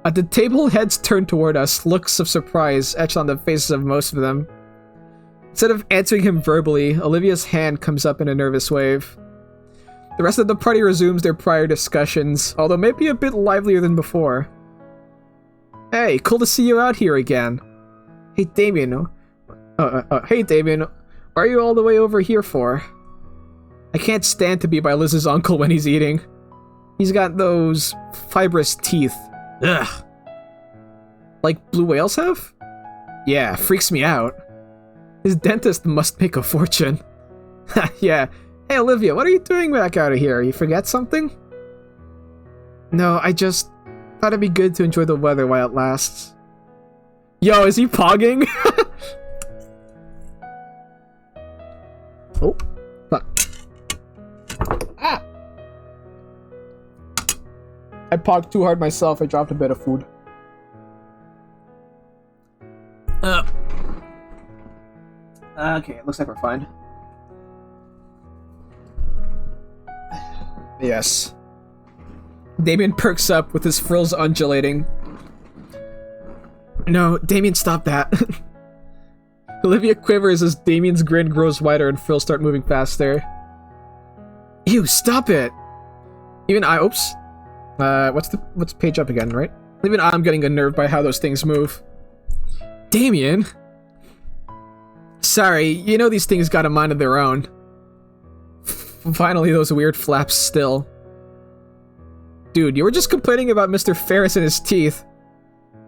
At the table, heads turned toward us, looks of surprise etched on the faces of most of them. Instead of answering him verbally, Olivia's hand comes up in a nervous wave. The rest of the party resumes their prior discussions, although maybe a bit livelier than before. Hey, cool to see you out here again. Hey, Damien. Hey, Damien. What are you all the way over here for? I can't stand to be by Liz's uncle when he's eating. He's got those fibrous teeth. Ugh. Like blue whales have? Yeah, freaks me out. His dentist must make a fortune. Yeah. Hey, Olivia, what are you doing back out of here? You forget something? No, I just thought it'd be good to enjoy the weather while it lasts. Yo, is he pogging? Oh. Fuck. Ah! I pogged too hard myself. I dropped a bit of food. Okay, it looks like we're fine. Yes. Damien perks up with his frills undulating. No, Damien, stop that. Olivia quivers as Damien's grin grows wider and frills start moving faster. Ew, stop it! Oops. What's page up again, right? Even I'm getting unnerved by how those things move. Damien! Sorry, you know these things got a mind of their own. Finally, those weird flaps still. Dude, you were just complaining about Mr. Ferris and his teeth.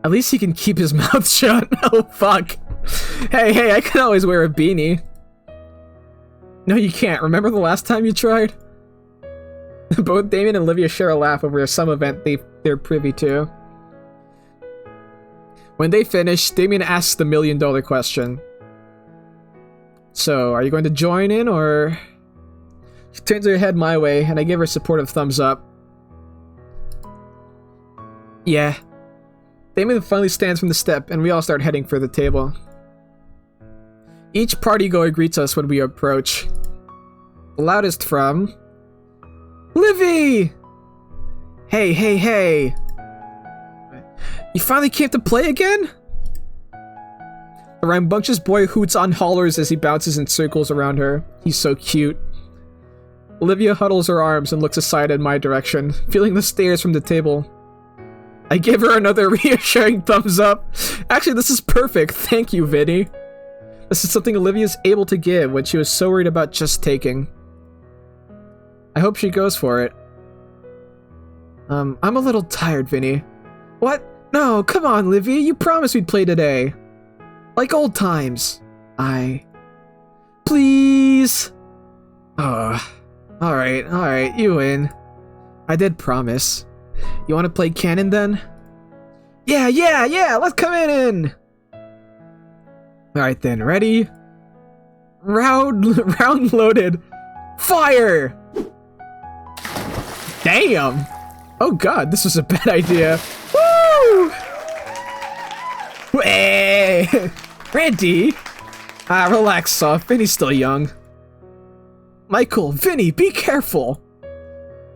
At least he can keep his mouth shut. Oh, fuck. Hey, I can always wear a beanie. No, you can't. Remember the last time you tried? Both Damien and Olivia share a laugh over some event they're privy to. When they finish, Damien asks the million-dollar question. So, are you going to join in, or...? She turns her head my way, and I give her a supportive thumbs up. Yeah. Damien finally stands from the step, and we all start heading for the table. Each party-goer greets us when we approach. The loudest from... Livy! Hey. You finally came to play again? The rambunctious boy hoots on hollers as he bounces in circles around her. He's so cute. Olivia huddles her arms and looks aside in my direction, feeling the stares from the table. I give her another reassuring thumbs up. Actually, this is perfect. Thank you, Vinny. This is something Olivia's able to give when she was so worried about just taking. I hope she goes for it. I'm a little tired, Vinny. What? No, come on, Olivia. You promised we'd play today. Like old times. Please? Alright, you win. I did promise. You want to play cannon then? Yeah, let's come in! Alright then, ready? Round loaded. Fire! Damn! Oh god, this was a bad idea. Woo! Hey! Randy! Relax, Soft. Vinny's still young. Michael, Vinny, be careful!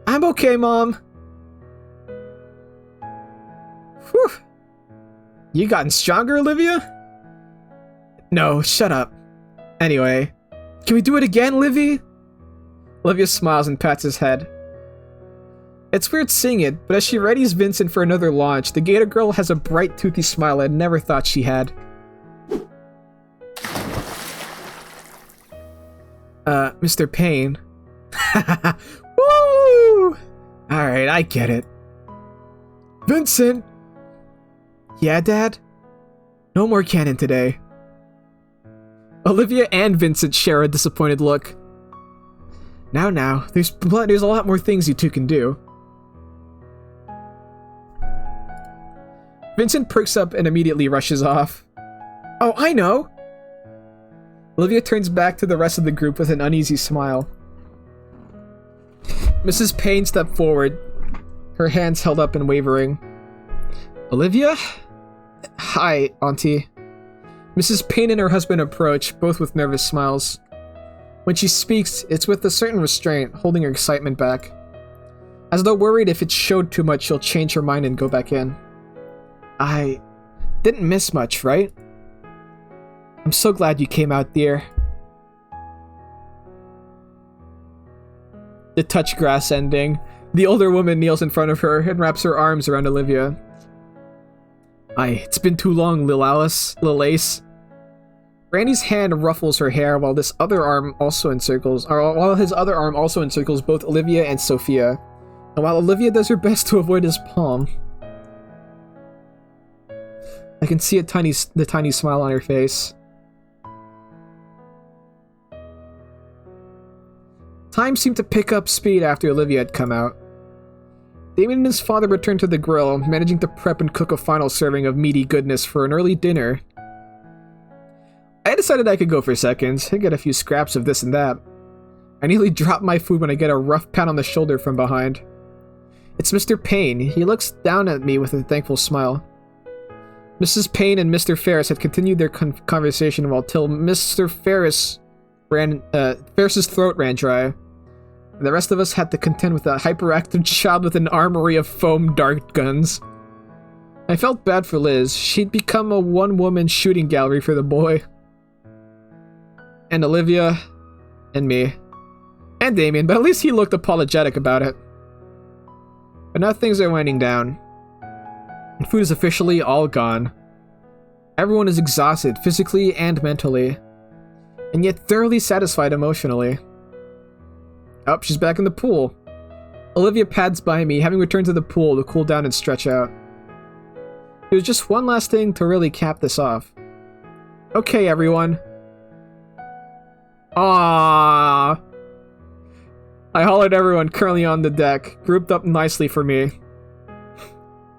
I'm okay, Mom. Whew. You gotten stronger, Olivia? No, shut up. Anyway, can we do it again, Livy? Olivia smiles and pats his head. It's weird seeing it, but as she readies Vincent for another launch, the Gator Girl has a bright, toothy smile I never thought she had. Mr. Payne. Woo! Alright, I get it. Vincent! Yeah, Dad? No more cannon today. Olivia and Vincent share a disappointed look. Now, there's a lot more things you two can do. Vincent perks up and immediately rushes off. Oh, I know! Olivia turns back to the rest of the group with an uneasy smile. Mrs. Payne stepped forward, her hands held up and wavering. Olivia? Hi, Auntie. Mrs. Payne and her husband approach, both with nervous smiles. When she speaks, it's with a certain restraint, holding her excitement back. As though worried if it showed too much, she'll change her mind and go back in. I didn't miss much, right? I'm so glad you came out, dear. The touch grass ending. The older woman kneels in front of her and wraps her arms around Olivia. It's been too long, Lil Ace. Randy's hand ruffles her hair while his other arm also encircles both Olivia and Sophia, and while Olivia does her best to avoid his palm. I can see the tiny smile on her face. Time seemed to pick up speed after Olivia had come out. Damien and his father returned to the grill, managing to prep and cook a final serving of meaty goodness for an early dinner. I decided I could go for seconds and get a few scraps of this and that. I nearly drop my food when I get a rough pat on the shoulder from behind. It's Mr. Payne. He looks down at me with a thankful smile. Mrs. Payne and Mr. Ferris had continued their conversation till Mr. Ferris's throat ran dry. And the rest of us had to contend with a hyperactive child with an armory of foam dart guns. I felt bad for Liz. She'd become a one-woman shooting gallery for the boy. And Olivia. And me. And Damien, but at least he looked apologetic about it. But now things are winding down. And food is officially all gone. Everyone is exhausted, physically and mentally. And yet thoroughly satisfied emotionally. Oh, she's back in the pool. Olivia pads by me, having returned to the pool to cool down and stretch out. There's just one last thing to really cap this off. Okay, everyone. Ah. I hollered at everyone currently on the deck, grouped up nicely for me.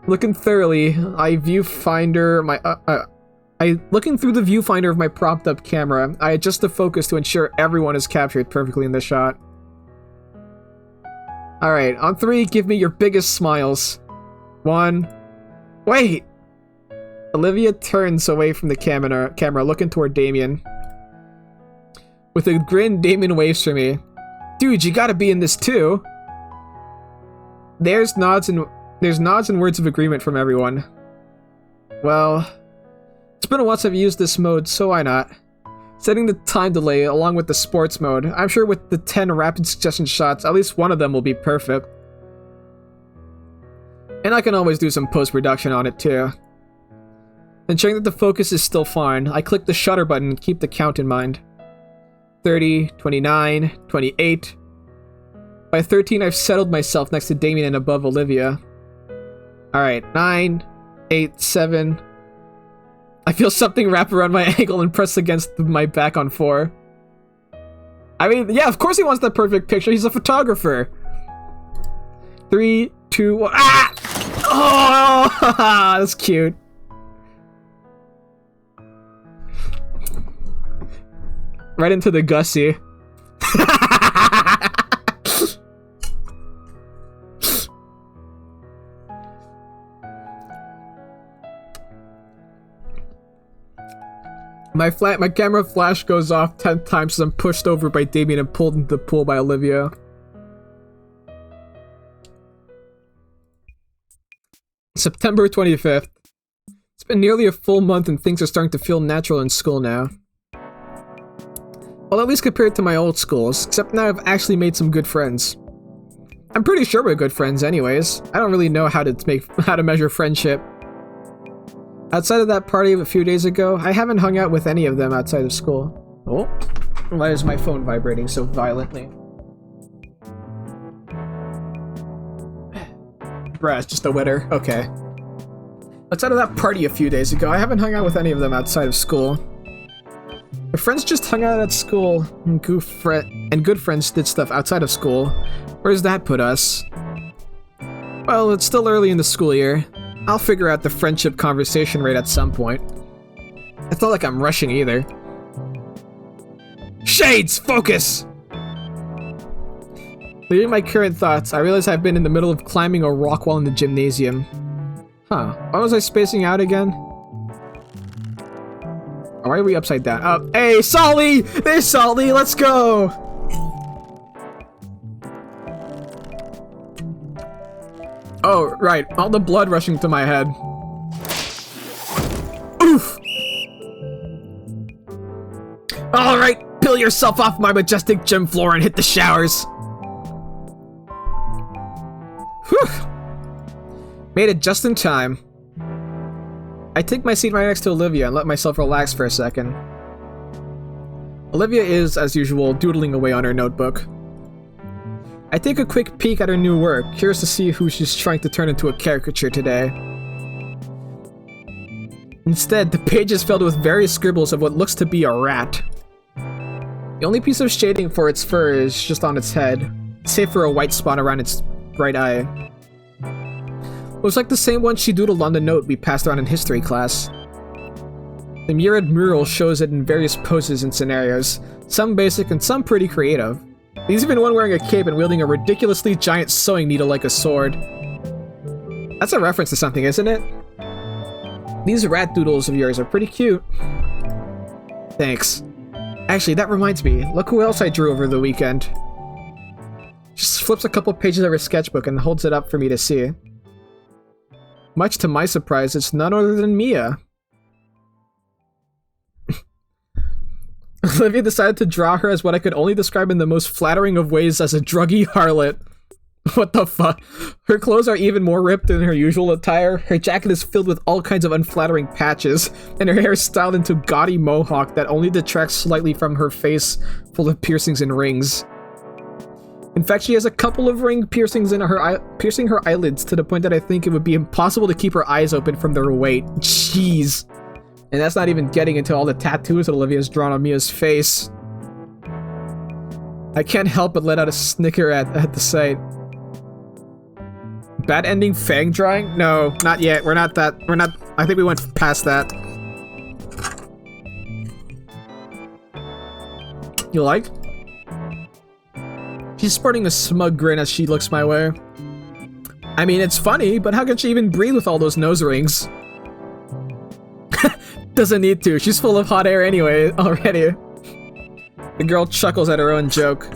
Looking thoroughly, looking through the viewfinder of my propped up camera, I adjust the focus to ensure everyone is captured perfectly in the shot. Alright, on 3, give me your biggest smiles. 1. Wait! Olivia turns away from the camera, looking toward Damien. With a grin, Damien waves for me. Dude, you gotta be in this too! There's nods and words of agreement from everyone. Well, it's been a while since I've used this mode, so why not? Setting the time delay along with the sports mode, I'm sure with the 10 rapid succession shots, at least one of them will be perfect. And I can always do some post-production on it too. Ensuring that the focus is still fine, I click the shutter button and keep the count in mind. 30, 29, 28. By 13, I've settled myself next to Damien and above Olivia. Alright, 9, 8, 7... I feel something wrap around my ankle and press against my back on 4. I mean, yeah, of course he wants that perfect picture. He's a photographer. 3, 2, 1. Ah! Oh, that's cute. Right into the Gussie. My camera flash goes off 10 times as I'm pushed over by Damien and pulled into the pool by Olivia. September 25th. It's been nearly a full month and things are starting to feel natural in school now. Well, at least compared to my old schools, except now I've actually made some good friends. I'm pretty sure we're good friends anyways. I don't really know how to measure friendship. Outside of that party of a few days ago, I haven't hung out with any of them outside of school. Oh. Why is my phone vibrating so violently? Bruh, it's just a winner. Okay. Outside of that party a few days ago, I haven't hung out with any of them outside of school. My friends just hung out at school, and good friends did stuff outside of school. Where does that put us? Well, it's still early in the school year. I'll figure out the friendship conversation rate at some point. It's not like I'm rushing either. Shades! Focus! Leaving my current thoughts, I realize I've been in the middle of climbing a rock wall in the gymnasium. Huh. Why was I spacing out again? Or why are we upside down? Oh, hey, Solly! There's Solly! Let's go! Oh, right. All the blood rushing to my head. Oof! Alright, peel yourself off my majestic gym floor and hit the showers. Whew. Made it just in time. I take my seat right next to Olivia and let myself relax for a second. Olivia is, as usual, doodling away on her notebook. I take a quick peek at her new work, curious to see who she's trying to turn into a caricature today. Instead, the page is filled with various scribbles of what looks to be a rat. The only piece of shading for its fur is just on its head, save for a white spot around its right eye. It was like the same one she doodled on the note we passed around in history class. The mirrored mural shows it in various poses and scenarios, some basic and some pretty creative. There's even one wearing a cape and wielding a ridiculously giant sewing needle like a sword. That's a reference to something, isn't it? These rat doodles of yours are pretty cute. Thanks. Actually, that reminds me, look who else I drew over the weekend. She flips a couple pages of her sketchbook and holds it up for me to see. Much to my surprise, it's none other than Mia. Olivia decided to draw her as what I could only describe in the most flattering of ways as a druggy harlot. What the fuck? Her clothes are even more ripped than her usual attire, her jacket is filled with all kinds of unflattering patches, and her hair is styled into a gaudy mohawk that only detracts slightly from her face full of piercings and rings. In fact, she has a couple of ring piercings in piercing her eyelids to the point that I think it would be impossible to keep her eyes open from their weight. Jeez. And that's not even getting into all the tattoos that Olivia's drawn on Mia's face. I can't help but let out a snicker at the sight. Bad ending fang drawing? No, not yet. We're not, I think we went past that. You like? She's sporting a smug grin as she looks my way. I mean, it's funny, but how can she even breathe with all those nose rings? Doesn't need to. She's full of hot air anyway, already. The girl chuckles at her own joke.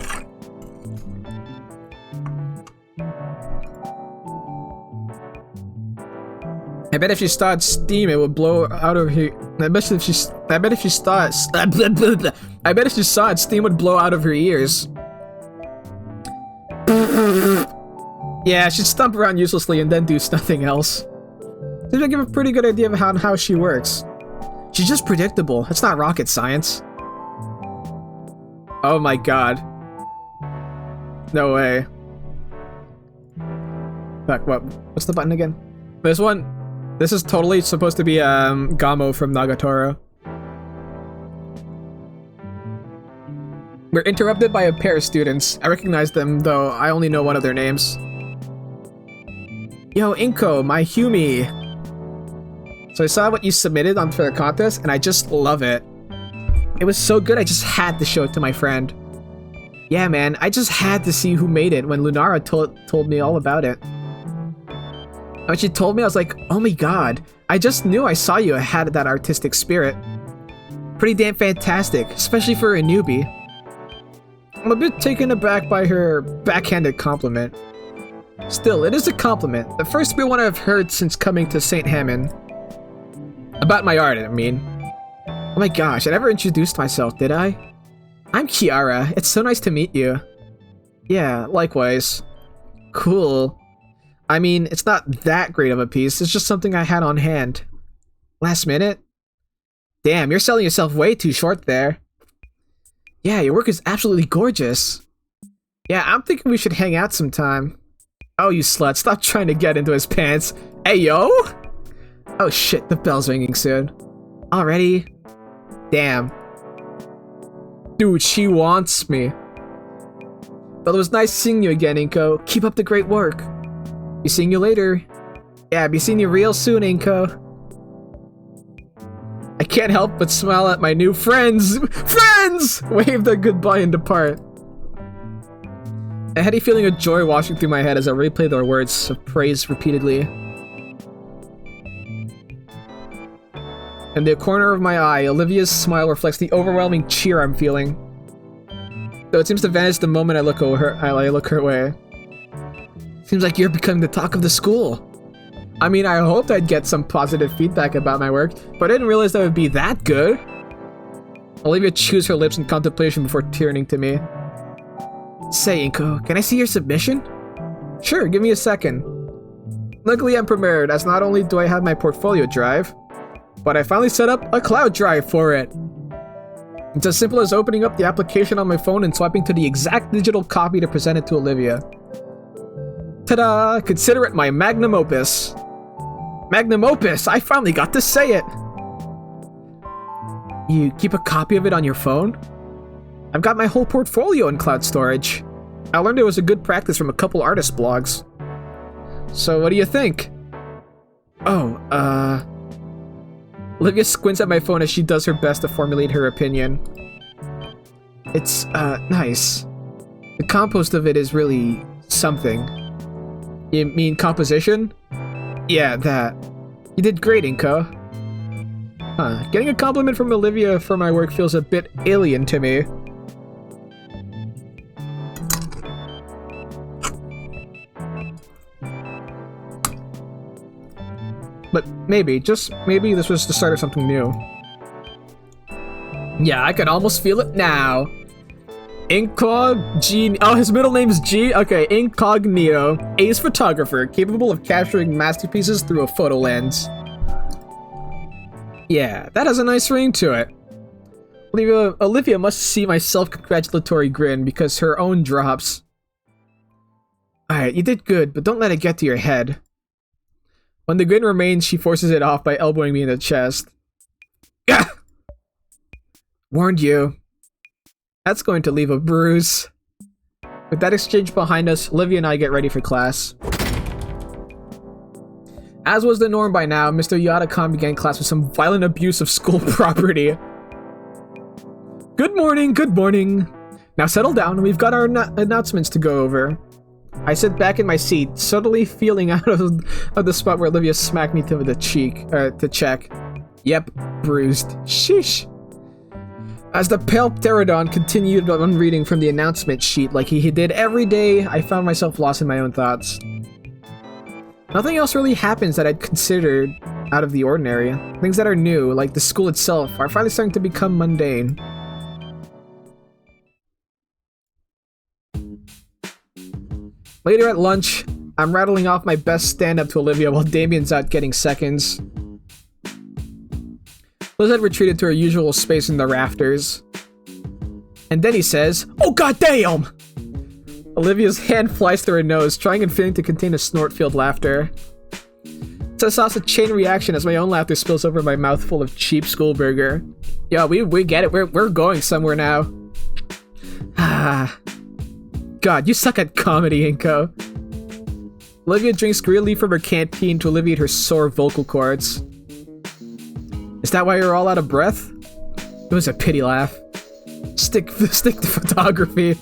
I bet if she started steam, it would blow out of her. I bet if she saw it, steam would blow out of her ears. Yeah, she'd stomp around uselessly and then do nothing else. Seems to give a pretty good idea of how she works. She's just predictable. It's not rocket science. Oh my god. No way. Fuck, what's the button again? This one? This is totally supposed to be Gamo from Nagatoro. We're interrupted by a pair of students. I recognize them, though I only know one of their names. Yo, Inko, my Humi. So I saw what you submitted for the contest, and I just love it. It was so good, I just had to show it to my friend. Yeah, man, I just had to see who made it when Lunara told me all about it. When she told me, I was like, oh my god, I just knew I saw you had that artistic spirit. Pretty damn fantastic, especially for a newbie. I'm a bit taken aback by her backhanded compliment. Still, it is a compliment, the first real one I've heard since coming to St. Hammond. About my art, I mean. Oh my gosh, I never introduced myself, did I? I'm Kiara, it's so nice to meet you. Yeah, likewise. Cool. I mean, it's not that great of a piece, it's just something I had on hand. Last minute? Damn, you're selling yourself way too short there. Yeah, your work is absolutely gorgeous. Yeah, I'm thinking we should hang out sometime. Oh, you slut, stop trying to get into his pants. Hey, yo! Oh shit, the bell's ringing soon. Already? Damn. Dude, she wants me. Well, it was nice seeing you again, Inko. Keep up the great work. Be seeing you later. Yeah, be seeing you real soon, Inko. I can't help but smile at my new friends. Friends! Wave their goodbye and depart. A heady feeling of joy washing through my head as I replay their words of praise repeatedly. In the corner of my eye, Olivia's smile reflects the overwhelming cheer I'm feeling. Though it seems to vanish the moment I look her way. Seems like you're becoming the talk of the school. I mean, I hoped I'd get some positive feedback about my work, but I didn't realize that it would be that good. Olivia chews her lips in contemplation before turning to me. Say, Inko, can I see your submission? Sure, give me a second. Luckily, I'm prepared, as not only do I have my portfolio drive, but I finally set up a cloud drive for it. It's as simple as opening up the application on my phone and swiping to the exact digital copy to present it to Olivia. Ta-da! Consider it my magnum opus. Magnum opus! I finally got to say it! You keep a copy of it on your phone? I've got my whole portfolio in cloud storage. I learned it was a good practice from a couple artist blogs. So what do you think? Oh, Olivia squints at my phone as she does her best to formulate her opinion. It's, nice. The compost of it is really something. You mean composition? Yeah, that. You did great, Inko. Huh, getting a compliment from Olivia for my work feels a bit alien to me. But maybe, just maybe this was the start of something new. Yeah, I can almost feel it now. Oh, his middle name's G? Okay, Incognito. Ace photographer, capable of capturing masterpieces through a photo lens. Yeah, that has a nice ring to it. Olivia must see my self-congratulatory grin because her own drops. Alright, you did good, but don't let it get to your head. When the grin remains, she forces it off by elbowing me in the chest. Gah! Warned you. That's going to leave a bruise. With that exchange behind us, Olivia and I get ready for class. As was the norm by now, Mr. Yada-kan began class with some violent abuse of school property. Good morning, good morning. Now settle down, we've got our announcements to go over. I sit back in my seat, subtly feeling out of the spot where Olivia smacked me to the cheek, to check. Yep, bruised. Sheesh. As the pale pterodon continued on reading from the announcement sheet like he did every day, I found myself lost in my own thoughts. Nothing else really happens that I'd considered out of the ordinary. Things that are new, like the school itself, are finally starting to become mundane. Later at lunch, I'm rattling off my best stand-up to Olivia while Damien's out getting seconds. Liz had retreated to her usual space in the rafters. And then he says, "Oh goddamn!" Olivia's hand flies through her nose, trying and failing to contain a snort-filled laughter. Sets off a chain reaction as my own laughter spills over my mouth full of cheap school burger. Yo, we get it. We're going somewhere now. Ah. God, you suck at comedy, Inko. Olivia drinks greedily from her canteen to alleviate her sore vocal cords. Is that why you're all out of breath? It was a pity laugh. Stick to photography.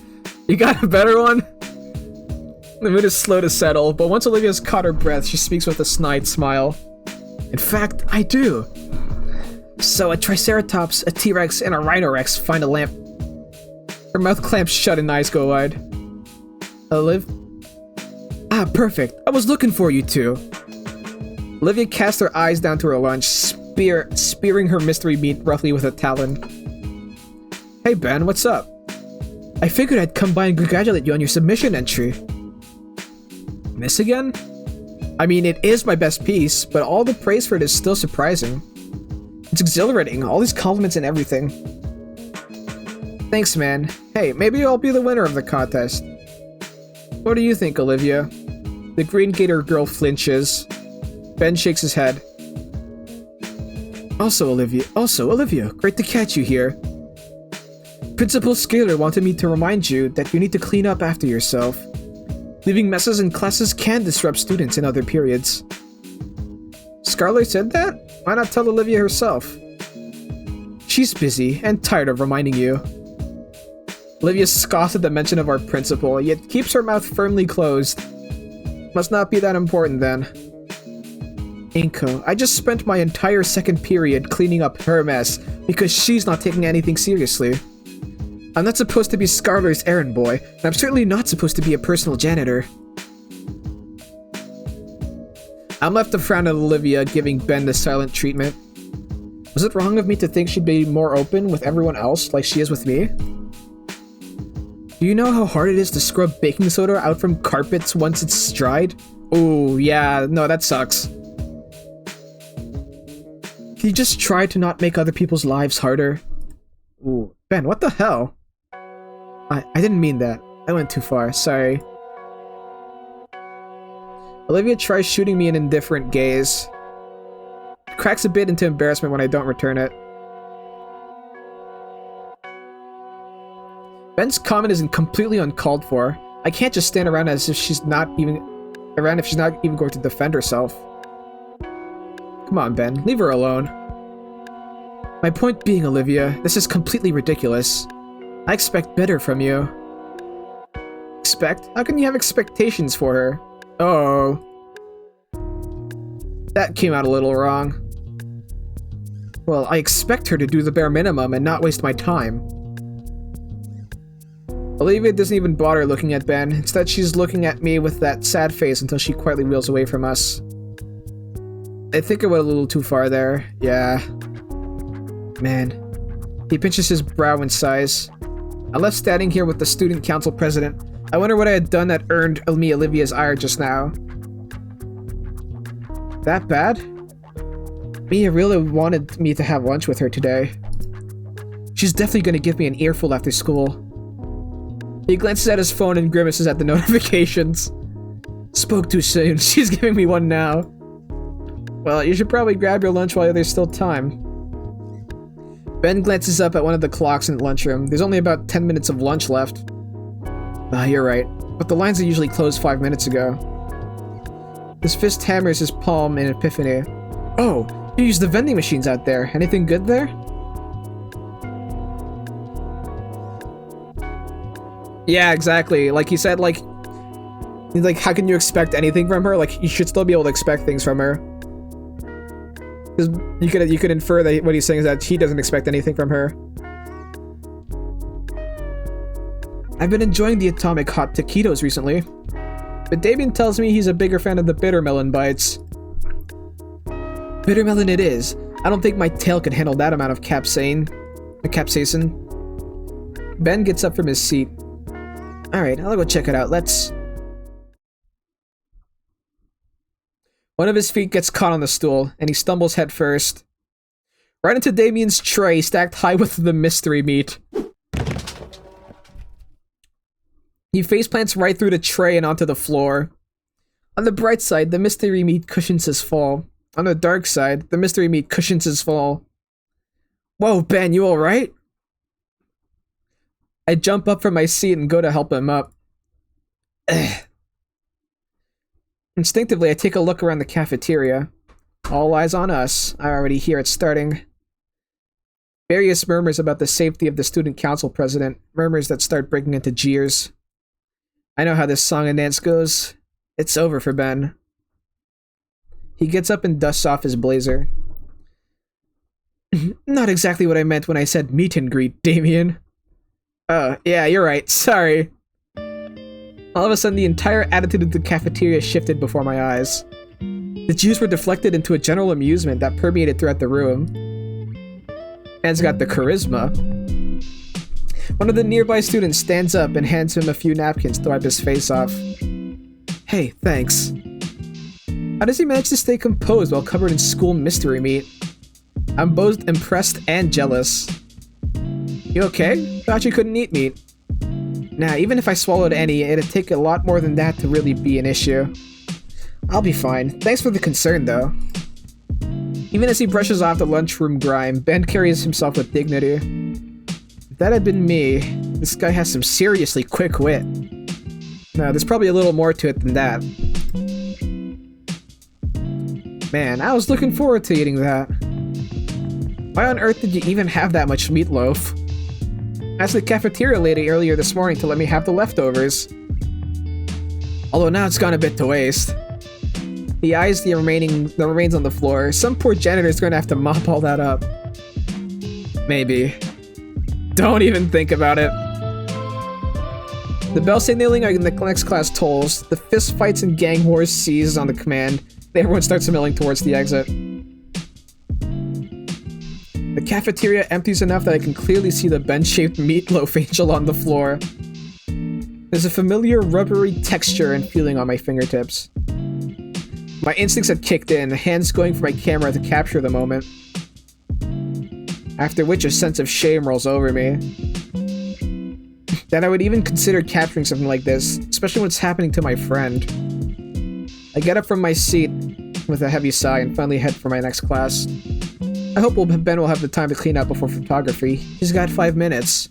You got a better one? The mood is slow to settle, but once Olivia's caught her breath, she speaks with a snide smile. In fact, I do. So a Triceratops, a T-Rex, and a Rhinorex find a lamp. Her mouth clamps shut and eyes go wide. Oliv? Ah, perfect. I was looking for you two. Olivia casts her eyes down to her lunch, spearing her mystery meat roughly with a talon. Hey Ben, what's up? I figured I'd come by and congratulate you on your submission entry. Miss again? I mean, it is my best piece, but all the praise for it is still surprising. It's exhilarating, all these compliments and everything. Thanks, man. Hey, maybe I'll be the winner of the contest. What do you think, Olivia? The Green Gator girl flinches. Ben shakes his head. Also, Olivia, great to catch you here. Principal Scalar wanted me to remind you that you need to clean up after yourself. Leaving messes in classes can disrupt students in other periods. Scarlet said that? Why not tell Olivia herself? She's busy and tired of reminding you. Olivia scoffs at the mention of our principal, yet keeps her mouth firmly closed. Must not be that important then. Inko, I just spent my entire second period cleaning up her mess because she's not taking anything seriously. I'm not supposed to be Scarlet's errand boy, and I'm certainly not supposed to be a personal janitor. I'm left to frown at Olivia, giving Ben the silent treatment. Was it wrong of me to think she'd be more open with everyone else like she is with me? Do you know how hard it is to scrub baking soda out from carpets once it's dried? Oh, yeah, no, that sucks. Can you just try to not make other people's lives harder? Ooh, Ben, what the hell? I didn't mean that. I went too far, sorry. Olivia tries shooting me an indifferent gaze. Cracks a bit into embarrassment when I don't return it. Ben's comment isn't completely uncalled for. I can't just stand around as if she's not even going to defend herself. Come on, Ben, leave her alone. My point being, Olivia, this is completely ridiculous. I expect better from you. Expect? How can you have expectations for her? Oh. That came out a little wrong. Well, I expect her to do the bare minimum and not waste my time. Olivia doesn't even bother looking at Ben. Instead, she's looking at me with that sad face until she quietly wheels away from us. I think I went a little too far there. Yeah. Man. He pinches his brow and sighs. I left standing here with the student council president. I wonder what I had done that earned me Olivia's ire just now. That bad? Mia really wanted me to have lunch with her today. She's definitely gonna give me an earful after school. He glances at his phone and grimaces at the notifications. Spoke too soon. She's giving me one now. Well, you should probably grab your lunch while there's still time. Ben glances up at one of the clocks in the lunchroom. There's only about 10 minutes of lunch left. Ah, you're right. But the lines are usually closed 5 minutes ago. His fist hammers his palm in epiphany. Oh, you use the vending machines out there. Anything good there? Yeah, exactly. Like he said, like how can you expect anything from her? Like, you should still be able to expect things from her. Because you could infer that what he's saying is that he doesn't expect anything from her. I've been enjoying the atomic hot taquitos recently, but Damien tells me he's a bigger fan of the bitter melon bites. Bitter melon it is. I don't think my tail could handle that amount of capsaicin. Ben gets up from his seat. Alright, I'll go check it out. Let's... One of his feet gets caught on the stool, and he stumbles head first. Right into Damien's tray, stacked high with the mystery meat. He faceplants right through the tray and onto the floor. On the bright side, the mystery meat cushions his fall. On the dark side, the mystery meat cushions his fall. Whoa, Ben, you alright? I jump up from my seat and go to help him up. Instinctively, I take a look around the cafeteria. All eyes on us. I already hear it starting. Various murmurs about the safety of the student council president. Murmurs that start breaking into jeers. I know how this song and dance goes. It's over for Ben. He gets up and dusts off his blazer. Not exactly what I meant when I said meet and greet, Damien. Oh, yeah, you're right. Sorry. All of a sudden, the entire attitude of the cafeteria shifted before my eyes. The jeers were deflected into a general amusement that permeated throughout the room. Ben's got the charisma. One of the nearby students stands up and hands him a few napkins to wipe his face off. Hey, thanks. How does he manage to stay composed while covered in school mystery meat? I'm both impressed and jealous. You okay? Thought you couldn't eat meat. Nah, even if I swallowed any, it'd take a lot more than that to really be an issue. I'll be fine. Thanks for the concern, though. Even as he brushes off the lunchroom grime, Ben carries himself with dignity. If that had been me, this guy has some seriously quick wit. No, there's probably a little more to it than that. Man, I was looking forward to eating that. Why on earth did you even have that much meatloaf? I asked the cafeteria lady earlier this morning to let me have the leftovers. Although now it's gone a bit to waste. He eyes the remains on the floor. Some poor janitor's gonna have to mop all that up. Maybe. Don't even think about it. The bell signaling in the next class tolls. The fist fights and gang wars cease on the command. Everyone starts milling towards the exit. The cafeteria empties enough that I can clearly see the Ben-shaped meatloaf angel on the floor. There's a familiar rubbery texture and feeling on my fingertips. My instincts had kicked in, hands going for my camera to capture the moment. After which a sense of shame rolls over me. That I would even consider capturing something like this, especially when it's happening to my friend. I get up from my seat with a heavy sigh and finally head for my next class. I hope Ben will have the time to clean up before photography. He's got 5 minutes.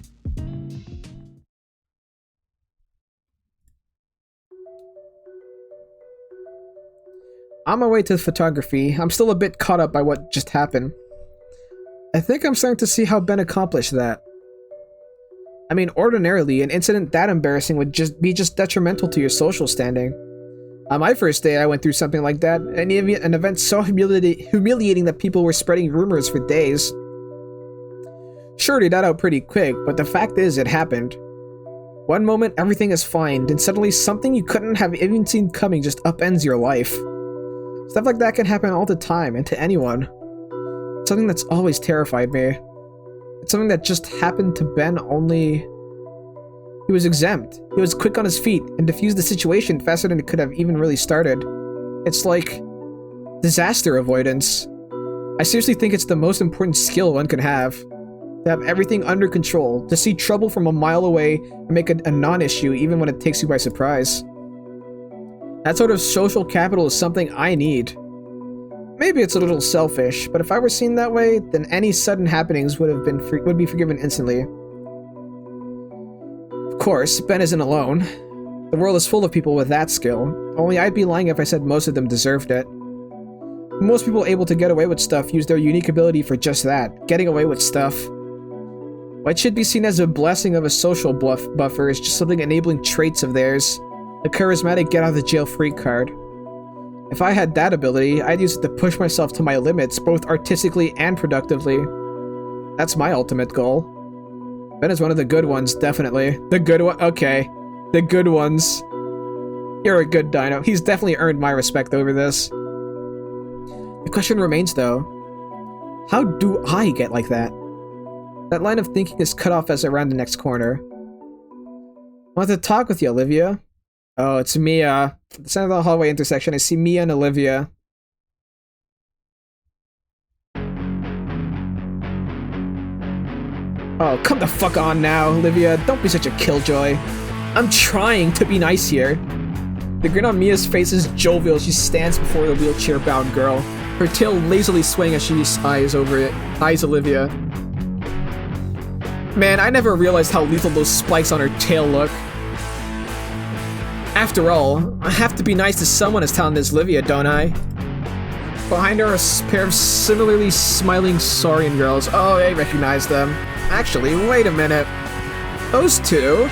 On my way to photography, I'm still a bit caught up by what just happened. I think I'm starting to see how Ben accomplished that. I mean, ordinarily, an incident that embarrassing would be detrimental to your social standing. On my first day, I went through something like that, an event so humiliating that people were spreading rumors for days. Sure, it got out pretty quick, but the fact is, it happened. One moment, everything is fine, then suddenly something you couldn't have even seen coming just upends your life. Stuff like that can happen all the time, and to anyone. It's something that's always terrified me. It's something that just happened to Ben, only he was exempt. He was quick on his feet and diffused the situation faster than it could have even really started. It's like disaster avoidance. I seriously think it's the most important skill one can have. To have everything under control, to see trouble from a mile away and make it a non-issue even when it takes you by surprise. That sort of social capital is something I need. Maybe it's a little selfish, but if I were seen that way, then any sudden happenings would be forgiven instantly. Of course, Ben isn't alone. The world is full of people with that skill, only I'd be lying if I said most of them deserved it. Most people able to get away with stuff use their unique ability for just that, getting away with stuff. What should be seen as a blessing of a social buffer is just something enabling traits of theirs, a charismatic get-out-of-the-jail-free card. If I had that ability, I'd use it to push myself to my limits, both artistically and productively. That's my ultimate goal. Ben is one of the good ones, definitely. The good one? Okay. The good ones. You're a good dino. He's definitely earned my respect over this. The question remains, though. How do I get like that? That line of thinking is cut off as I round the next corner. I want to talk with you, Olivia. Oh, it's Mia. At the center of the hallway intersection, I see Mia and Olivia. Oh, come the fuck on now, Olivia. Don't be such a killjoy. I'm trying to be nice here. The grin on Mia's face is jovial as she stands before the wheelchair-bound girl, her tail lazily swaying as she eyes Olivia. Man, I never realized how lethal those spikes on her tail look. After all, I have to be nice to someone as talented as Olivia, don't I? Behind her are a pair of similarly smiling Saurian girls. Oh, I recognize them. Actually, wait a minute. Those two?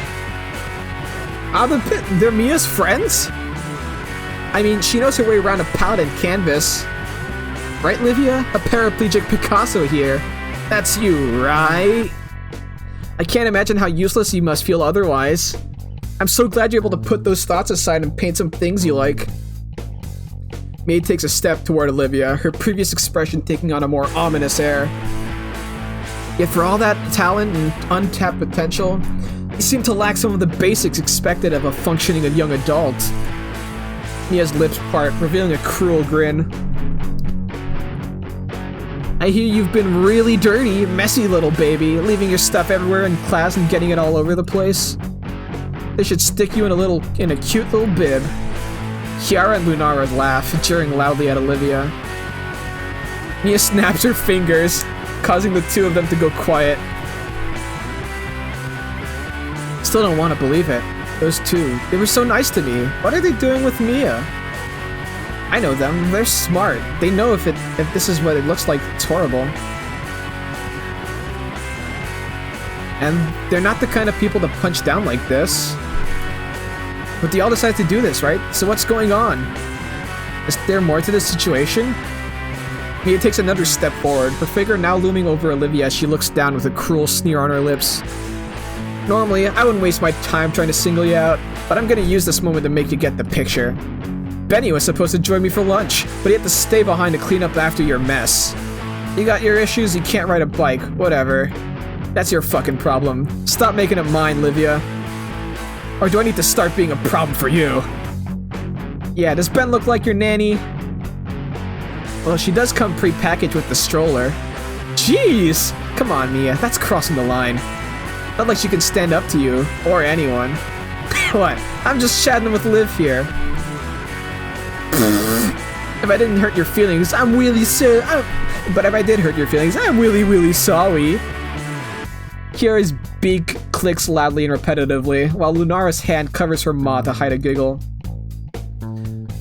They're Mia's friends? I mean, she knows her way around a palette and canvas. Right, Olivia? A paraplegic Picasso here. That's you, right? I can't imagine how useless you must feel otherwise. I'm so glad you're able to put those thoughts aside and paint some things you like. Mia takes a step toward Olivia, her previous expression taking on a more ominous air. Yet for all that talent and untapped potential, you seem to lack some of the basics expected of a functioning young adult. Mia's lips part, revealing a cruel grin. I hear you've been really dirty, messy little baby, leaving your stuff everywhere in class and getting it all over the place. They should stick you in a cute little bib. Kiara and Lunara laugh, jeering loudly at Olivia. Mia snaps her fingers, causing the two of them to go quiet. Still don't want to believe it. Those two, they were so nice to me. What are they doing with Mia? I know them. They're smart. They know if this is what it looks like, it's horrible. And they're not the kind of people to punch down like this. But they all decided to do this, right? So what's going on? Is there more to this situation? Mia takes another step forward, her figure now looming over Olivia as she looks down with a cruel sneer on her lips. Normally, I wouldn't waste my time trying to single you out, but I'm gonna use this moment to make you get the picture. Benny was supposed to join me for lunch, but he had to stay behind to clean up after your mess. You got your issues, you can't ride a bike, whatever. That's your fucking problem. Stop making it mine, Olivia. Or do I need to start being a problem for you? Yeah, does Ben look like your nanny? Well, she does come pre-packaged with the stroller. Jeez! Come on, Mia, that's crossing the line. Not like she can stand up to you, or anyone. What? I'm just chatting with Liv here. If I didn't hurt your feelings, I'm really sorry. But if I did hurt your feelings, I'm really, really sorry. Kiara's beak clicks loudly and repetitively, while Lunara's hand covers her maw to hide a giggle.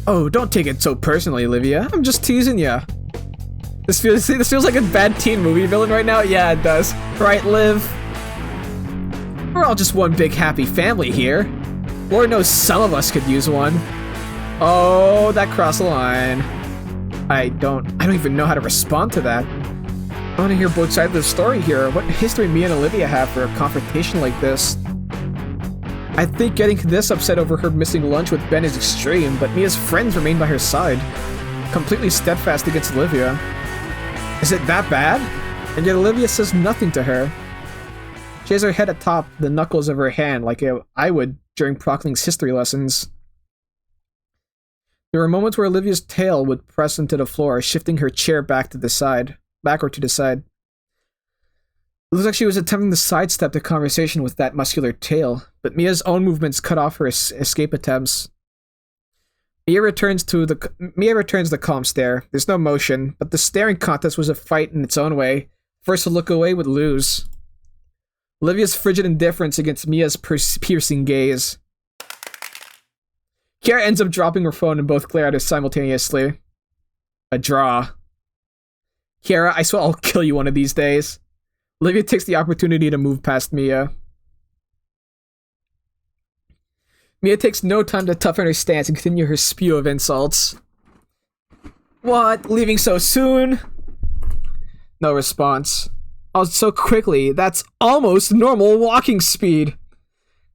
Oh, don't take it so personally, Olivia. I'm just teasing ya. This feels like a bad teen movie villain right now. Yeah, it does. Right, Liv? We're all just one big happy family here. Lord knows some of us could use one. Oh, that crossed the line. I don't even know how to respond to that. I want to hear both sides of the story here. What history me and Olivia have for a confrontation like this? I think getting this upset over her missing lunch with Ben is extreme, but Mia's friends remain by her side, completely steadfast against Olivia. Is it that bad? And yet Olivia says nothing to her. She has her head atop the knuckles of her hand like I would during Prockling's history lessons. There were moments where Olivia's tail would press into the floor, shifting her chair back or to the side. It looks like she was attempting to sidestep the conversation with that muscular tail, but Mia's own movements cut off her escape attempts. Mia returns the calm stare. There's no motion, but the staring contest was a fight in its own way. First to look away would lose. Olivia's frigid indifference against Mia's piercing gaze. Kiara ends up dropping her phone and both glare at her simultaneously. A draw. Kiara, I swear I'll kill you one of these days. Olivia takes the opportunity to move past Mia. Mia takes no time to toughen her stance and continue her spew of insults. What? Leaving so soon? No response. Oh, so quickly. That's almost normal walking speed.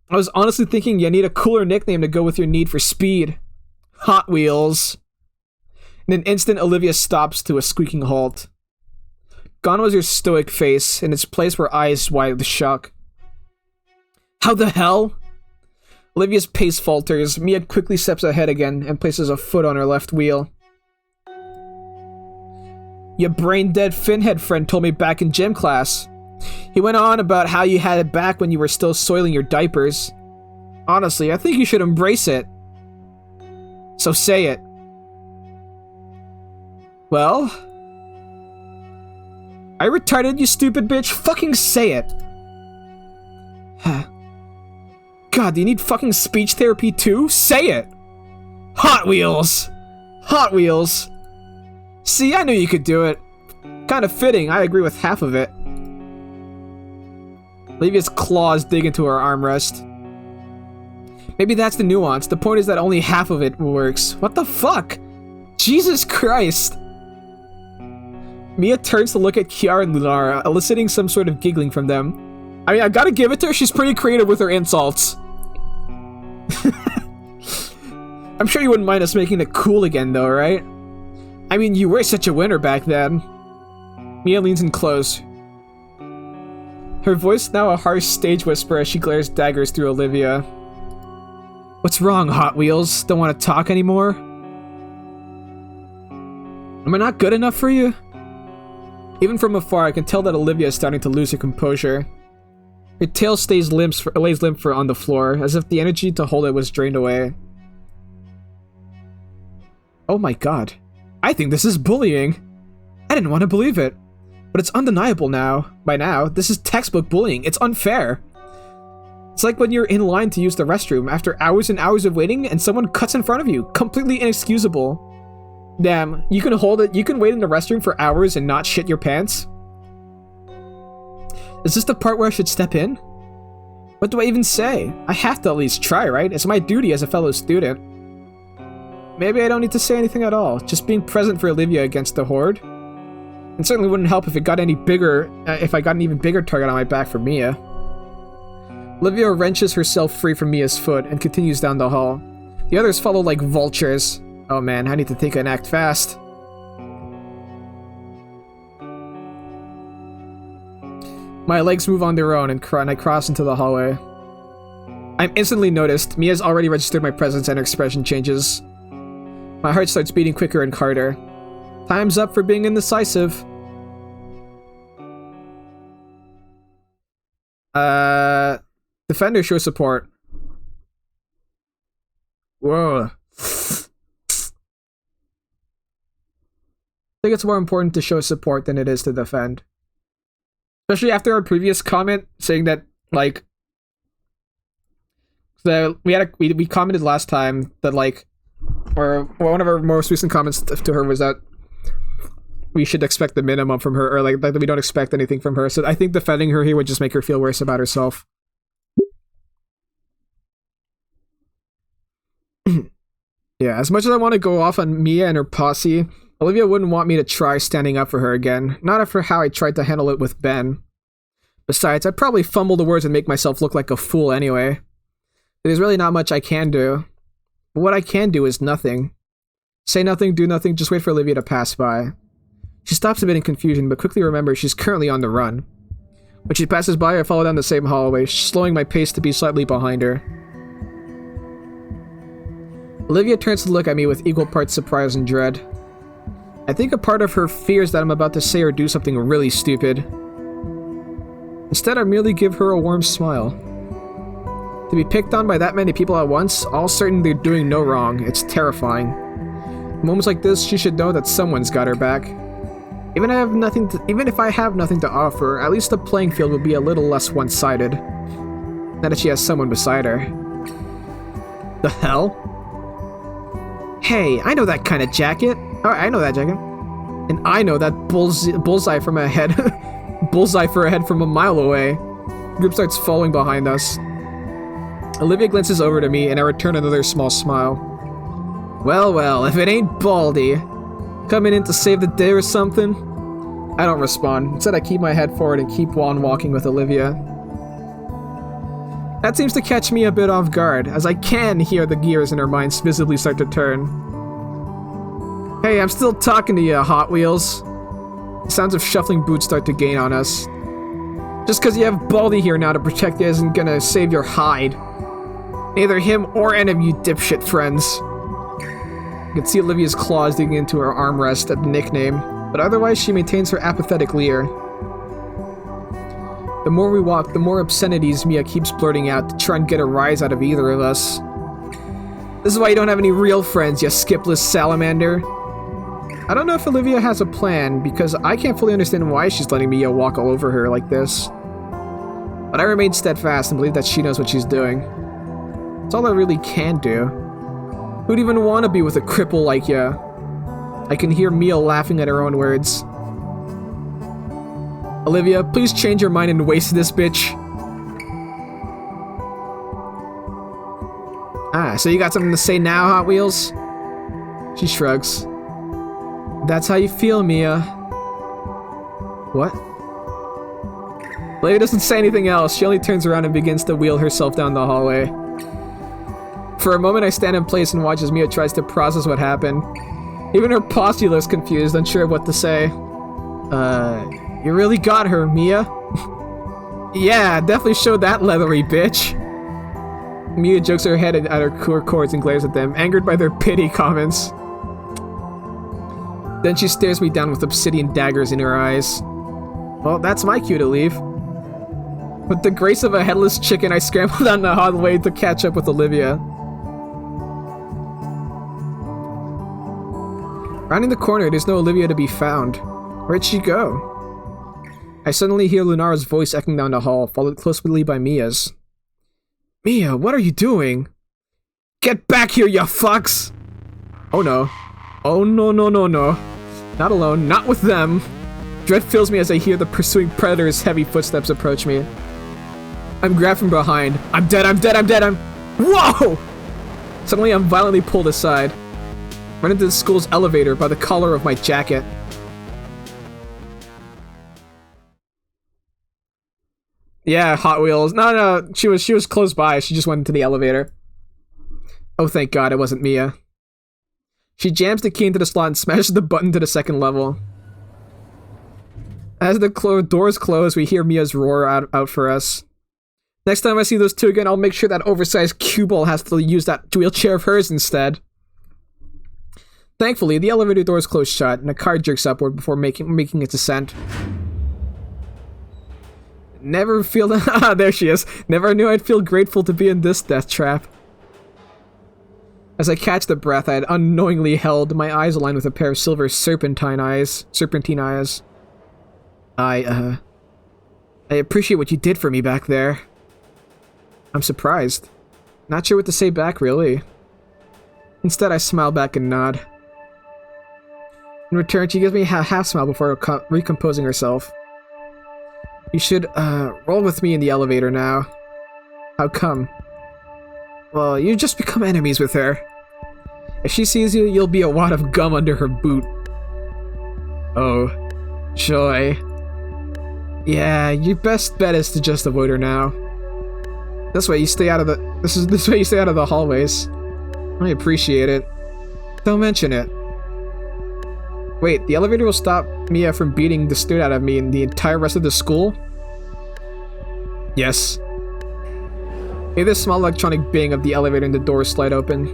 I was honestly thinking you need a cooler nickname to go with your need for speed. Hot Wheels. In an instant, Olivia stops to a squeaking halt. Gone was your stoic face. In its place were eyes wide with shock. How the hell? Olivia's pace falters. Mia quickly steps ahead again and places a foot on her left wheel. Your brain-dead finhead friend told me back in gym class. He went on about how you had it back when you were still soiling your diapers. Honestly, I think you should embrace it. So say it. Well? I retarded, you stupid bitch. Fucking say it. God, do you need fucking speech therapy too? Say it! Hot Wheels! Hot Wheels! See, I knew you could do it. Kinda fitting, I agree with half of it. Olivia's claws dig into her armrest. Maybe that's the nuance. The point is that only half of it works. What the fuck? Jesus Christ! Mia turns to look at Kiara and Lunara, eliciting some sort of giggling from them. I mean, I gotta give it to her, she's pretty creative with her insults. I'm sure you wouldn't mind us making it cool again though, right? I mean, you were such a winner back then. Mia leans in close. Her voice now a harsh stage whisper as she glares daggers through Olivia. What's wrong, Hot Wheels? Don't want to talk anymore? Am I not good enough for you? Even from afar, I can tell that Olivia is starting to lose her composure. Her tail lays limp on the floor, as if the energy to hold it was drained away. Oh my god. I think this is bullying. I didn't want to believe it. But it's undeniable now. By now, this is textbook bullying. It's unfair. It's like when you're in line to use the restroom after hours and hours of waiting and someone cuts in front of you. Completely inexcusable. Damn, you can hold it. You can wait in the restroom for hours and not shit your pants? Is this the part where I should step in? What do I even say? I have to at least try, right? It's my duty as a fellow student. Maybe I don't need to say anything at all. Just being present for Olivia against the horde. It certainly wouldn't help if it got any bigger, if I got an even bigger target on my back for Mia. Olivia wrenches herself free from Mia's foot and continues down the hall. The others follow like vultures. Oh man, I need to think and act fast. My legs move on their own and I cross into the hallway. I'm instantly noticed. Mia's already registered my presence and her expression changes. My heart starts beating quicker and harder. Time's up for being indecisive. Defender, show support. Whoa. I think it's more important to show support than it is to defend. Especially after our previous comment saying that, like, we commented last time that, like, or one of our most recent comments to her was that we should expect the minimum from her, or like that we don't expect anything from her. So I think defending her here would just make her feel worse about herself. Yeah, as much as I want to go off on Mia and her posse, Olivia wouldn't want me to try standing up for her again, not after how I tried to handle it with Ben. Besides, I'd probably fumble the words and make myself look like a fool anyway. There's really not much I can do. But what I can do is nothing. Say nothing, do nothing, just wait for Olivia to pass by. She stops a bit in confusion, but quickly remembers she's currently on the run. When she passes by, I follow down the same hallway, slowing my pace to be slightly behind her. Olivia turns to look at me with equal parts surprise and dread. I think a part of her fears that I'm about to say or do something really stupid. Instead, I merely give her a warm smile. To be picked on by that many people at once, all certain they're doing no wrong, it's terrifying. In moments like this, she should know that someone's got her back. Even if I have nothing to offer, at least the playing field will be a little less one-sided. Now that she has someone beside her. The hell? Hey, I know that kind of jacket. Oh, I know that jacket. And I know that bullseye from a head. Bullseye for a head from a mile away. The group starts following behind us. Olivia glances over to me, and I return another small smile. Well, well, if it ain't Baldy. Coming in to save the day or something? I don't respond. Instead, I keep my head forward and keep on walking with Olivia. That seems to catch me a bit off guard, as I can hear the gears in her mind visibly start to turn. Hey, I'm still talking to you, Hot Wheels. The sounds of shuffling boots start to gain on us. Just because you have Baldy here now to protect you isn't gonna save your hide. Neither him or any of you dipshit friends. You can see Olivia's claws digging into her armrest at the nickname, but otherwise she maintains her apathetic leer. The more we walk, the more obscenities Mia keeps blurting out to try and get a rise out of either of us. This is why you don't have any real friends, you skipless salamander. I don't know if Olivia has a plan, because I can't fully understand why she's letting Mia walk all over her like this. But I remain steadfast and believe that she knows what she's doing. It's all I really can do. Who'd even want to be with a cripple like ya? I can hear Mia laughing at her own words. Olivia, please change your mind and waste this bitch. Ah, so you got something to say now, Hot Wheels? She shrugs. That's how you feel, Mia. What? Olivia doesn't say anything else. She only turns around and begins to wheel herself down the hallway. For a moment, I stand in place and watch as Mia tries to process what happened. Even her posse looks confused, unsure of what to say. You really got her, Mia. Yeah, definitely showed that leathery bitch. Mia jokes her head at her core chords and glares at them, angered by their pity comments. Then she stares me down with obsidian daggers in her eyes. Well, that's my cue to leave. With the grace of a headless chicken, I scrambled down the hallway to catch up with Olivia. Rounding the corner, there's no Olivia to be found. Where'd she go? I suddenly hear Lunara's voice echoing down the hall, followed closely by Mia's. Mia, what are you doing? Get back here, you fucks! Oh no. Oh no no no no. Not alone, not with them. Dread fills me as I hear the pursuing predator's heavy footsteps approach me. I'm grabbed from behind. I'm dead, I'm dead, I'm dead, I'm... Whoa! Suddenly I'm violently pulled aside. Run into the school's elevator by the collar of my jacket. Yeah, Hot Wheels. No, she was close by. She just went into the elevator. Oh, thank God it wasn't Mia. She jams the key into the slot and smashes the button to the second level. As the doors close, we hear Mia's roar out for us. Next time I see those two again, I'll make sure that oversized cue ball has to use that wheelchair of hers instead. Thankfully, the elevator doors close shut, and a car jerks upward before making its ascent. Never feel there she is. Never knew I'd feel grateful to be in this death trap. As I catch the breath I had unknowingly held, my eyes align with a pair of silver serpentine eyes. I appreciate what you did for me back there. I'm surprised. Not sure what to say back, really. Instead, I smile back and nod. In return, she gives me a half smile before recomposing herself. You should, roll with me in the elevator now. How come? Well, you've just become enemies with her. If she sees you, you'll be a wad of gum under her boot. Oh, joy. Yeah, your best bet is to just avoid her now. This way you stay out of the this way you stay out of the hallways. I appreciate it. Don't mention it. Wait, the elevator will stop Mia from beating the stood out of me and the entire rest of the school? Yes. Hear the small electronic bing of the elevator and the doors slide open.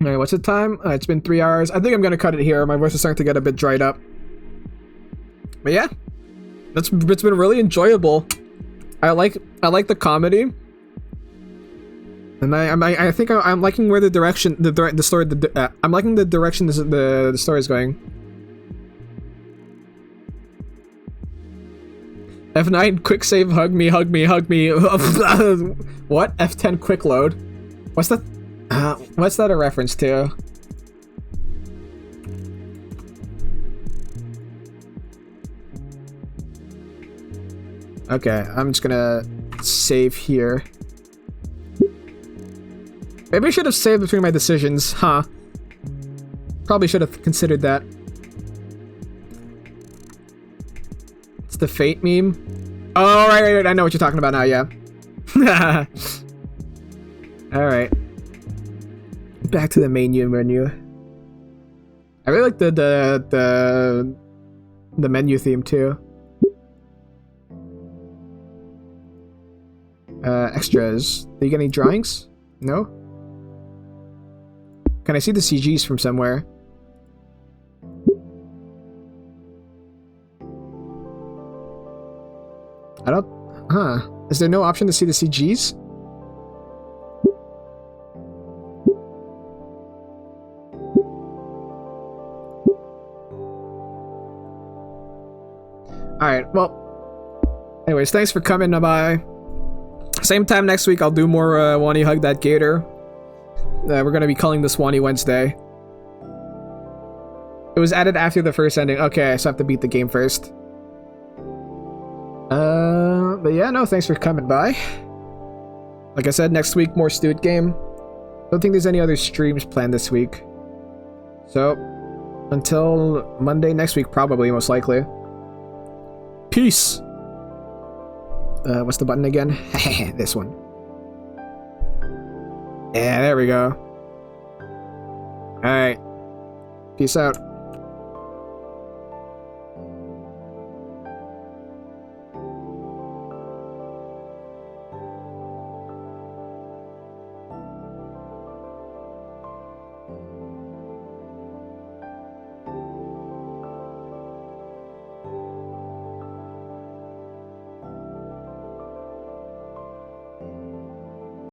Alright, what's the time? It's been 3 hours. I think I'm gonna cut it here. My voice is starting to get a bit dried up. But yeah, it's been really enjoyable. I like the comedy. And I think I'm liking where the direction the story I'm liking the direction the story is going. F9 quick save, hug me, hug me, hug me. What? F10 quick load. What's that? What's that a reference to? Okay, I'm just gonna save here. Maybe I should have saved between my decisions, huh? Probably should have considered that. It's the Fate meme. Oh, right, I know what you're talking about now, yeah. Alright. Back to the menu. I really like the menu theme too. Extras. Do you get any drawings? No? Can I see the CGs from somewhere? I don't... Huh. Is there no option to see the CGs? Alright, well... Anyways, thanks for coming by. Same time next week, I'll do more Wani Hug That Gator. We're gonna be calling this Wani Wednesday. It was added after the first ending. Okay, so I have to beat the game first. But yeah, no, thanks for coming by. Like I said, next week, more Stewed game. Don't think there's any other streams planned this week. So, until Monday next week, probably, most likely. Peace! What's the button again? This one. Yeah, there we go. Alright. Peace out.